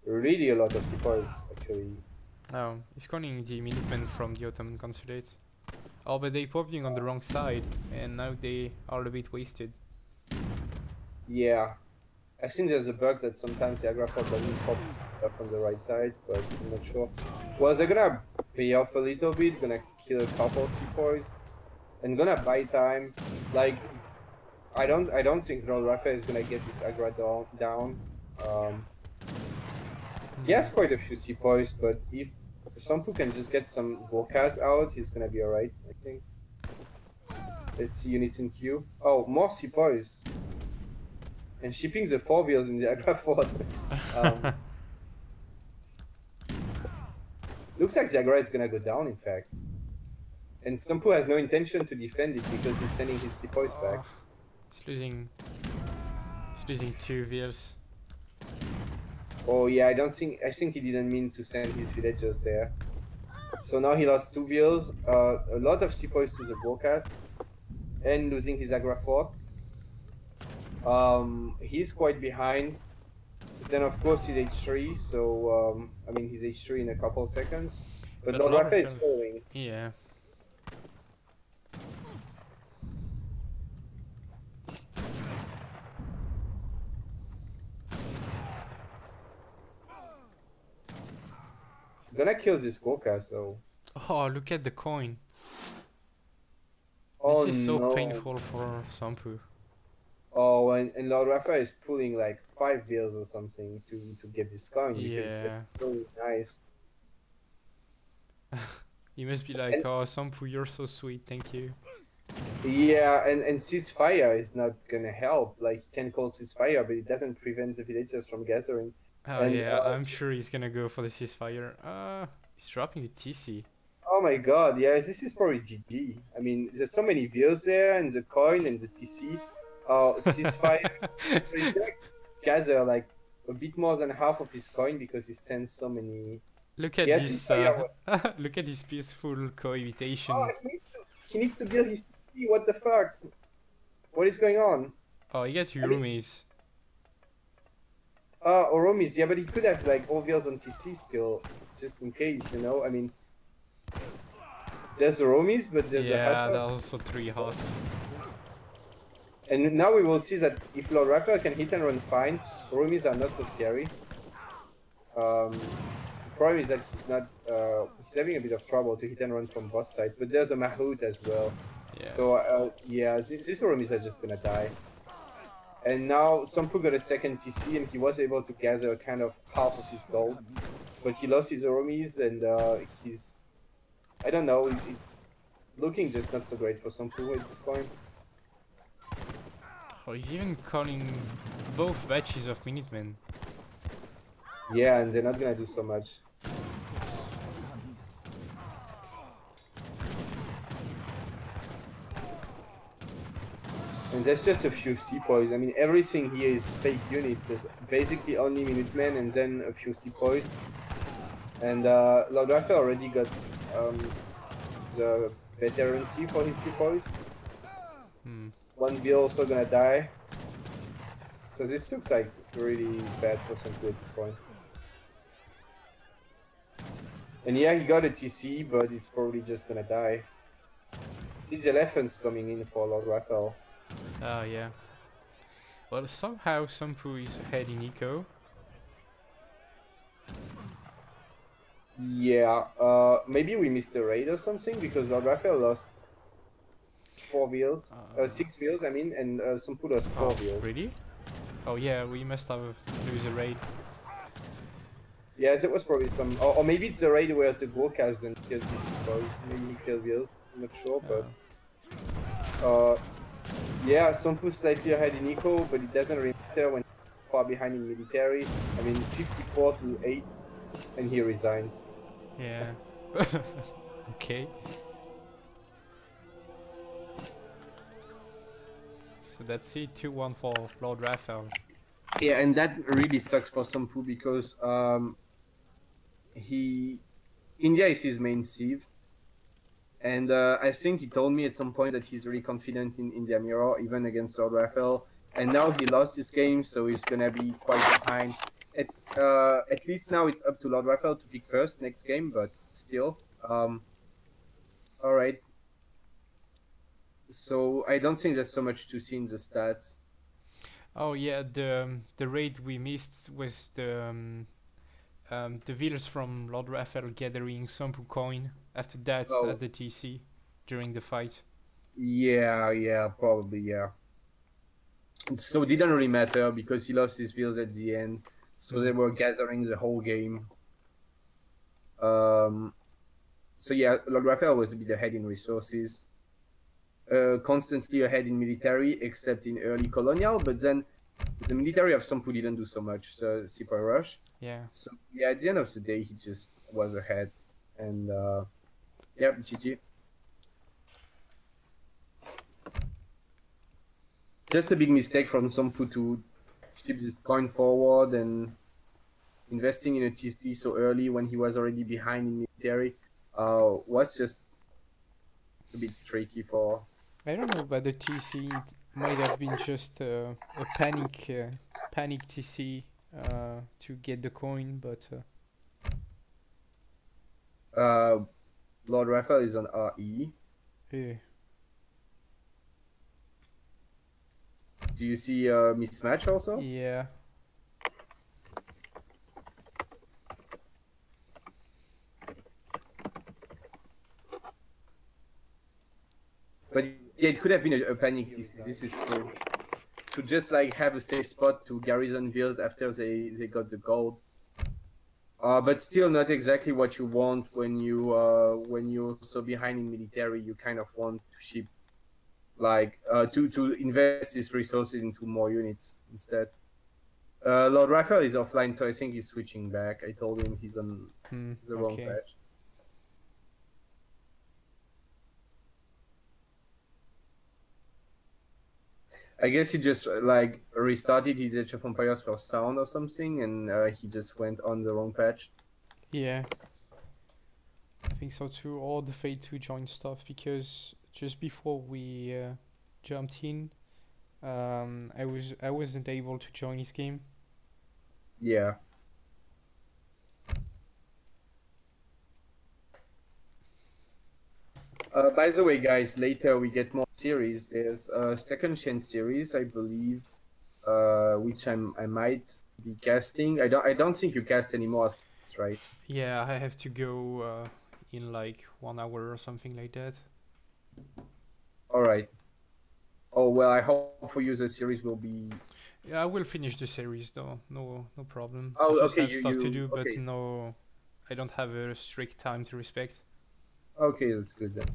Really a lot of sepoys, actually. Oh, he's calling the Minutemen from the Ottoman Consulate. Oh, but they popping on the wrong side, and now they are a bit wasted. Yeah. I've seen there's a bug that sometimes the Agraport doesn't pop stuff on the right side, but I'm not sure. Well, they're gonna pay off a little bit, gonna kill a couple sepoys, and gonna buy time. Like, I don't think LordRaphael is gonna get this aggro down. He has quite a few sepoys, but if Somppu can just get some Gurkhas out, he's gonna be alright, I think. Let's see units in queue. Oh, more sepoys. And shipping the 4 wheels in the Agra fort. Looks like the Agra is gonna go down, in fact. And Somppu has no intention to defend it because he's sending his sepoys back. He's losing 2 wheels. Oh yeah, I think he didn't mean to send his villagers there. So now he lost 2 wheels, a lot of sepoys to the Gurkhas, and losing his Agra fort. He's quite behind. Then of course he's H3, so I mean he's H3 in a couple seconds. But LordRaphael is following. Yeah. Gonna kill this Gurkha, so. Oh, look at the coin. Oh, this is so no. painful for Somppu. Oh, and LordRaphael is pulling like 5 bills or something to get this coin because it's just so nice. He must be like, oh, Somppu, you're so sweet, thank you. Yeah, and ceasefire is not gonna help. Like, he can call ceasefire, but it doesn't prevent the villagers from gathering. Oh, and, yeah, I'm sure he's gonna go for the ceasefire. He's dropping the TC. Oh my god, yeah, this is probably GG. I mean, there's so many bills there, and the coin, and the TC. Ceasefire. So he's gonna gather like a bit more than half of his coin because he sends so many. Look at this. Look at this peaceful cohabitation. Oh, he needs to build his TC. What the fuck? What is going on? Oh, he got Urumis. Oromis, yeah, but he could have like all wheels on TC still, just in case, you know. I mean, there's Oromis, but there's a Hudson. There's also 3 Hudson. And now we will see that if LordRaphael can hit and run fine, Oromis are not so scary. The problem is that he's not, he's having a bit of trouble to hit and run from both sides, but there's a Mahout as well. Yeah. So, yeah, these Oromis are just gonna die. And now Somppu got a second TC and he was able to gather kind of half of his gold. But he lost his Oromis and he's... I don't know, it's looking just not so great for Somppu at this point. Oh, he's even calling both batches of Minutemen. Yeah, and they're not gonna do so much. And there's just a few sepoys. I mean, everything here is fake units. There's basically only Minutemen and then a few sepoys. And LordRaphael already got the veterancy for his sepoys. One bill also gonna die. So this looks like really bad for Somppu at this point. And yeah, he got a TC, but he's probably just gonna die. Siege Elephant's coming in for LordRaphael. Oh, yeah. Well, somehow Somppu is ahead in eco. Yeah, maybe we missed the raid or something, because LordRaphael lost 4 wheels, 6 wheels, I mean, and Somppu lost 4 wheels. Really? Oh yeah, we must have lose a raid. Yeah, that was probably some, or maybe it's the raid where the Gurkhas and kills these sepoys. Maybe he killed wheels, I'm not sure, but... yeah, Somppu slightly ahead in eco, but it doesn't really matter when he's far behind in military. I mean, 54 to 8, and he resigns. Yeah. Okay. So that's it, 2-1 for LordRaphael. Yeah, and that really sucks for Somppu because India is his main sieve. And I think he told me at some point that he's really confident in India Mirror, even against LordRaphael. and now he lost his game, so he's gonna be quite behind. At least now it's up to LordRaphael to pick first next game, but still. All right. So I don't think there's so much to see in the stats. Oh yeah, the raid we missed was the village from LordRaphael gathering Sompu coin after that Oh, at the TC during the fight. yeah, probably, yeah. So it didn't really matter because he lost his fields at the end. So they were gathering the whole game. So yeah, LordRaphael was a bit ahead in resources. Constantly ahead in military, except in early colonial, but then the military of Sompu didn't do so much, the Sepoy Rush. Yeah. So yeah, at the end of the day, he just was ahead. And yeah, GG. Just a big mistake from Sompu to ship this coin forward and investing in a TC so early when he was already behind in military was just a bit tricky for. I don't know about the TC. It might have been just a panic TC to get the coin, but LordRaphael is on RE. yeah. Do you see a mismatch also? Yeah. But yeah, it could have been a panic. This is true. To just like have a safe spot to garrison bills after they got the gold. But still not exactly what you want when you're so behind in military. You kind of want to ship, like to invest these resources into more units instead. LordRaphael is offline, so I think he's switching back. I told him he's on the wrong patch. I guess he just like restarted his Age of Empires for sound or something, and he just went on the wrong patch. Yeah, I think so too. Or the Fate 2 join stuff, because just before we jumped in, I wasn't able to join his game. Yeah. By the way, guys, later we get more series. There's a second chance series, I believe, which I might be casting. I don't think you cast anymore, right? Yeah, I have to go in like 1 hour or something like that. All right. Oh well, I hope for you the series will be. Yeah, I will finish the series though. No problem. Oh, I just okay. have stuff to do, but okay. no, I don't have a strict time to respect. Okay, that's good then.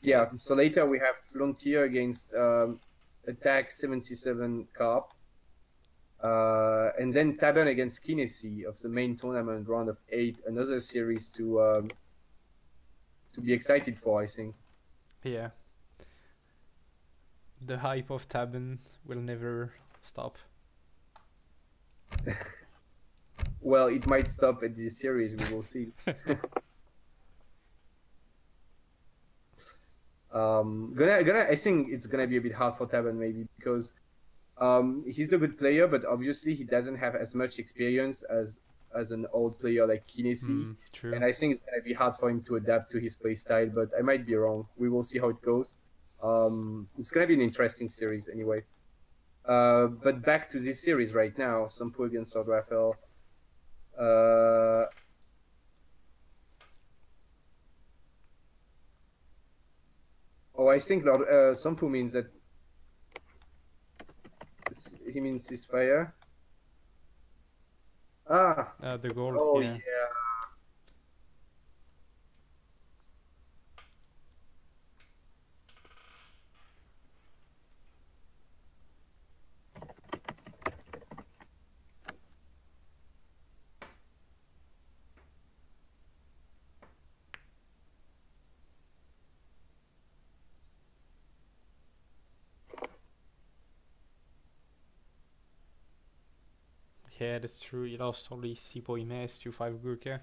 Yeah. So later we have Frontier against Attack 77 Carp. And then Taban against Kinesis of the main tournament round of 8. Another series to be excited for, I think. Yeah. The hype of Taban will never stop. Well, it might stop at this series. We will see. I think it's gonna be a bit hard for Taban maybe because he's a good player, but obviously he doesn't have as much experience as an old player like Kinesis. True. And I think it's gonna be hard for him to adapt to his play style, but I might be wrong. We will see how it goes. It's gonna be an interesting series anyway. But back to this series right now, Sompu against LordRaphael. Oh, I think Sompu means that he means ceasefire. The goal. Oh yeah. Yeah, that's true. He lost only Sepoy Mess to 5 Gurkha.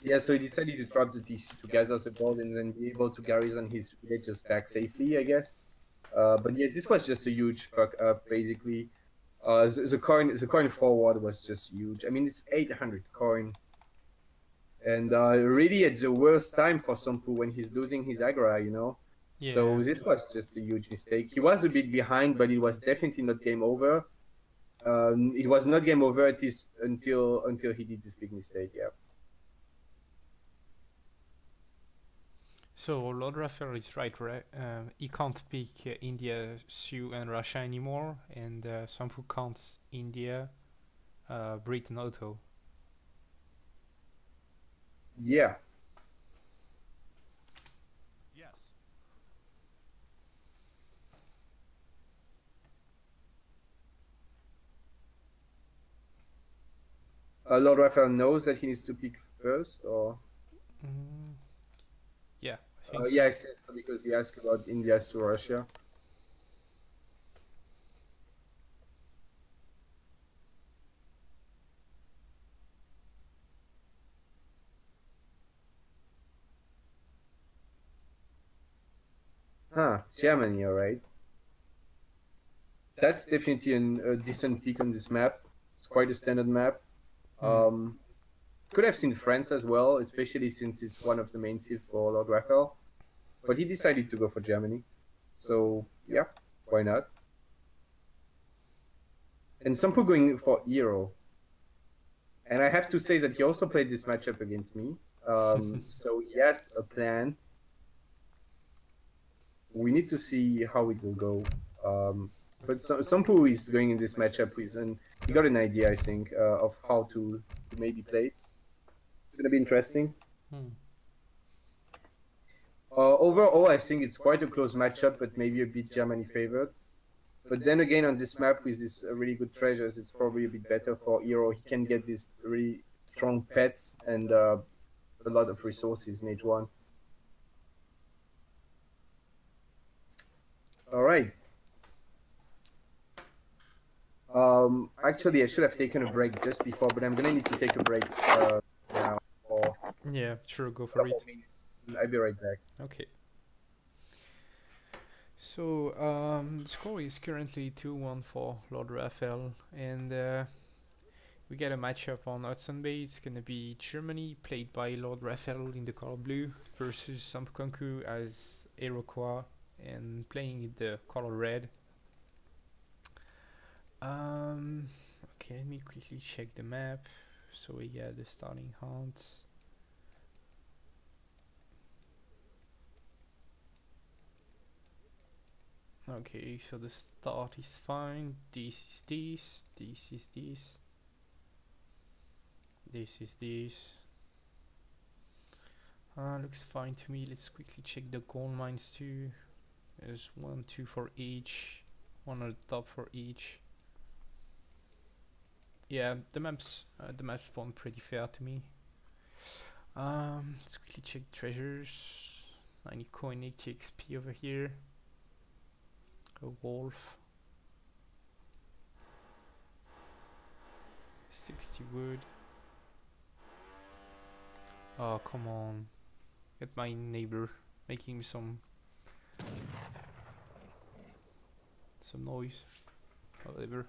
Yeah, so he decided to drop the TC to gather the gold and then be able to garrison his villages back safely, I guess. But yes, this was just a huge fuck up, basically. The coin forward was just huge. I mean, it's 800 coin. And really at the worst time for Somppu when he's losing his agra, you know? Yeah. So this was just a huge mistake. He was a bit behind, but it was definitely not game over. It was not game over at least until he did this big mistake, yeah. So LordRaphael is right, right? He can't pick India, Sioux, and Russia anymore, and Sampu can't India, Britain, Otto. Yeah. Yes. LordRaphael knows that he needs to pick first, or? Mm, yeah, I think so. Yeah, I said so because he asked about India to Russia. Huh, Germany, alright. That's definitely a decent pick on this map. It's quite a standard map. Could have seen France as well, especially since it's one of the main seeds for LordRaphael. But he decided to go for Germany. So, yeah, why not? And Sampu going for Hero. And I have to say that he also played this matchup against me. So he has a plan. We need to see how it will go. But Sampu is going in this matchup with, and he got an idea, I think, of how to maybe play it. It's going to be interesting. Overall, I think it's quite a close matchup, but maybe a bit Germany favored. But then again, on this map with these really good treasures, it's probably a bit better for Hero. He can get these really strong pets and a lot of resources in H1. All right. Actually, I should have taken a break just before, but I'm gonna need to take a break now. For Yeah, sure, go for it. I'll be right back. Okay. So, the score is currently 2-1 for LordRaphael, and we get a matchup on Hudson Bay. It's gonna be Germany, played by LordRaphael in the color blue, versus SomppuKunkku as Iroquois, and playing in the color red. Okay, let me quickly check the map. So we got the starting hunt. Okay, so the start is fine. This is this. This is this. This is this. Looks fine to me. Let's quickly check the gold mines too. There's 1, 2 for each. One on the top for each. Yeah, the maps found pretty fair to me. Let's quickly check treasures. 90 coin, 80 XP over here. A wolf. 60 wood. Oh, come on. Get my neighbor making some noise. Whatever.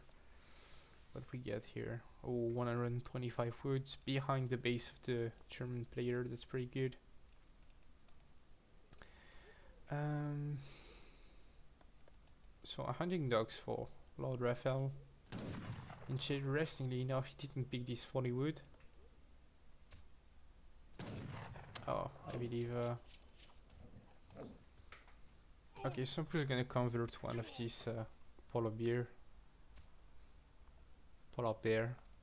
What we get here? Oh, 125 woods behind the base of the German player. That's pretty good. So hunting dogs for LordRaphael. Interestingly enough, he didn't pick this 40 wood. Oh, I believe. Okay, Sompu's gonna convert one of these polar bear.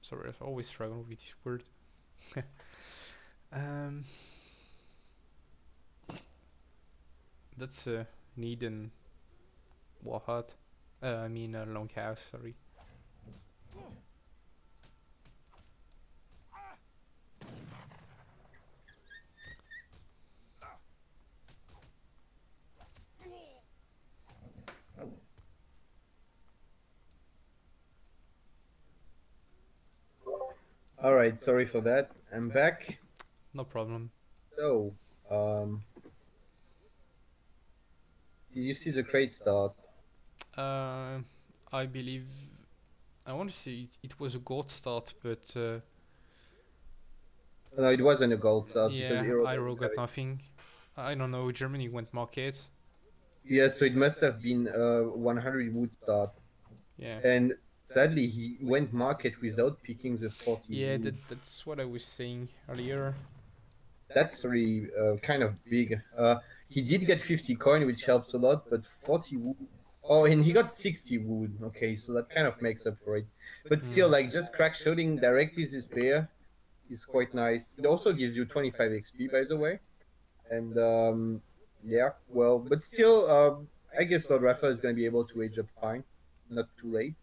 Sorry, I always struggle with this word. That's a Needen war hut. I mean a long house. Sorry. All right, sorry for that. I'm back. No problem. So, did you see the crate start? Uh, I believe I want to say it was a gold start, but No, it wasn't a gold start because yeah, Euro Iro doesn't have got it. nothing. I don't know. Germany went market. Yeah, so it must have been a 100 wood start. Yeah, And sadly, he went market without picking the 40 yeah. wood. That's what I was saying earlier. That's really kind of big. He did get 50 coin, which helps a lot, but 40 wood. Oh, and he got 60 wood. Okay, so that kind of makes up for it. But still, Hmm. like just crack shooting directly this pair is quite nice. It also gives you 25 XP, by the way. And yeah, well, but still, I guess LordRaphael is going to be able to age up fine. Not too late.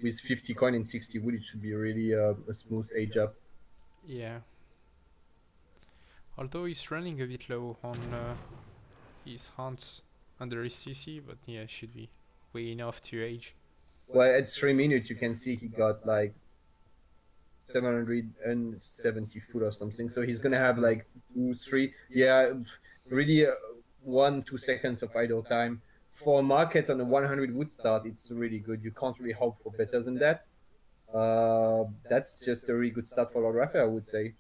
With 50 coin and 60 wood, it should be really a smooth age up. Yeah. Although he's running a bit low on his hunts under his CC, but yeah, should be way enough to age. Well, at 3 minutes, you can see he got like 770 foot or something. So he's gonna have Hmm. like 2, 3, yeah, really 1, 2 seconds of idle time. For a market on a 100 wood start, it's really good. You can't really hope for better than that. That's just a really good start for LordRaphael, I would say.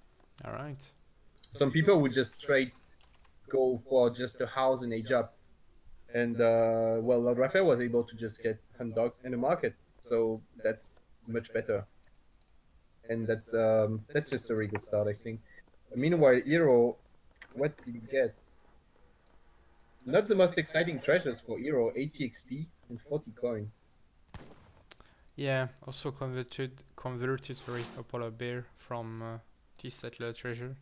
All right. Some people would just straight go for just a house and age up. And well, LordRaphael was able to just get hunt dogs and a market. So that's much better. And that's just a really good start, I think. Meanwhile, Hero, what did he get? Not the most exciting treasures for Hero, 80 XP and 40 coin. Yeah. Also converted sorry a polar bear from the settler treasure.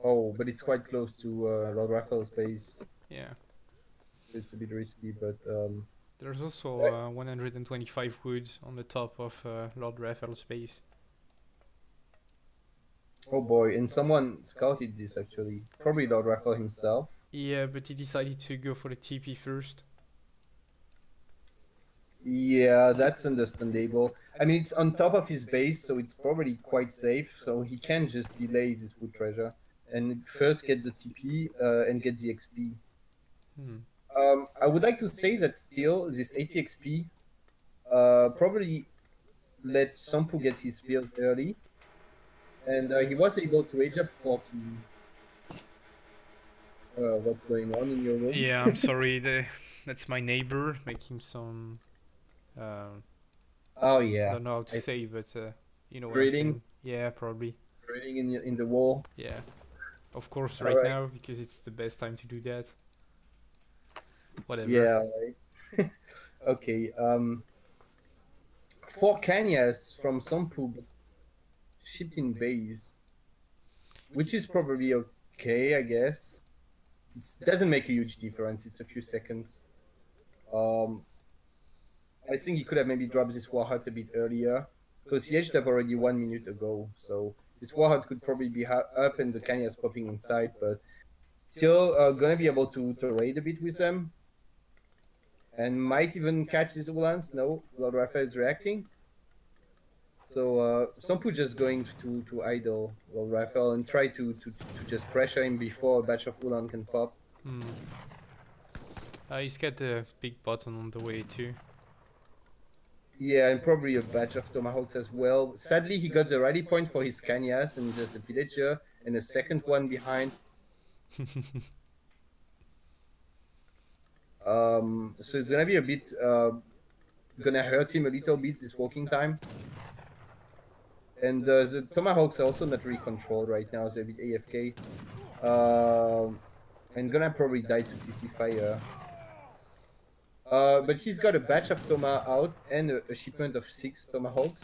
Oh, but it's quite close to LordRaphael's base, Yeah. so it's a bit risky. But There's also 125 wood on the top of LordRaphael's base. oh boy, and someone scouted this actually. Probably LordRaphael himself. Yeah, but he decided to go for the TP first. Yeah, that's understandable. I mean, it's on top of his base, so it's probably quite safe. So he can just delay this wood treasure and first get the TP and get the XP. Hmm. I would like to say that still this 80 XP probably let Sompu get his build early, and he was able to age up 40. What's going on in your room? Yeah, I'm sorry. That's my neighbor making some. Uh, Oh yeah, don't know how to I say, but you know what I'm grading, saying. Yeah, probably. grading in the wall. Yeah, of course, All right right. now because it's the best time to do that. Whatever. Yeah. Right. Okay. 4 Kanyas from Sompu shipped in base, which is probably okay, I guess. It doesn't make a huge difference. It's a few seconds. Um, I think he could have maybe dropped this war hut a bit earlier because he edged up already 1 minute ago. So this war hut could probably be up and the Kanyas popping inside, but still gonna be able to raid a bit with them and might even catch these Ulans. No, LordRaphael is reacting. So Sompu just going to idle LordRaphael and try to just pressure him before a batch of Ulan can pop. Hmm. He's got the big button on the way too. Yeah, and probably a batch of Tomahawks as well. Sadly, he got the rally point for his Kanyas and just a villager and a second one behind. So it's gonna be a bit gonna hurt him a little bit this walking time. And the Tomahawks are also not really controlled right now. They're a bit AFK. And gonna probably die to TC fire. But he's got a batch of Toma out and a shipment of 6 Tomahawks.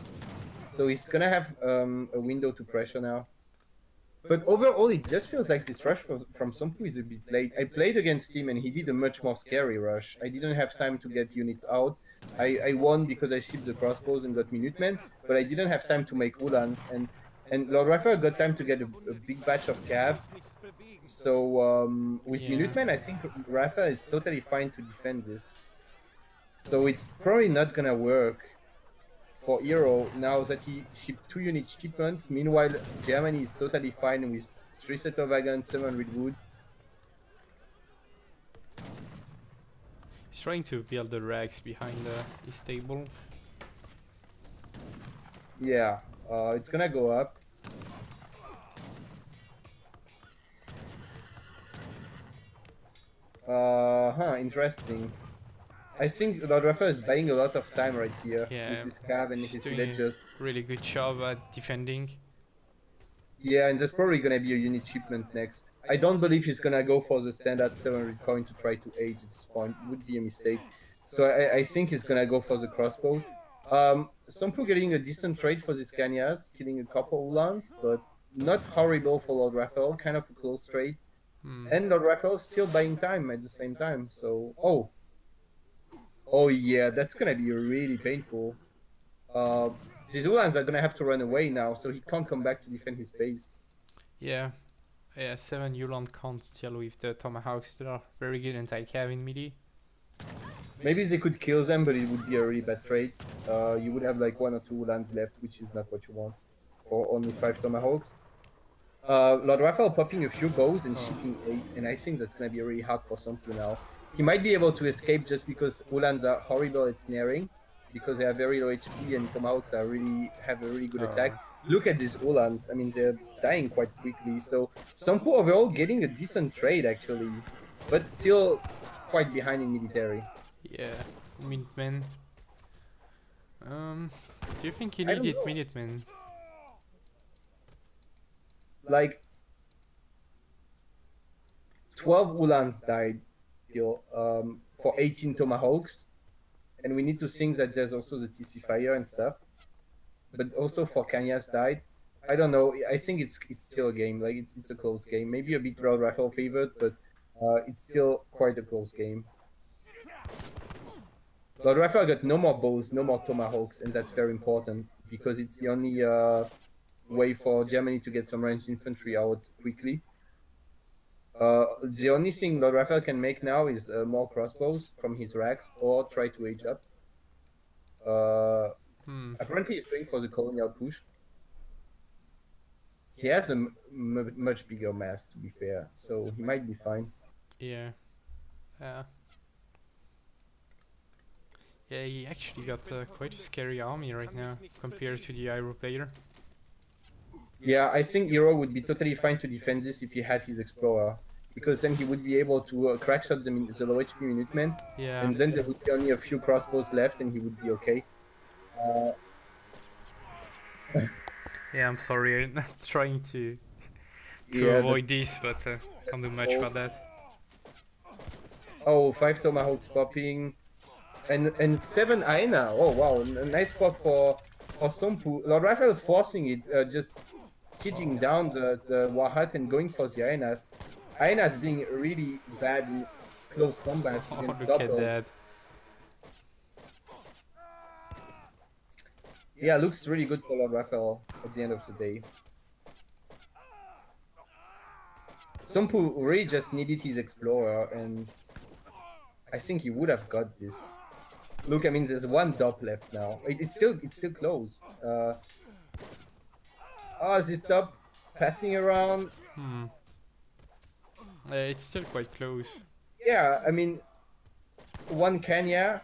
So he's gonna have a window to pressure now. But overall, it just feels like this rush from Sompu is a bit late. I played against him and he did a much more scary rush. I didn't have time to get units out. I won because I shipped the crossbows and got Minutemen, but I didn't have time to make Ulans. And LordRaphael got time to get a big batch of Cav. So with Yeah. Minutemen, I think Raphael is totally fine to defend this. So it's probably not gonna work for Hero now that he shipped 2 unit shipments. Meanwhile, Germany is totally fine with 3 set of wagons, 700 wood. He's trying to build the racks behind his stable. Yeah, it's gonna go up. Interesting. I think LordRaphael is buying a lot of time right here with his cav and he's his doing villagers. a really good job at defending. Yeah, and there's probably gonna be a unit shipment next. I don't believe he's gonna go for the standard 700 coin to try to age at this point. It would be a mistake. So I think he's gonna go for the crossbows. Somppu getting a decent trade for these Kanyas, killing a couple Ulans, but not horrible for LordRaphael, kind of a close trade. And LordRaphael still buying time at the same time, so... Oh yeah, that's gonna be really painful. These Ulans are gonna have to run away now, so he can't come back to defend his base. Yeah, 7 Ulan can't deal with the Tomahawks that are very good anti-cav in melee. Maybe they could kill them, but it would be a really bad trade. You would have like 1 or 2 Ulans left, which is not what you want for only 5 Tomahawks. LordRaphael popping a few bows and shipping 8, and I think that's gonna be really hard for Somppu now. He might be able to escape just because Ulans are horrible at snaring, because they are very low HP and Tomahawks have a really good attack. Look at these Ulans, I mean they're dying quite quickly, so Somppu overall getting a decent trade actually, but still quite behind in military. Yeah, Minutemen. Do you think he needed Minutemen? Like 12 Ulans died still, for 18 Tomahawks, and we need to think that there's also the TC fire and stuff, but also 4 Kanyas died. I don't know, I think it's still a game, like it's a close game, maybe a bit LordRaphael favored, but it's still quite a close game. LordRaphael got no more bows, no more Tomahawks, and that's very important because it's the only way for Germany to get some ranged infantry out quickly. The only thing LordRaphael can make now is more crossbows from his racks or try to age up. Apparently he's going for the colonial push. He has a much bigger mass, to be fair, so he might be fine. Yeah. Yeah, he actually got quite a scary army right now compared to the Iro player. Yeah, I think Hero would be totally fine to defend this if he had his Explorer, because then he would be able to crack shot the low HP Minutemen, and then there would be only a few crossbows left and he would be okay. Yeah, I'm sorry, I'm not trying to avoid this, but can't do much about that. Oh, 5 Tomahawks popping, and 7 Aina. Oh wow, a nice spot for Somppu. LordRaphael forcing it, just sieging down the war hut and going for the Ainas. Ainas being really bad in close combat against look at that. Yeah, looks really good for LordRaphael at the end of the day. Somppu really just needed his Explorer, and I think he would have got this. Look, I mean, there's 1 dop left now. It's still close. Oh, is this dop passing around? It's still quite close. Yeah, I mean, 1 Kanya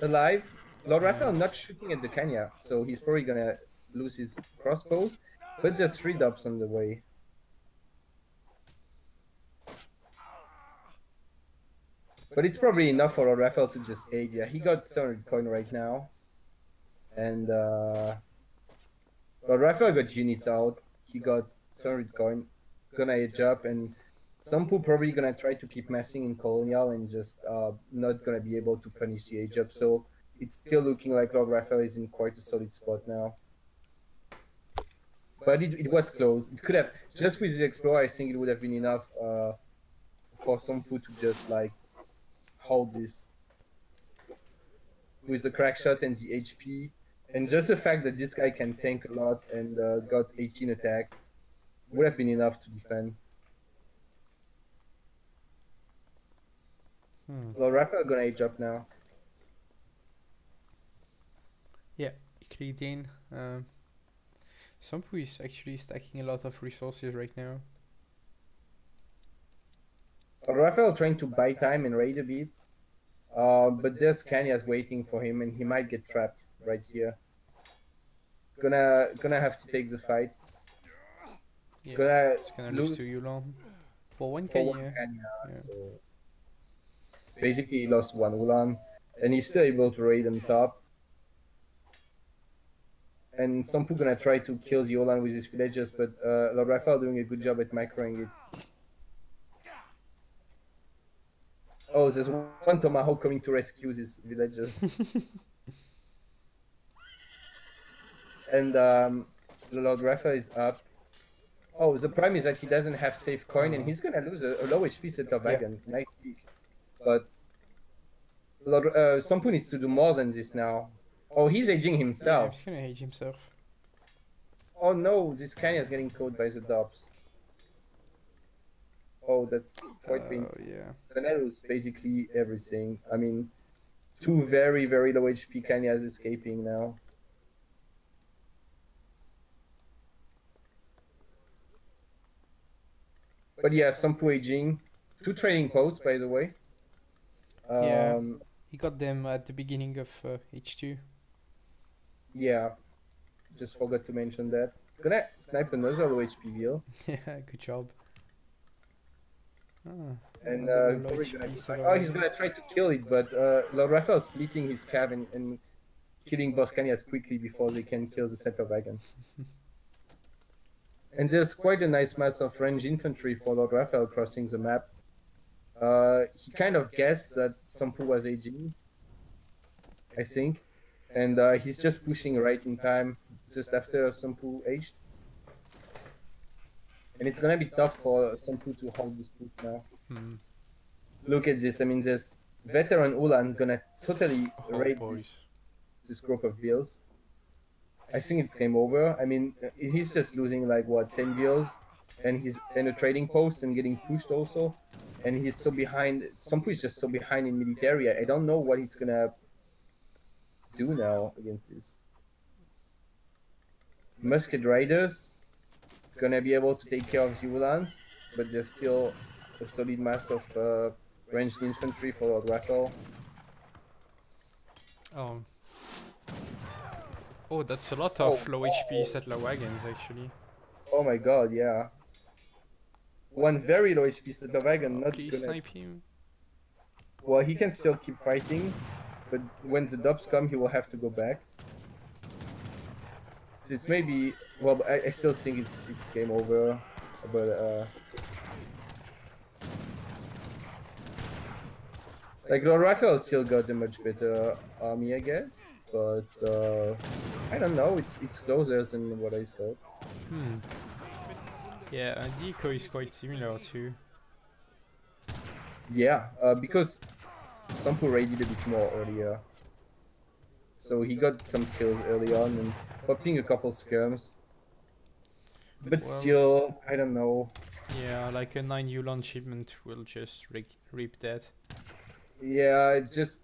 alive. LordRaphael not shooting at the Kanya, so he's probably gonna lose his crossbows. But there's 3 dops on the way. But it's probably enough for LordRaphael to just age. Yeah, he got 700 coin right now. And LordRaphael got units out. He got 700 coin. Gonna age up, and Somppu probably gonna try to keep massing in Colonial and just not gonna be able to punish the age up. So it's still looking like LordRaphael is in quite a solid spot now. But it was close. It could have, just with the Explorer, I think it would have been enough for Somppu to just like hold this with the crack shot and the HP, and just the fact that this guy can tank a lot and got 18 attack would have been enough to defend. Hmm. LordRaphael gonna age up now. Yeah, quickly gain. Sompu is actually stacking a lot of resources right now. LordRaphael trying to buy time and raid a bit. But there's Kanya's waiting for him, and he might get trapped right here. Gonna have to take the fight. Yeah, Gonna it's gonna lose lose to Yulan for one for one Kenya. Kanya, Yeah. so basically he lost one Ulan, and he's still able to raid on top. And Sompu gonna try to kill the Ulan with his villagers, but LordRaphael doing a good job at macroing it. Oh, there's one Tomahawk coming to rescue these villagers. And LordRaphael is up. Oh, the problem is that he doesn't have safe coin, and he's gonna lose a low HP settler wagon. Yeah. Nice peak. But Sompu needs to do more than this now. Oh, he's aging Yeah, himself. he's gonna age himself. Oh no, this Kanya is getting caught by the dobs. Oh, that's quite painful. Yeah. Gonna lose basically everything. I mean, two very, very low HP Kanyas escaping now. But yeah, Sompu aging. Two trading quotes, by the way. Yeah. He got them at the beginning of H2. Yeah, just forgot to mention that. Gonna snipe another low HP wheel. Yeah, good job. And another low probably HP gonna settler he's wagon. gonna try to kill it, but LordRaphael splitting his cav and killing boss Kanyas quickly before they can kill the settler wagon. And there's quite a nice mass of ranged infantry for LordRaphael crossing the map. He kind of guessed that Sompu was aging, I think, and he's just pushing right in time, just after Sompu aged. And it's gonna be tough for Sompu to hold this push now. Look at this, I mean, this veteran Ulan gonna totally raid this group of bills. I think it's game over. I mean, he's just losing like what, 10 bills, and he's in a trading post and getting pushed also. And he's so behind. Sompu is just so behind in military. I don't know what he's gonna do now against this. Musket Riders gonna be able to take care of the Ulans, but there's still a solid mass of ranged infantry for LordRaphael. Oh. Oh, that's a lot of low HP settler wagons actually. Oh my god, yeah. One very low HP settler wagon, not Please gonna... snipe him. Well, he can still keep fighting, but when the dobs come, he will have to go back. So it's maybe... Well, I still think it's game over, but like, LordRaphael still got a much better army, I guess, but I don't know, it's closer than what I thought. Yeah, Deco is quite similar too. Yeah, because Sompu raided a bit more earlier. So he got some kills early on and popping a couple skirms. But Well, still, I don't know. Yeah, like a 9 Yulan shipment will just reap that. Yeah, it's just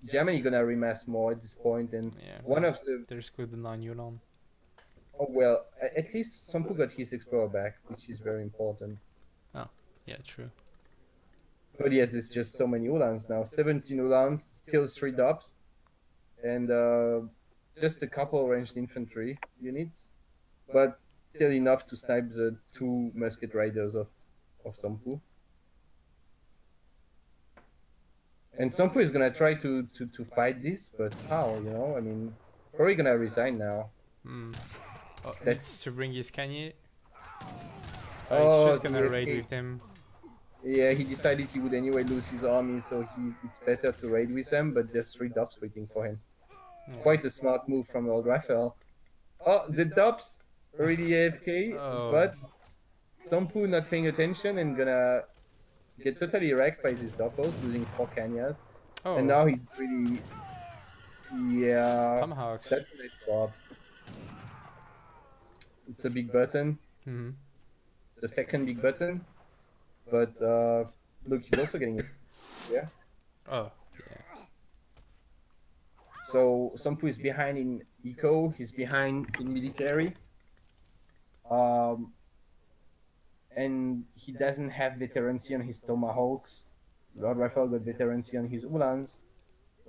Germany gonna remass more at this point, and Yeah, one of the... There's good 9 Yulan. Oh well, at least Sompu got his explorer back, which is very important. Oh, yeah, true. But yes, it's just so many Ulans now. 17 Ulans, still 3 dobs, and just a couple ranged infantry units, but still enough to snipe the 2 musket riders of Sompu. And Sompu is gonna try to fight this, but how, you know? I mean, probably gonna resign now. Oh, That's... needs to bring his Kanye. Oh, he's just gonna raid with them. Yeah, he decided he would anyway lose his army, so it's better to raid with them, but there's 3 dobs waiting for him. Yeah. Quite a smart move from LordRaphael. Oh, the dobs already AFK, but Sompu not paying attention and gonna get totally wrecked by these doppos, losing 4 Kanyas. Oh. And now he's really... Yeah, Tomahawks. that's a nice job. It's a big button. The second big button. But look, he's also getting it. Yeah. Oh, yeah. So Sompu is behind eco. He's behind in military. And he doesn't have veterancy on his tomahawks. LordRaphael got veterancy on his Ulans.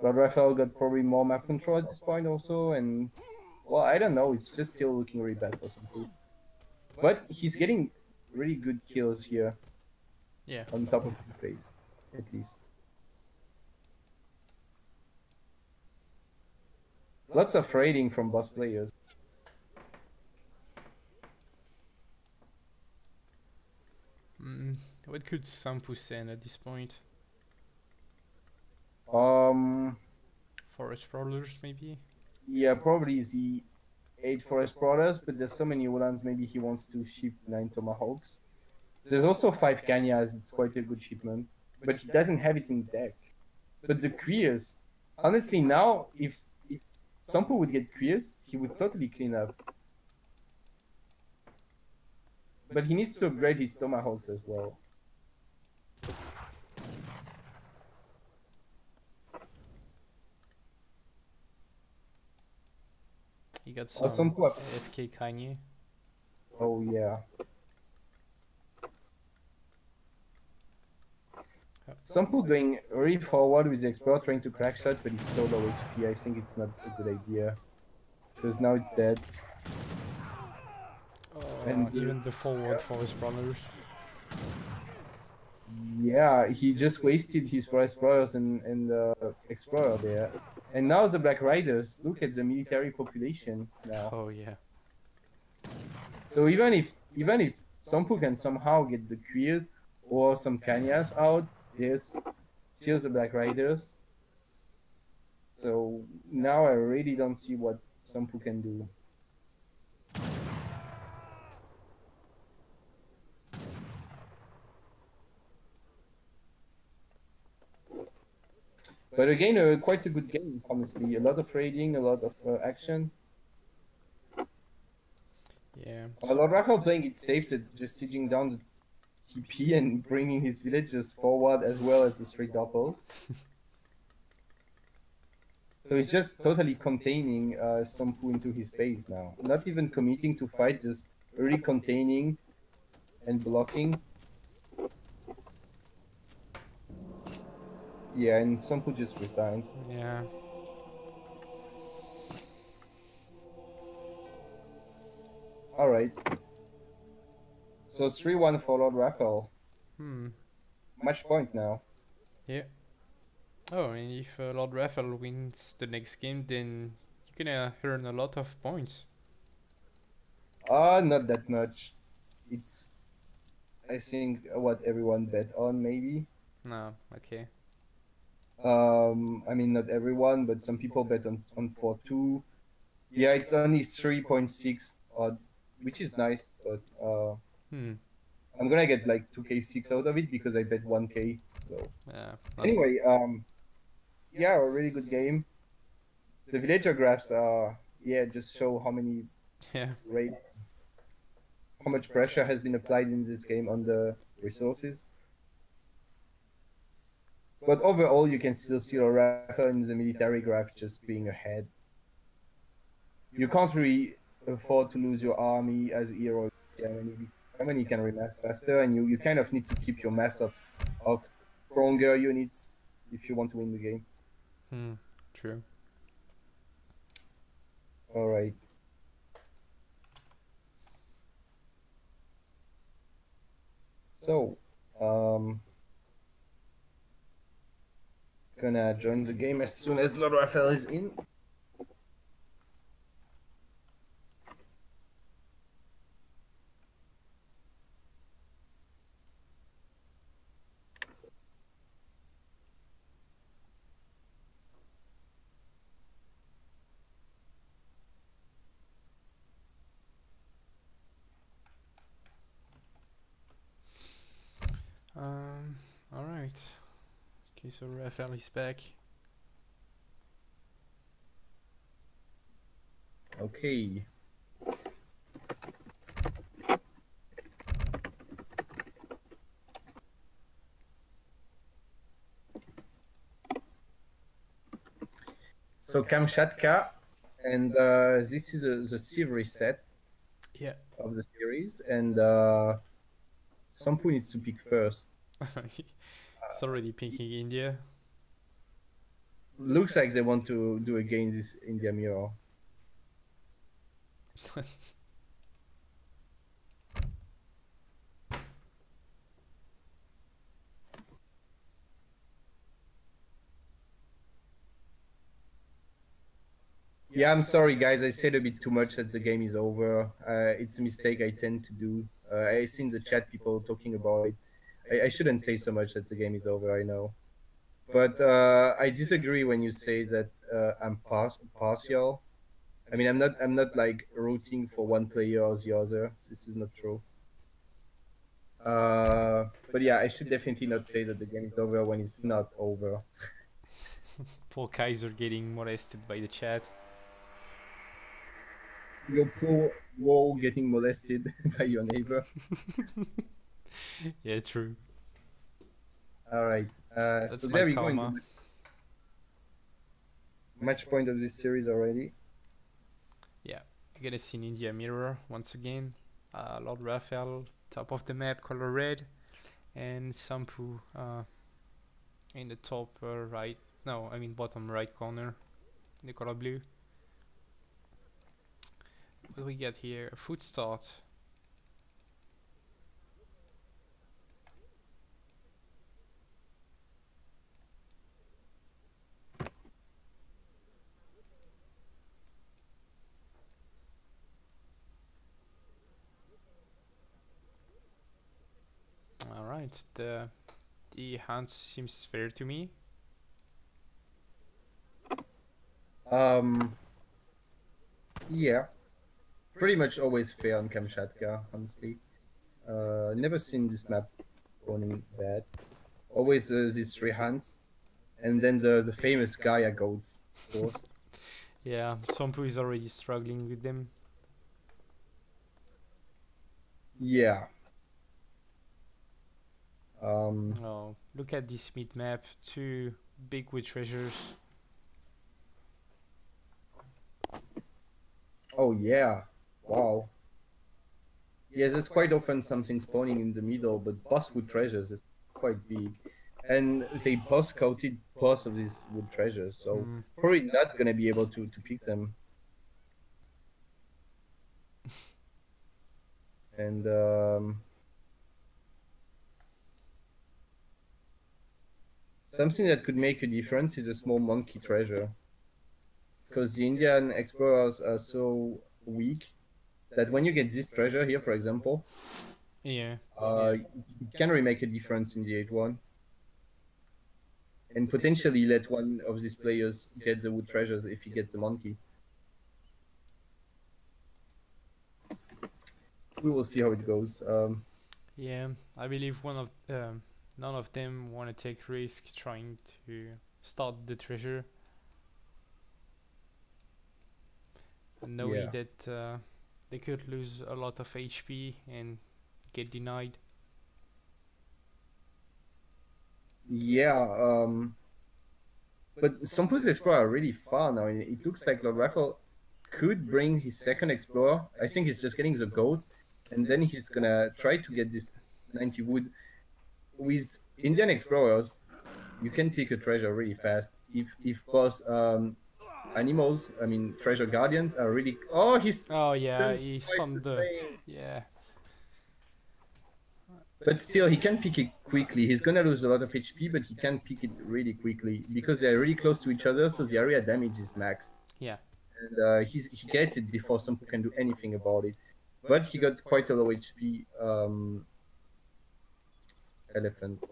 LordRaphael got probably more map control at this point also, and well, I don't know. It's just still looking really bad for SomppuKunkku. But he's getting really good kills here. Yeah. On top of his base, at least. Lots of raiding from boss players. What could Somppu send at this point? Forest Brawlers, maybe? Yeah, probably the 8 Forest Brawlers, but there's so many Ulans, maybe he wants to ship 9 Tomahawks. There's also 5 Kanyas, it's quite a good shipment, but he doesn't have it in deck. But the Queers, honestly now, if Somppu would get Queers, he would totally clean up. But he needs to upgrade his Tomahawks as well. He got some AFK Kanye. Oh yeah. Somppu going really forward with the expert trying to crack shot, but it's so low HP. I think it's not a good idea. Because now it's dead. And even the forward Forest Brawlers. Yeah, he just wasted his Forest Brawlers and Explorer there. And now the Black Riders, look at the military population now. Oh yeah. So even if Somppu can somehow get the Queers or some Kanyas out, there's still the Black Riders. So now I really don't see what Somppu can do. But again, quite a good game, honestly. A lot of raiding, a lot of action. Yeah. LordRaphael playing it safe, to just sieging down the TP and bringing his villagers forward as well as the straight doppel. So he's just totally containing Somppu into his base now. Not even committing to fight, just really containing and blocking. Yeah, and Somppu just resigns. Yeah. Alright. So 3-1 for LordRaphael. Match point now. Yeah. Oh, and if LordRaphael wins the next game, then you're gonna earn a lot of points. Not that much. It's, I think, what everyone bet on, maybe. No, okay. I mean, not everyone, but some people bet on 4-2. Yeah, it's only 3.6 odds, which is nice, but I'm gonna get like 2k6 out of it because I bet 1k. So anyway, yeah, a really good game. The villager graphs are just show how many raids, how much pressure has been applied in this game on the resources. But overall, you can still see LordRaphael in the military graph just being ahead. You can't really afford to lose your army as a hero. Germany can remass faster, and you kind of need to keep your mass of stronger units if you want to win the game. True. All right. So, gonna join the game as soon as LordRaphael is in. Alright. Okay, so Raphael is back. Okay. So Kamchatka And this is the Civ reset Yeah. of the series, and Somppu needs to pick first. It's already picking India. Looks like they want to do again this India mirror. Yeah, I'm sorry, guys. I said a bit too much that the game is over. It's a mistake I tend to do. I see in the chat people talking about it. I shouldn't say so much that the game is over, I know. But I disagree when you say that I'm partial. I mean, I'm not like rooting for one player or the other. This is not true. But yeah, I should definitely not say that the game is over when it's not over. Poor Kaiser getting molested by the chat. Your poor wall getting molested by your neighbor. Yeah, true. All right. That's So my there we go. karma. Match point of this series already. Yeah, you're gonna see an India mirror once again. LordRaphael, top of the map, color red, and Somppu in the top right. No, I mean bottom right corner, in the color blue. What do we get here? A food start. Alright, the hunt seems fair to me. Yeah, pretty much always fair on Kamchatka, honestly. Never seen this map going bad. Always these three hands, and then the famous Gaia goats, of course. Yeah, Somppu is already struggling with them. Yeah. Oh, look at this mid map. Two big wood treasures. Oh yeah. Wow. Yes, it's quite often something spawning in the middle, but bosswood treasures is quite big. And they boss scouted boss of these wood treasures, so probably not gonna be able to pick them. And something that could make a difference is a small monkey treasure. Because the Indian explorers are so weak that when you get this treasure here, for example, Yeah. it can really make a difference in the H1. And potentially let one of these players get the wood treasures if he gets the monkey. We will see how it goes. Yeah, I believe none of them want to take risk trying to start the treasure, knowing that they could lose a lot of HP and get denied. Yeah, but Somppu's Explorer are really far now. And it looks like LordRaphael could bring his second Explorer. I think he's just getting the goat, and then he's gonna try to get this 90 wood. With Indian Explorers, you can pick a treasure really fast. If both animals, I mean treasure guardians, are really. Oh, he's. Oh yeah, Twice he the stunned the. same. Yeah. But still, he can pick it quickly. He's gonna lose a lot of HP, but he can pick it really quickly because they're really close to each other, so the area damage is maxed. Yeah. And he gets it before Somppu can do anything about it. But he got quite a low HP elephant.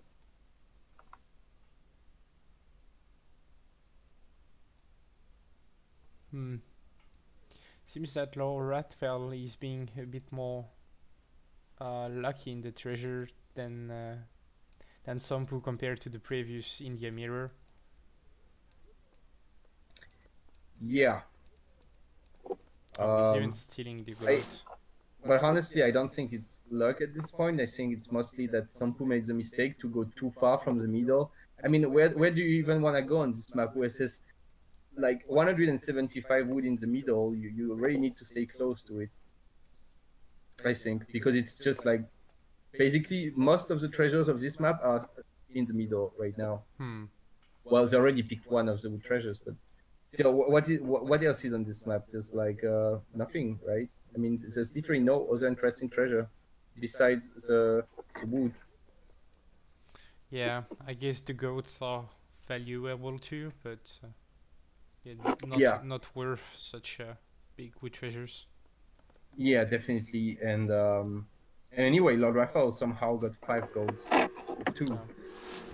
Seems that LordRaphael is being a bit more lucky in the treasure than Somppu compared to the previous India mirror. Yeah. He's even stealing the goat. But honestly, I don't think it's luck at this point. I think it's mostly that Somppu made the mistake to go too far from the middle. I mean, where do you even want to go on this map where it says like 175 wood in the middle, you really need to stay close to it, I think, because it's just like basically most of the treasures of this map are in the middle right now. Well, they already picked one of the wood treasures, but so what else is on this map? There's like nothing, right? I mean, there's literally no other interesting treasure besides the wood. Yeah, I guess the goats are valuable too, but yeah, Yeah, not worth such big wood treasures. yeah, definitely. And anyway, LordRaphael somehow got 5 golds, 2, and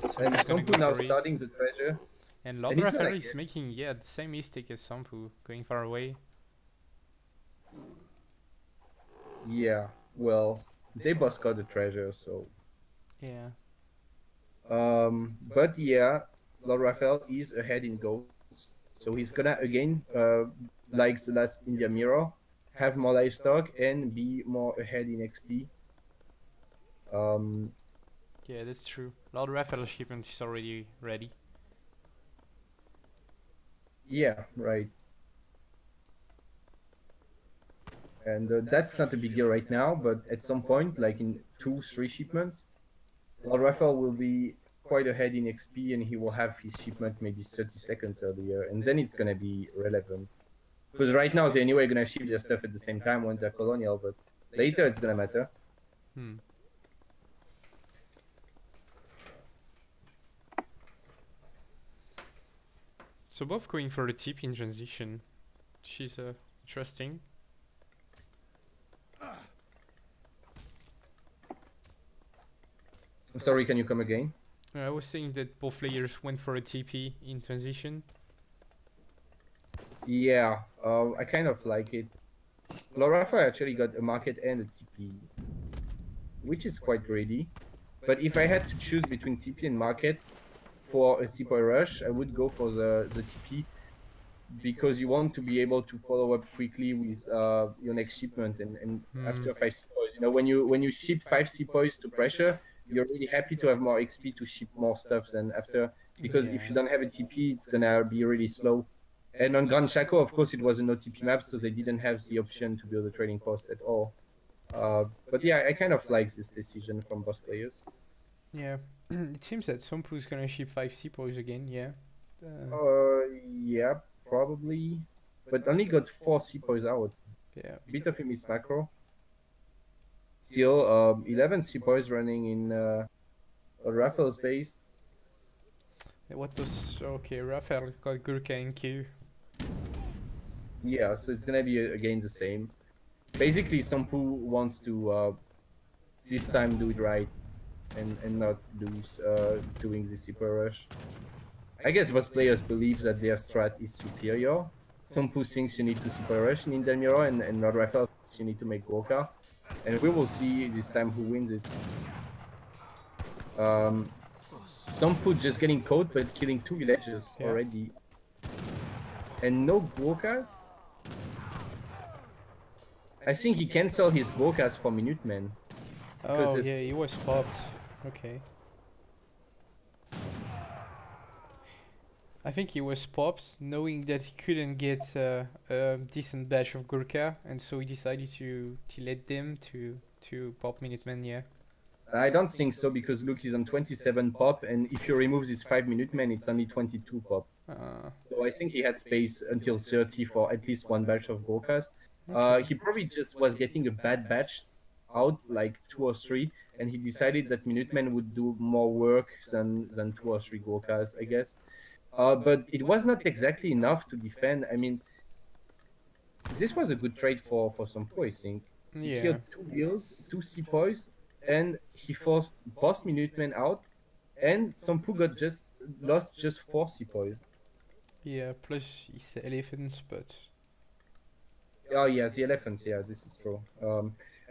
Somppu's gonna go Somppu now for it. starting the treasure, And and it's not LordRaphael like is making, yeah, the same mistake as Somppu, going far away. yeah. Well, they both got the treasure, so Yeah. but yeah, LordRaphael is ahead in golds, so he's gonna again like the last India Mirror, have more livestock and be more ahead in XP. Yeah, that's true. LordRaphael's shipment is already ready. Yeah, right. And that's not a big deal right now, but at some point, like in 2-3 shipments, LordRaphael will be quite ahead in XP and he will have his shipment maybe 30 seconds earlier, and then it's gonna be relevant. Because right now they're anyway gonna ship their stuff at the same time when they're colonial, but later it's gonna matter. So both going for the TP in transition, which is interesting. Sorry, can you come again? I was saying that both players went for a TP in transition. Yeah, I kind of like it. LordRaphael actually got a market and a TP, which is quite greedy. But if I had to choose between TP and market for a sepoy rush, I would go for the TP, because you want to be able to follow up quickly with your next shipment, and after 5 sepoys, you know, when you ship 5 sepoys to pressure, you're really happy to have more XP to ship more stuff than after, because if you don't have a TP, it's gonna be really slow. And on Gran Chaco, of course, it was an OTP map, so they didn't have the option to build a trading post at all. But yeah, I kind of like this decision from both players. Yeah, it seems that Somppu's gonna ship 5 sepoys again, yeah. Yeah, probably, but only got 4 sepoys out. Yeah. Bit of a miss macro. Still, 11 sepoys running in Raphael's base. What does... Okay, Raphael got Gurkha in queue. Yeah, so it's gonna be again the same. Basically, Somppu wants to this time do it right and not lose doing the super rush. I guess most players believe that their strat is superior. Somppu thinks you need to super rush in Indian Mirror, and LordRaphael thinks you need to make Gorka. And we will see this time who wins it. Somppu just getting caught but killing 2 villagers already. And no Gorkas? I think he cancelled his Gorkas for Minutemen. Oh yeah, he was popped. Okay. I think he was popped, knowing that he couldn't get a decent batch of Gurkha, and so he decided to let them to pop Minutemen, yeah. I don't think so, because look, he's on 27 pop, and if you remove this 5 Minutemen, it's only 22 pop. So I think he had space until 30 for at least one batch of Gorkas. He probably just was getting a bad batch out, like 2 or 3, and he decided that Minutemen would do more work than 2 or 3 Gorkas, I guess. But it was not exactly enough to defend. I mean, this was a good trade for Somppu, I think. He killed 2 wheels, 2 sepoys, and he forced both Minutemen out, and Somppu lost just 4 sepoys. Yeah, plus his elephants, but... Oh yeah, the elephants, yeah, this is true.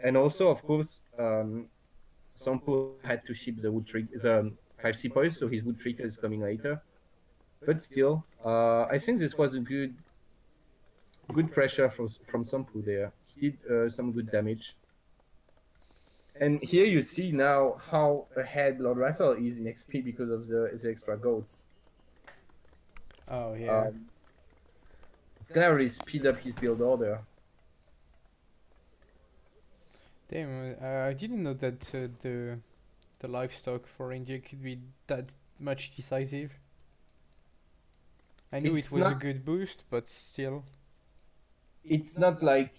And also, of course, Somppu had to ship the 5 sepoys, so his wood trigger is coming later. But still, I think this was a good pressure from Somppu there. He did some good damage. And here you see now how ahead LordRaphael is in XP because of the extra goats. Oh yeah. it's gonna really speed up his build order. Damn, I didn't know that the livestock for India could be that much decisive. I knew it It's was a not. good boost, but still. It's not like.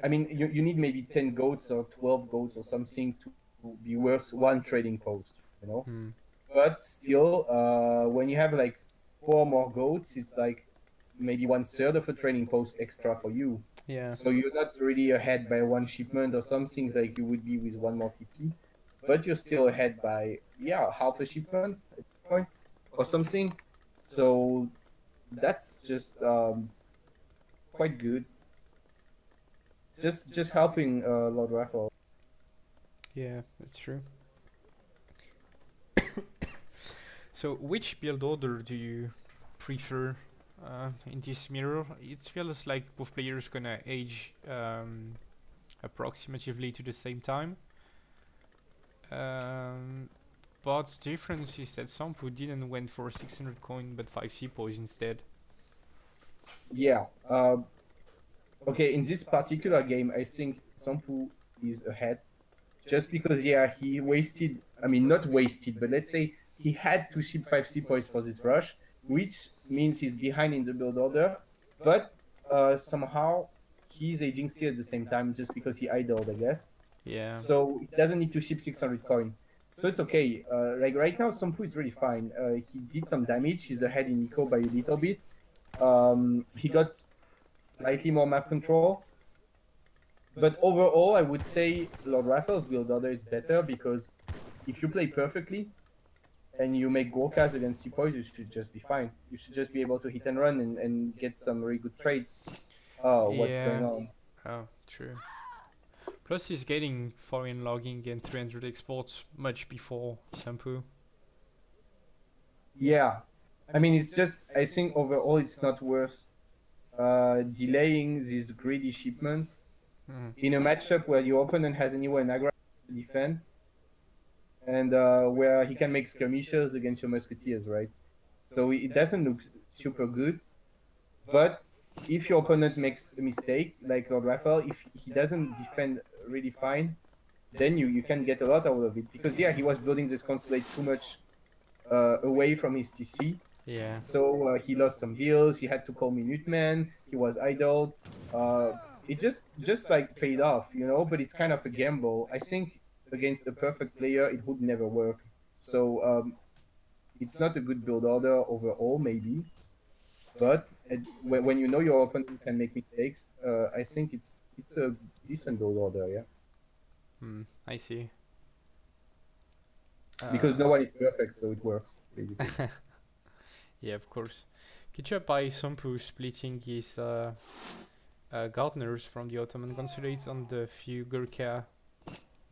I mean, you need maybe 10 goats or 12 goats or something to be worth one trading post, you know. Hmm. But still, when you have like 4 more goats, it's like maybe 1/3 of a trading post extra for you. Yeah. So you're not really ahead by one shipment or something like you would be with one more TP, but you're still ahead by half a shipment at this point or something. So that's just quite good. Just helping LordRaphael. Yeah, that's true. So, which build order do you prefer in this mirror? It feels like both players gonna age approximately to the same time. Um, but the difference is that Somppu didn't went for 600 coin but 5 sepoys instead. Yeah. Okay, in this particular game, I think Somppu is ahead just because he wasted. I mean, not wasted, but let's say he had to ship 5 sepoys for this rush, which means he's behind in the build order. But somehow he's aging still at the same time just because he idled, I guess. Yeah. So he doesn't need to ship 600 coin. So it's okay. Like right now, Somppu is really fine. He did some damage. He's ahead in eco by a little bit. He got slightly more map control. But overall, I would say LordRaphael's build order is better because if you play perfectly and you make Gorkas against Sepoys, you should just be fine. You should just be able to hit and run and get some really good trades. Oh, what's going Yeah. on? Oh, true. Plus he's getting foreign logging and 300 exports much before Somppu. Yeah. I mean, it's just, I think overall it's not worth delaying these greedy shipments in a matchup where your opponent has anywhere an aggro to defend and where he can make skirmishers against your musketeers, right? So it doesn't look super good. But if your opponent makes a mistake, like LordRaphael, if he doesn't defend really fine, then you can get a lot out of it. Because he was building this consulate too much away from his TC. Yeah. So he lost some deals. He had to call Minutemen. He was idled. It just like paid off, you know. But it's kind of a gamble. I think against a perfect player, it would never work. So it's not a good build order overall, maybe. But when you know your opponent can make mistakes, I think it's a decent build order, yeah. I see. Because no one is perfect, so it works basically. Yeah, of course. Good job by Somppu splitting his gardeners from the Ottoman consulate on the few Gurkha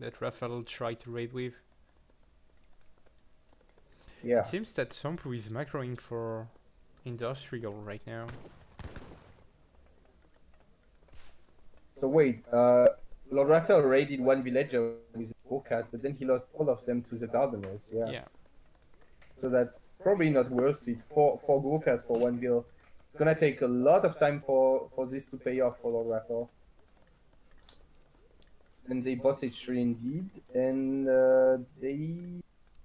that Raphael tried to raid with. Yeah. It seems that Somppu is macroing for industrial right now. So wait, LordRaphael raided one villager with Gorkas, but then he lost all of them to the gardeners, yeah. Yeah. So that's probably not worth it. Four Gorkas for one bill. It's gonna take a lot of time for this to pay off for LordRaphael. And they boss H3 indeed, and they...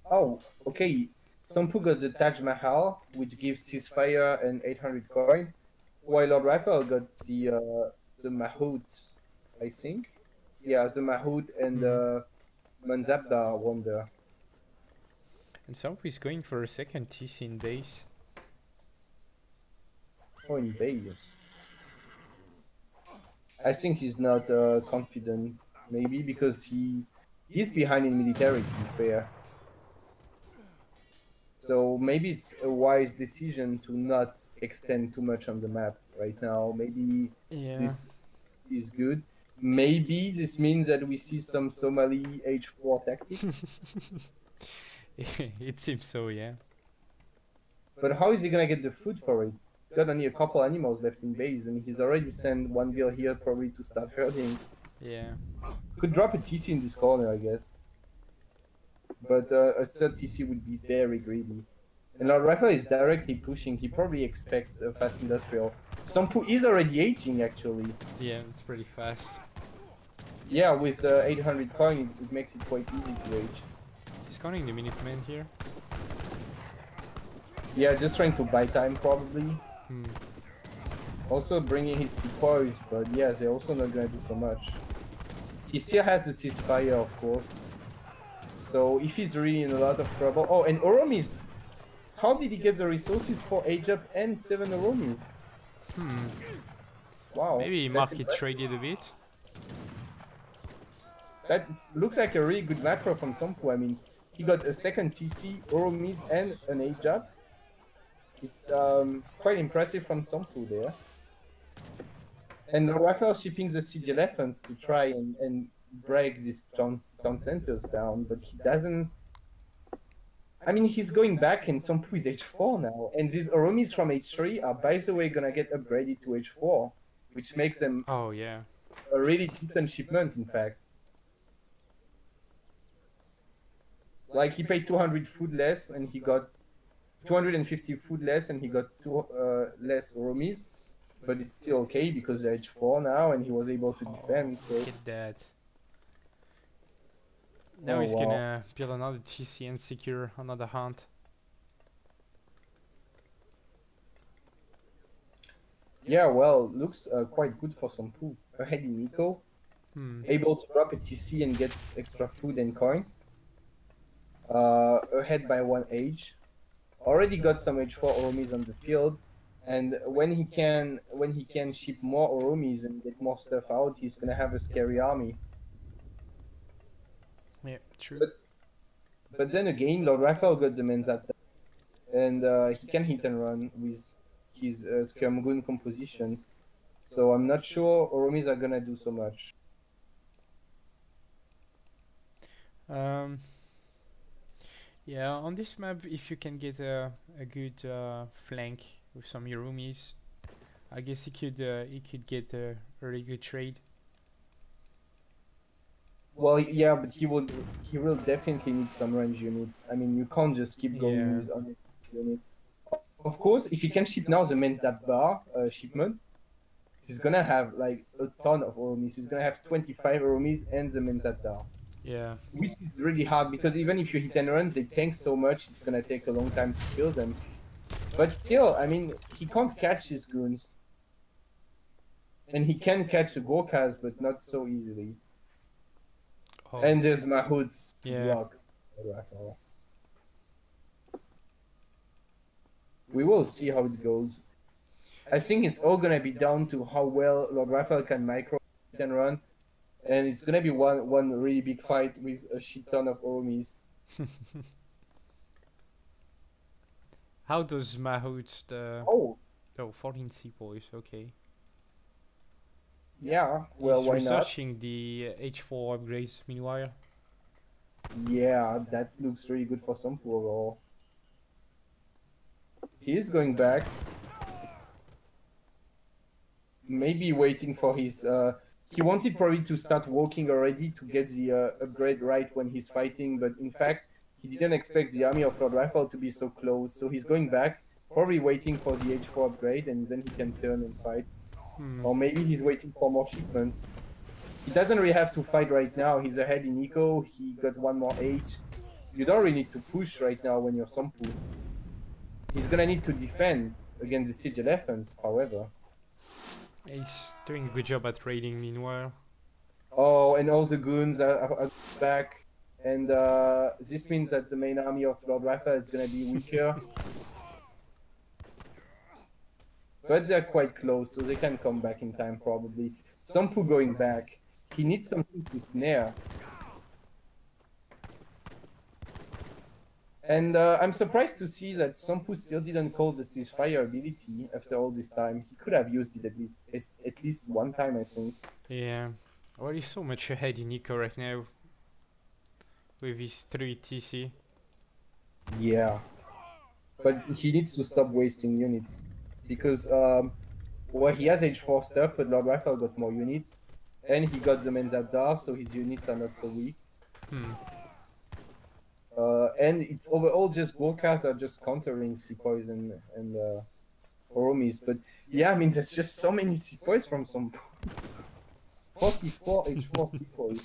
Oh, okay. Somppu got the Taj Mahal, which gives ceasefire and 800 coin, while LordRaphael got the Mahout, I think. Yeah, the Mahout and Manzabda Wonder. And Somppu is going for a second TC in base. Oh, in base. I think he's not confident, maybe because he's behind in military, to be fair. So maybe it's a wise decision to not extend too much on the map right now. Maybe this is good. Maybe this means that we see some Somali H4 tactics. It seems so, yeah. But how is he gonna get the food for it? Got only a couple animals left in base, and he's already sent one bill here probably to start herding. Yeah. Could drop a TC in this corner, I guess. But a third TC would be very greedy. And LordRaphael is directly pushing. He probably expects a fast industrial. Sompu is already aging, actually. Yeah, it's pretty fast. Yeah, with 800 coin, it makes it quite easy to age. He's counting the Minutemen here. Yeah, just trying to buy time, probably. Hmm. Also bringing his sepoys, but yeah, they're also not gonna do so much. He still has the ceasefire, of course. So if he's really in a lot of trouble... Oh, and Oromis! How did he get the resources for age up and 7 Oromis? Wow. Maybe market traded a bit. That looks like a really good macro from Sompu. I mean, he got a second TC, Oromis, and an age up. It's quite impressive from Sompu there. And LordRaphael shipping the siege elephants to try and break these town centers down, but he doesn't... I mean, he's going back and Sompu is H4 now, and these Oromis from H3 are, by the way, gonna get upgraded to H4, which makes them Oh yeah, a really decent shipment, in fact. Like, he paid 200 food less, and he got 250 food less, and he got 2 less Oromis, but it's still okay because they're H4 now, and he was able to defend. So look at that. Now Oh, he's wow. gonna build another TC and secure another hunt. yeah, well, looks quite good for Sompu. Ahead in Eco, able to drop a TC and get extra food and coin. Ahead by 1 age. Already got some H4 Oromis on the field, and when he can ship more Oromis and get more stuff out, he's gonna have a scary army. Yeah, true. But then again, LordRaphael got the Manchuria, and he can hit and run with his Skirmagoon composition. So I'm not sure Oromis are gonna do so much. Yeah, on this map, if you can get a good flank with some Yorumis, I guess he could get a really good trade. Well, yeah, but he will definitely need some range units. I mean, you can't just keep going Yeah. with only units. Of course, if he can ship now the Menzat bar shipment, he's gonna have like a ton of Oromis. He's gonna have 25 Oromis and the Menzat bar. Yeah. Which is really hard because even if you hit and run, they tank so much, it's gonna take a long time to kill them. But still, I mean, he can't catch his goons. And he can catch the Gorkhas, but not so easily. Oh. And there's Mahout's Yeah. block. We will see how it goes. I think it's all gonna be down to how well LordRaphael can micro hit and run. And it's gonna be one really big fight with a shit ton of Oromis. How does Mahout the... Oh, Oh, 14 sepoys, okay. yeah, well, He's why not? researching the H4 upgrades meanwhile. Yeah, that looks really good for Sompu overall. He is going back. Maybe waiting for his... he wanted probably to start walking already to get the upgrade right when he's fighting, but in fact, he didn't expect the army of LordRaphael to be so close, so he's going back, probably waiting for the H4 upgrade, and then he can turn and fight. Or maybe he's waiting for more shipments. He doesn't really have to fight right now, he's ahead in eco, he got 1 more H. You don't really need to push right now when you're Sompu. He's gonna need to defend against the siege elephants, however. He's doing a good job at raiding meanwhile. Oh, and all the goons are back. And this means that the main army of LordRaphael is gonna be weaker. But they're quite close, so they can come back in time probably. Sompu going back. He needs something to snare. And I'm surprised to see that Sompu still didn't call the ceasefire ability after all this time. He could have used it at least one time, I think. Yeah. Well, he's so much ahead in eco right now. With his 3 TC. Yeah. But he needs to stop wasting units. Because, well, he has H4 stuff, but LordRaphael got more units. And he got the Menzat Dar, so his units are not so weak. and it's overall just Gurkhas are just countering sepoys and Oromis. But yeah, I mean, there's just so many sepoys from some 44 H4 sepoys.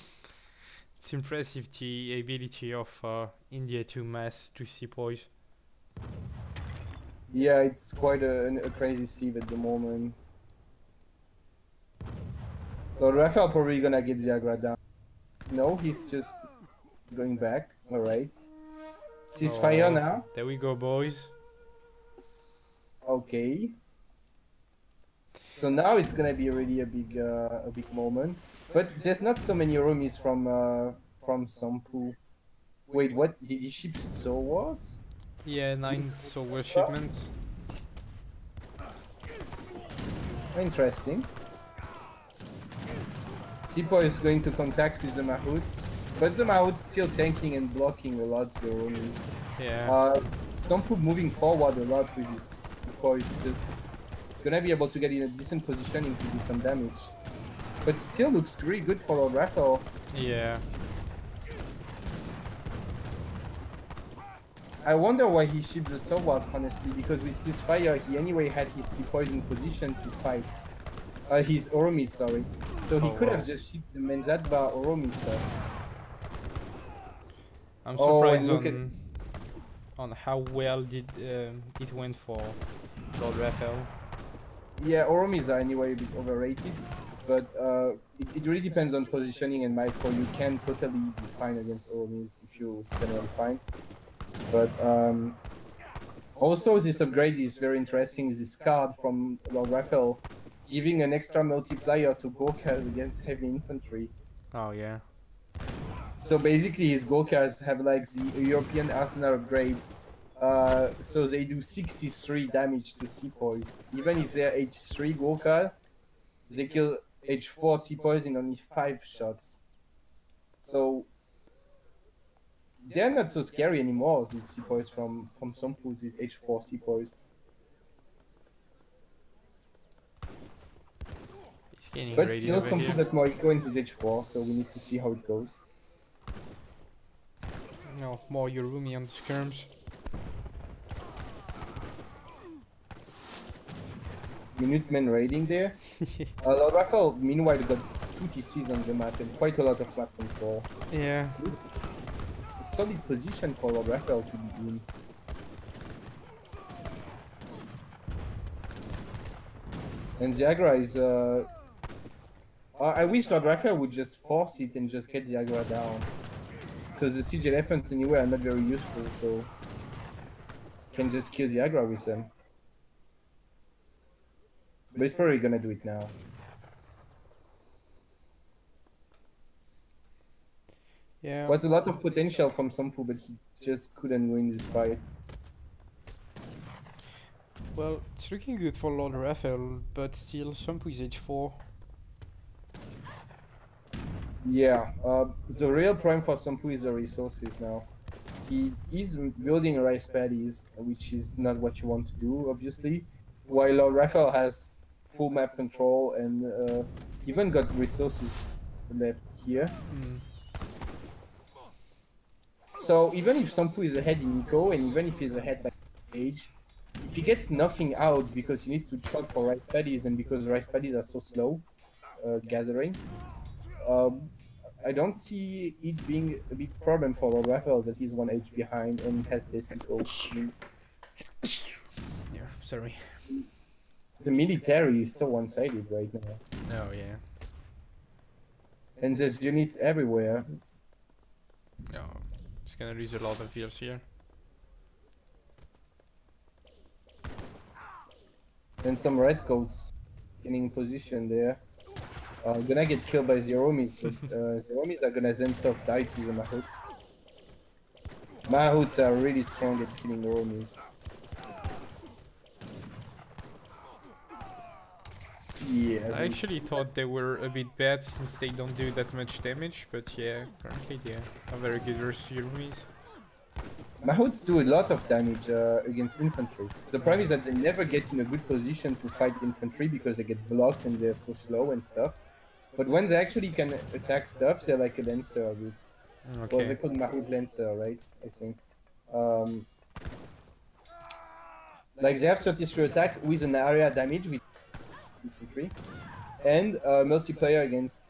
It's impressive the ability of India to mass to sepoys. Yeah, it's quite a crazy sieve at the moment. LordRaphael probably gonna get the aggro down. No, he's just going back. Alright. Ceasefire now. There we go, boys. Okay. So now it's gonna be really a big moment. But there's not so many Oromis from Somppu. Wait, what? Did he ship Sowas? Yeah, 9 solar shipments. Interesting. Sepoy is going to contact with the Mahouts, but the Mahouts still tanking and blocking a lot the Oromis. Yeah. Somppu moving forward a lot with his Sepoy is just gonna be able to get in a decent positioning to do some damage. But still looks really good for LordRaphael. Yeah. I wonder why he shipped the Sowas, honestly, because with Ceasefire he anyway had his Sepoys in position to fight. His Oromis, sorry. So he could have just shipped the Menzatba Oromi stuff. I'm surprised on how well did it went for LordRaphael. Yeah, Oromis are anyway a bit overrated, but it really depends on positioning and micro. You can totally be fine against Oromis if you generally fine. But also this upgrade is very interesting. This card from LordRaphael giving an extra multiplier to Gurkhas against heavy infantry. Oh yeah. So basically his Gurkhas have like the European arsenal upgrade. So they do 63 damage to sepoys. Even if they're H3 Gurkhas, they kill H4 sepoys in only 5 shots. So they're not so scary anymore, these sepoys from Somppu, these H4 sepoys. But still Somppu got more eco into his H4, so we need to see how it goes. No, more Yorumi on the skirms. Minutemen raiding there. LordRaphael meanwhile got 2 TCs on the map and quite a lot of map control. Yeah. A solid position for LordRaphael to be in. And the Agra is I wish LordRaphael would just force it and just get the Agra down. Because the siege elephants anyway are not very useful, so can just kill the Agra with them. But he's probably gonna do it now. Yeah. Was a lot of potential from Somppu, but he just couldn't win this fight. Well, it's looking good for LordRaphael, but still Somppu is H4. Yeah, the real problem for Somppu is the resources now. He is building rice paddies, which is not what you want to do, obviously. While LordRaphael has full map control and even got resources left here. So even if Somppu is ahead in eco, and even if he's ahead by age, if he gets nothing out because he needs to chop for rice paddies and because rice paddies are so slow gathering, I don't see it being a big problem for LordRaphael that he's 1 H behind and has less eco. Yeah, sorry. The military is so one-sided right now. Oh yeah. And there's units everywhere. No, it's gonna lose a lot of years here. And some redcoats getting in position there. Gonna get killed by the Oromis, but the Oromis are gonna themselves die to the Mahouts. Mahouts are really strong at killing Oromis. Yeah. I actually thought they were a bit bad since they don't do that much damage, but yeah, currently they are very good versus Yorumis. Mahouts do a lot of damage against infantry. The problem is that they never get in a good position to fight infantry because they get blocked and they're so slow and stuff. But when they actually can attack stuff, they're like a lancer. Okay. Well, they call Mahout lancer, right? I think. Like they have 33 attack with an area damage with infantry, and multiplayer against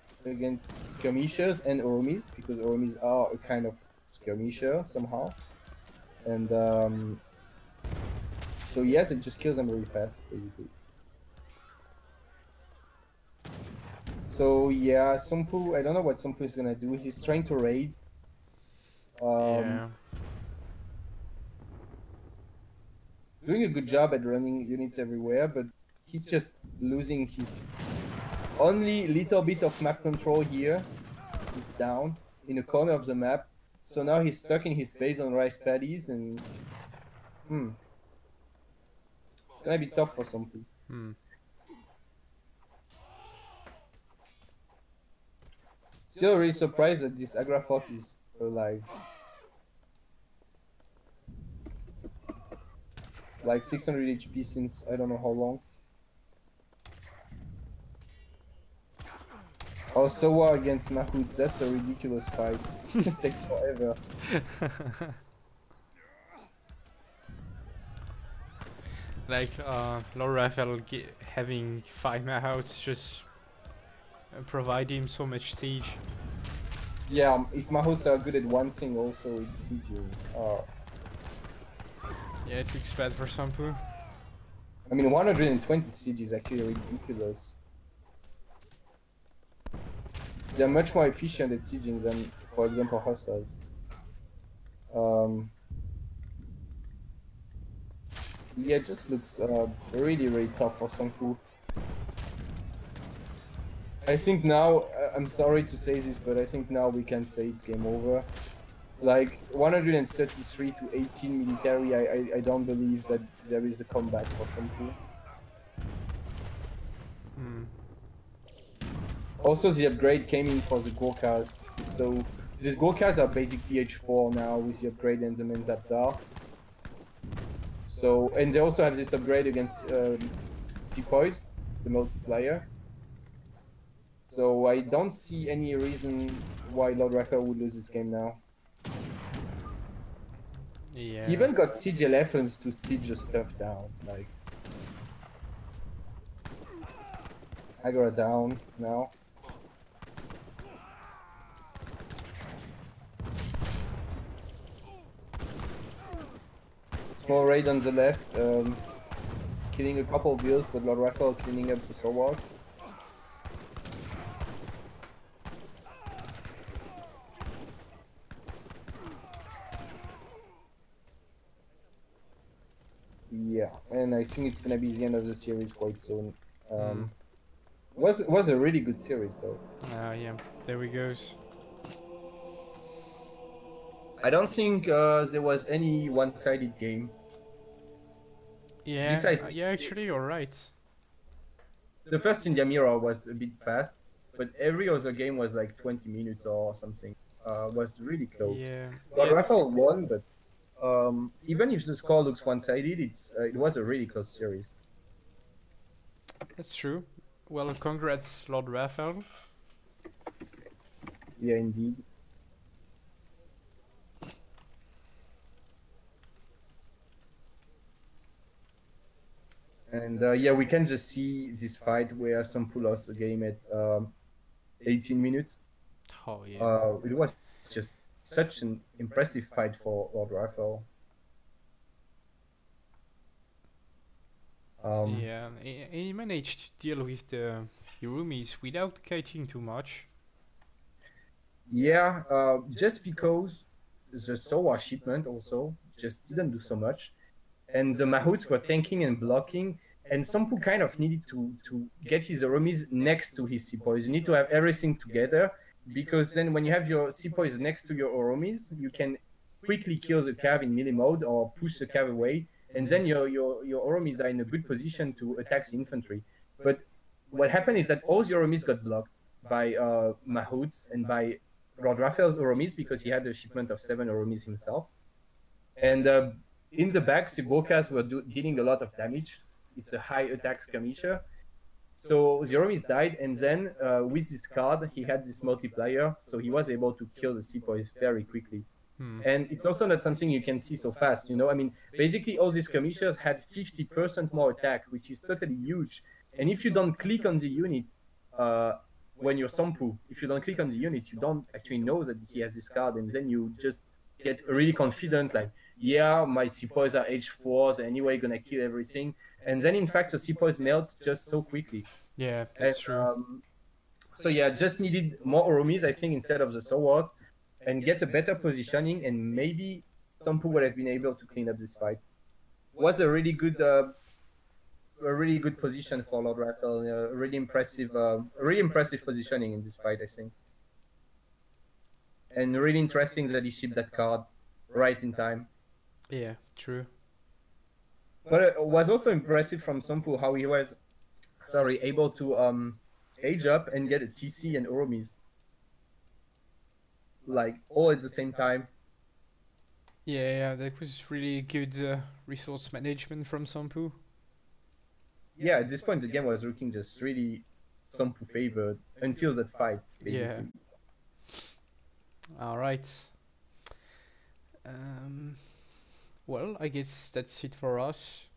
skirmishers and Oromis, because Oromis are a kind of skirmisher somehow. And so yes, it just kills them really fast, basically. So yeah, Somppu, I don't know what Somppu is gonna do. He's trying to raid. Yeah. Doing a good job at running units everywhere, but he's just losing his only little bit of map control here. He's down in a corner of the map. So now he's stuck in his base on rice paddies, and it's gonna be tough for Somppu. Still really surprised that this Agrafort is alive. Like 600 HP since I don't know how long. Oh, Sowa against Mahouts, that's a ridiculous fight. It takes forever. Like, LordRaphael having 5 Mahouts just provide him so much siege. Yeah, if Mahouts are good at one thing, also it's sieging. Yeah, it looks bad for Somppu. I mean, 120 siege is actually ridiculous. They're much more efficient at sieging than, for example, Hussars. Yeah, it just looks really, really tough for Somppu. I think now, I'm sorry to say this, but I think now we can say it's game over. Like 133 to 18 military, I don't believe that there is a comeback for Somppu. Also, the upgrade came in for the Gurkhas, so these Gurkhas are basically H4 now with the upgrade and the Menzapdar. So, and they also have this upgrade against Sepoys, the multiplier. So I don't see any reason why LordRaphael would lose this game now. Yeah. He even got siege elephants to siege the stuff down, like Agra down now. Small raid on the left, killing a couple of wheels, but LordRaphael cleaning up the Sowas. Yeah, and I think it's gonna be the end of the series quite soon. Was a really good series though. Yeah, there we goes. I don't think there was any one-sided game. Yeah, Besides, yeah, actually you're right. the first India Mirror was a bit fast, but every other game was like 20 minutes or something. Was really close. Yeah. LordRaphael won, but even if the score looks one-sided, it was a really close series. That's true. Well, congrats, LordRaphael. Yeah, indeed. And yeah, we can just see this fight where Somppu lost the game at 18 minutes. Oh yeah. It was just such an impressive fight for LordRaphael. Yeah, he managed to deal with the Iroquois without catching too much. Yeah, just because the Sowa shipment also just didn't do so much, and the Mahouts were tanking and blocking, and Somppu kind of needed to get his Oromis next to his Sepoys. You need to have everything together, because then when you have your Sepoys next to your Oromis, you can quickly kill the cav in melee mode or push the cav away, and then your Oromis are in a good position to attack the infantry. But what happened is that all the Oromis got blocked by Mahouts and by LordRaphael's Oromis, because he had a shipment of 7 Oromis himself. And in the back, the Gurkhas were dealing a lot of damage. It's a high attack skirmisher. So the Oromis died, and then with his card, he had this multiplier, so he was able to kill the Sepoys very quickly. And it's also not something you can see so fast, you know. I mean, basically all these skirmishers had 50% more attack, which is totally huge. And if you don't click on the unit, uh, when you're Sompu, if you don't click on the unit, you don't actually know that he has this card, and then you just get really confident, like, yeah, my sepoys are H4s, anyway, gonna kill everything. And then in fact, the sepoys melt just so quickly. Yeah, And that's true. so yeah, just needed more Oromis, I think, instead of the Sowars, and get a better positioning, and maybe Sompu would have been able to clean up this fight. Was a really good position for LordRaphael. Really impressive positioning in this fight, I think. And really interesting that he shipped that card right in time. Yeah, true. But it was also impressive from Sompu how he was, able to age up and get a TC and Oromis, like all at the same time. Yeah, that was really good resource management from Sompu. Yeah, at this point the game was looking just really Sompu favored until that fight, Yeah. basically. All right. Well, I guess that's it for us.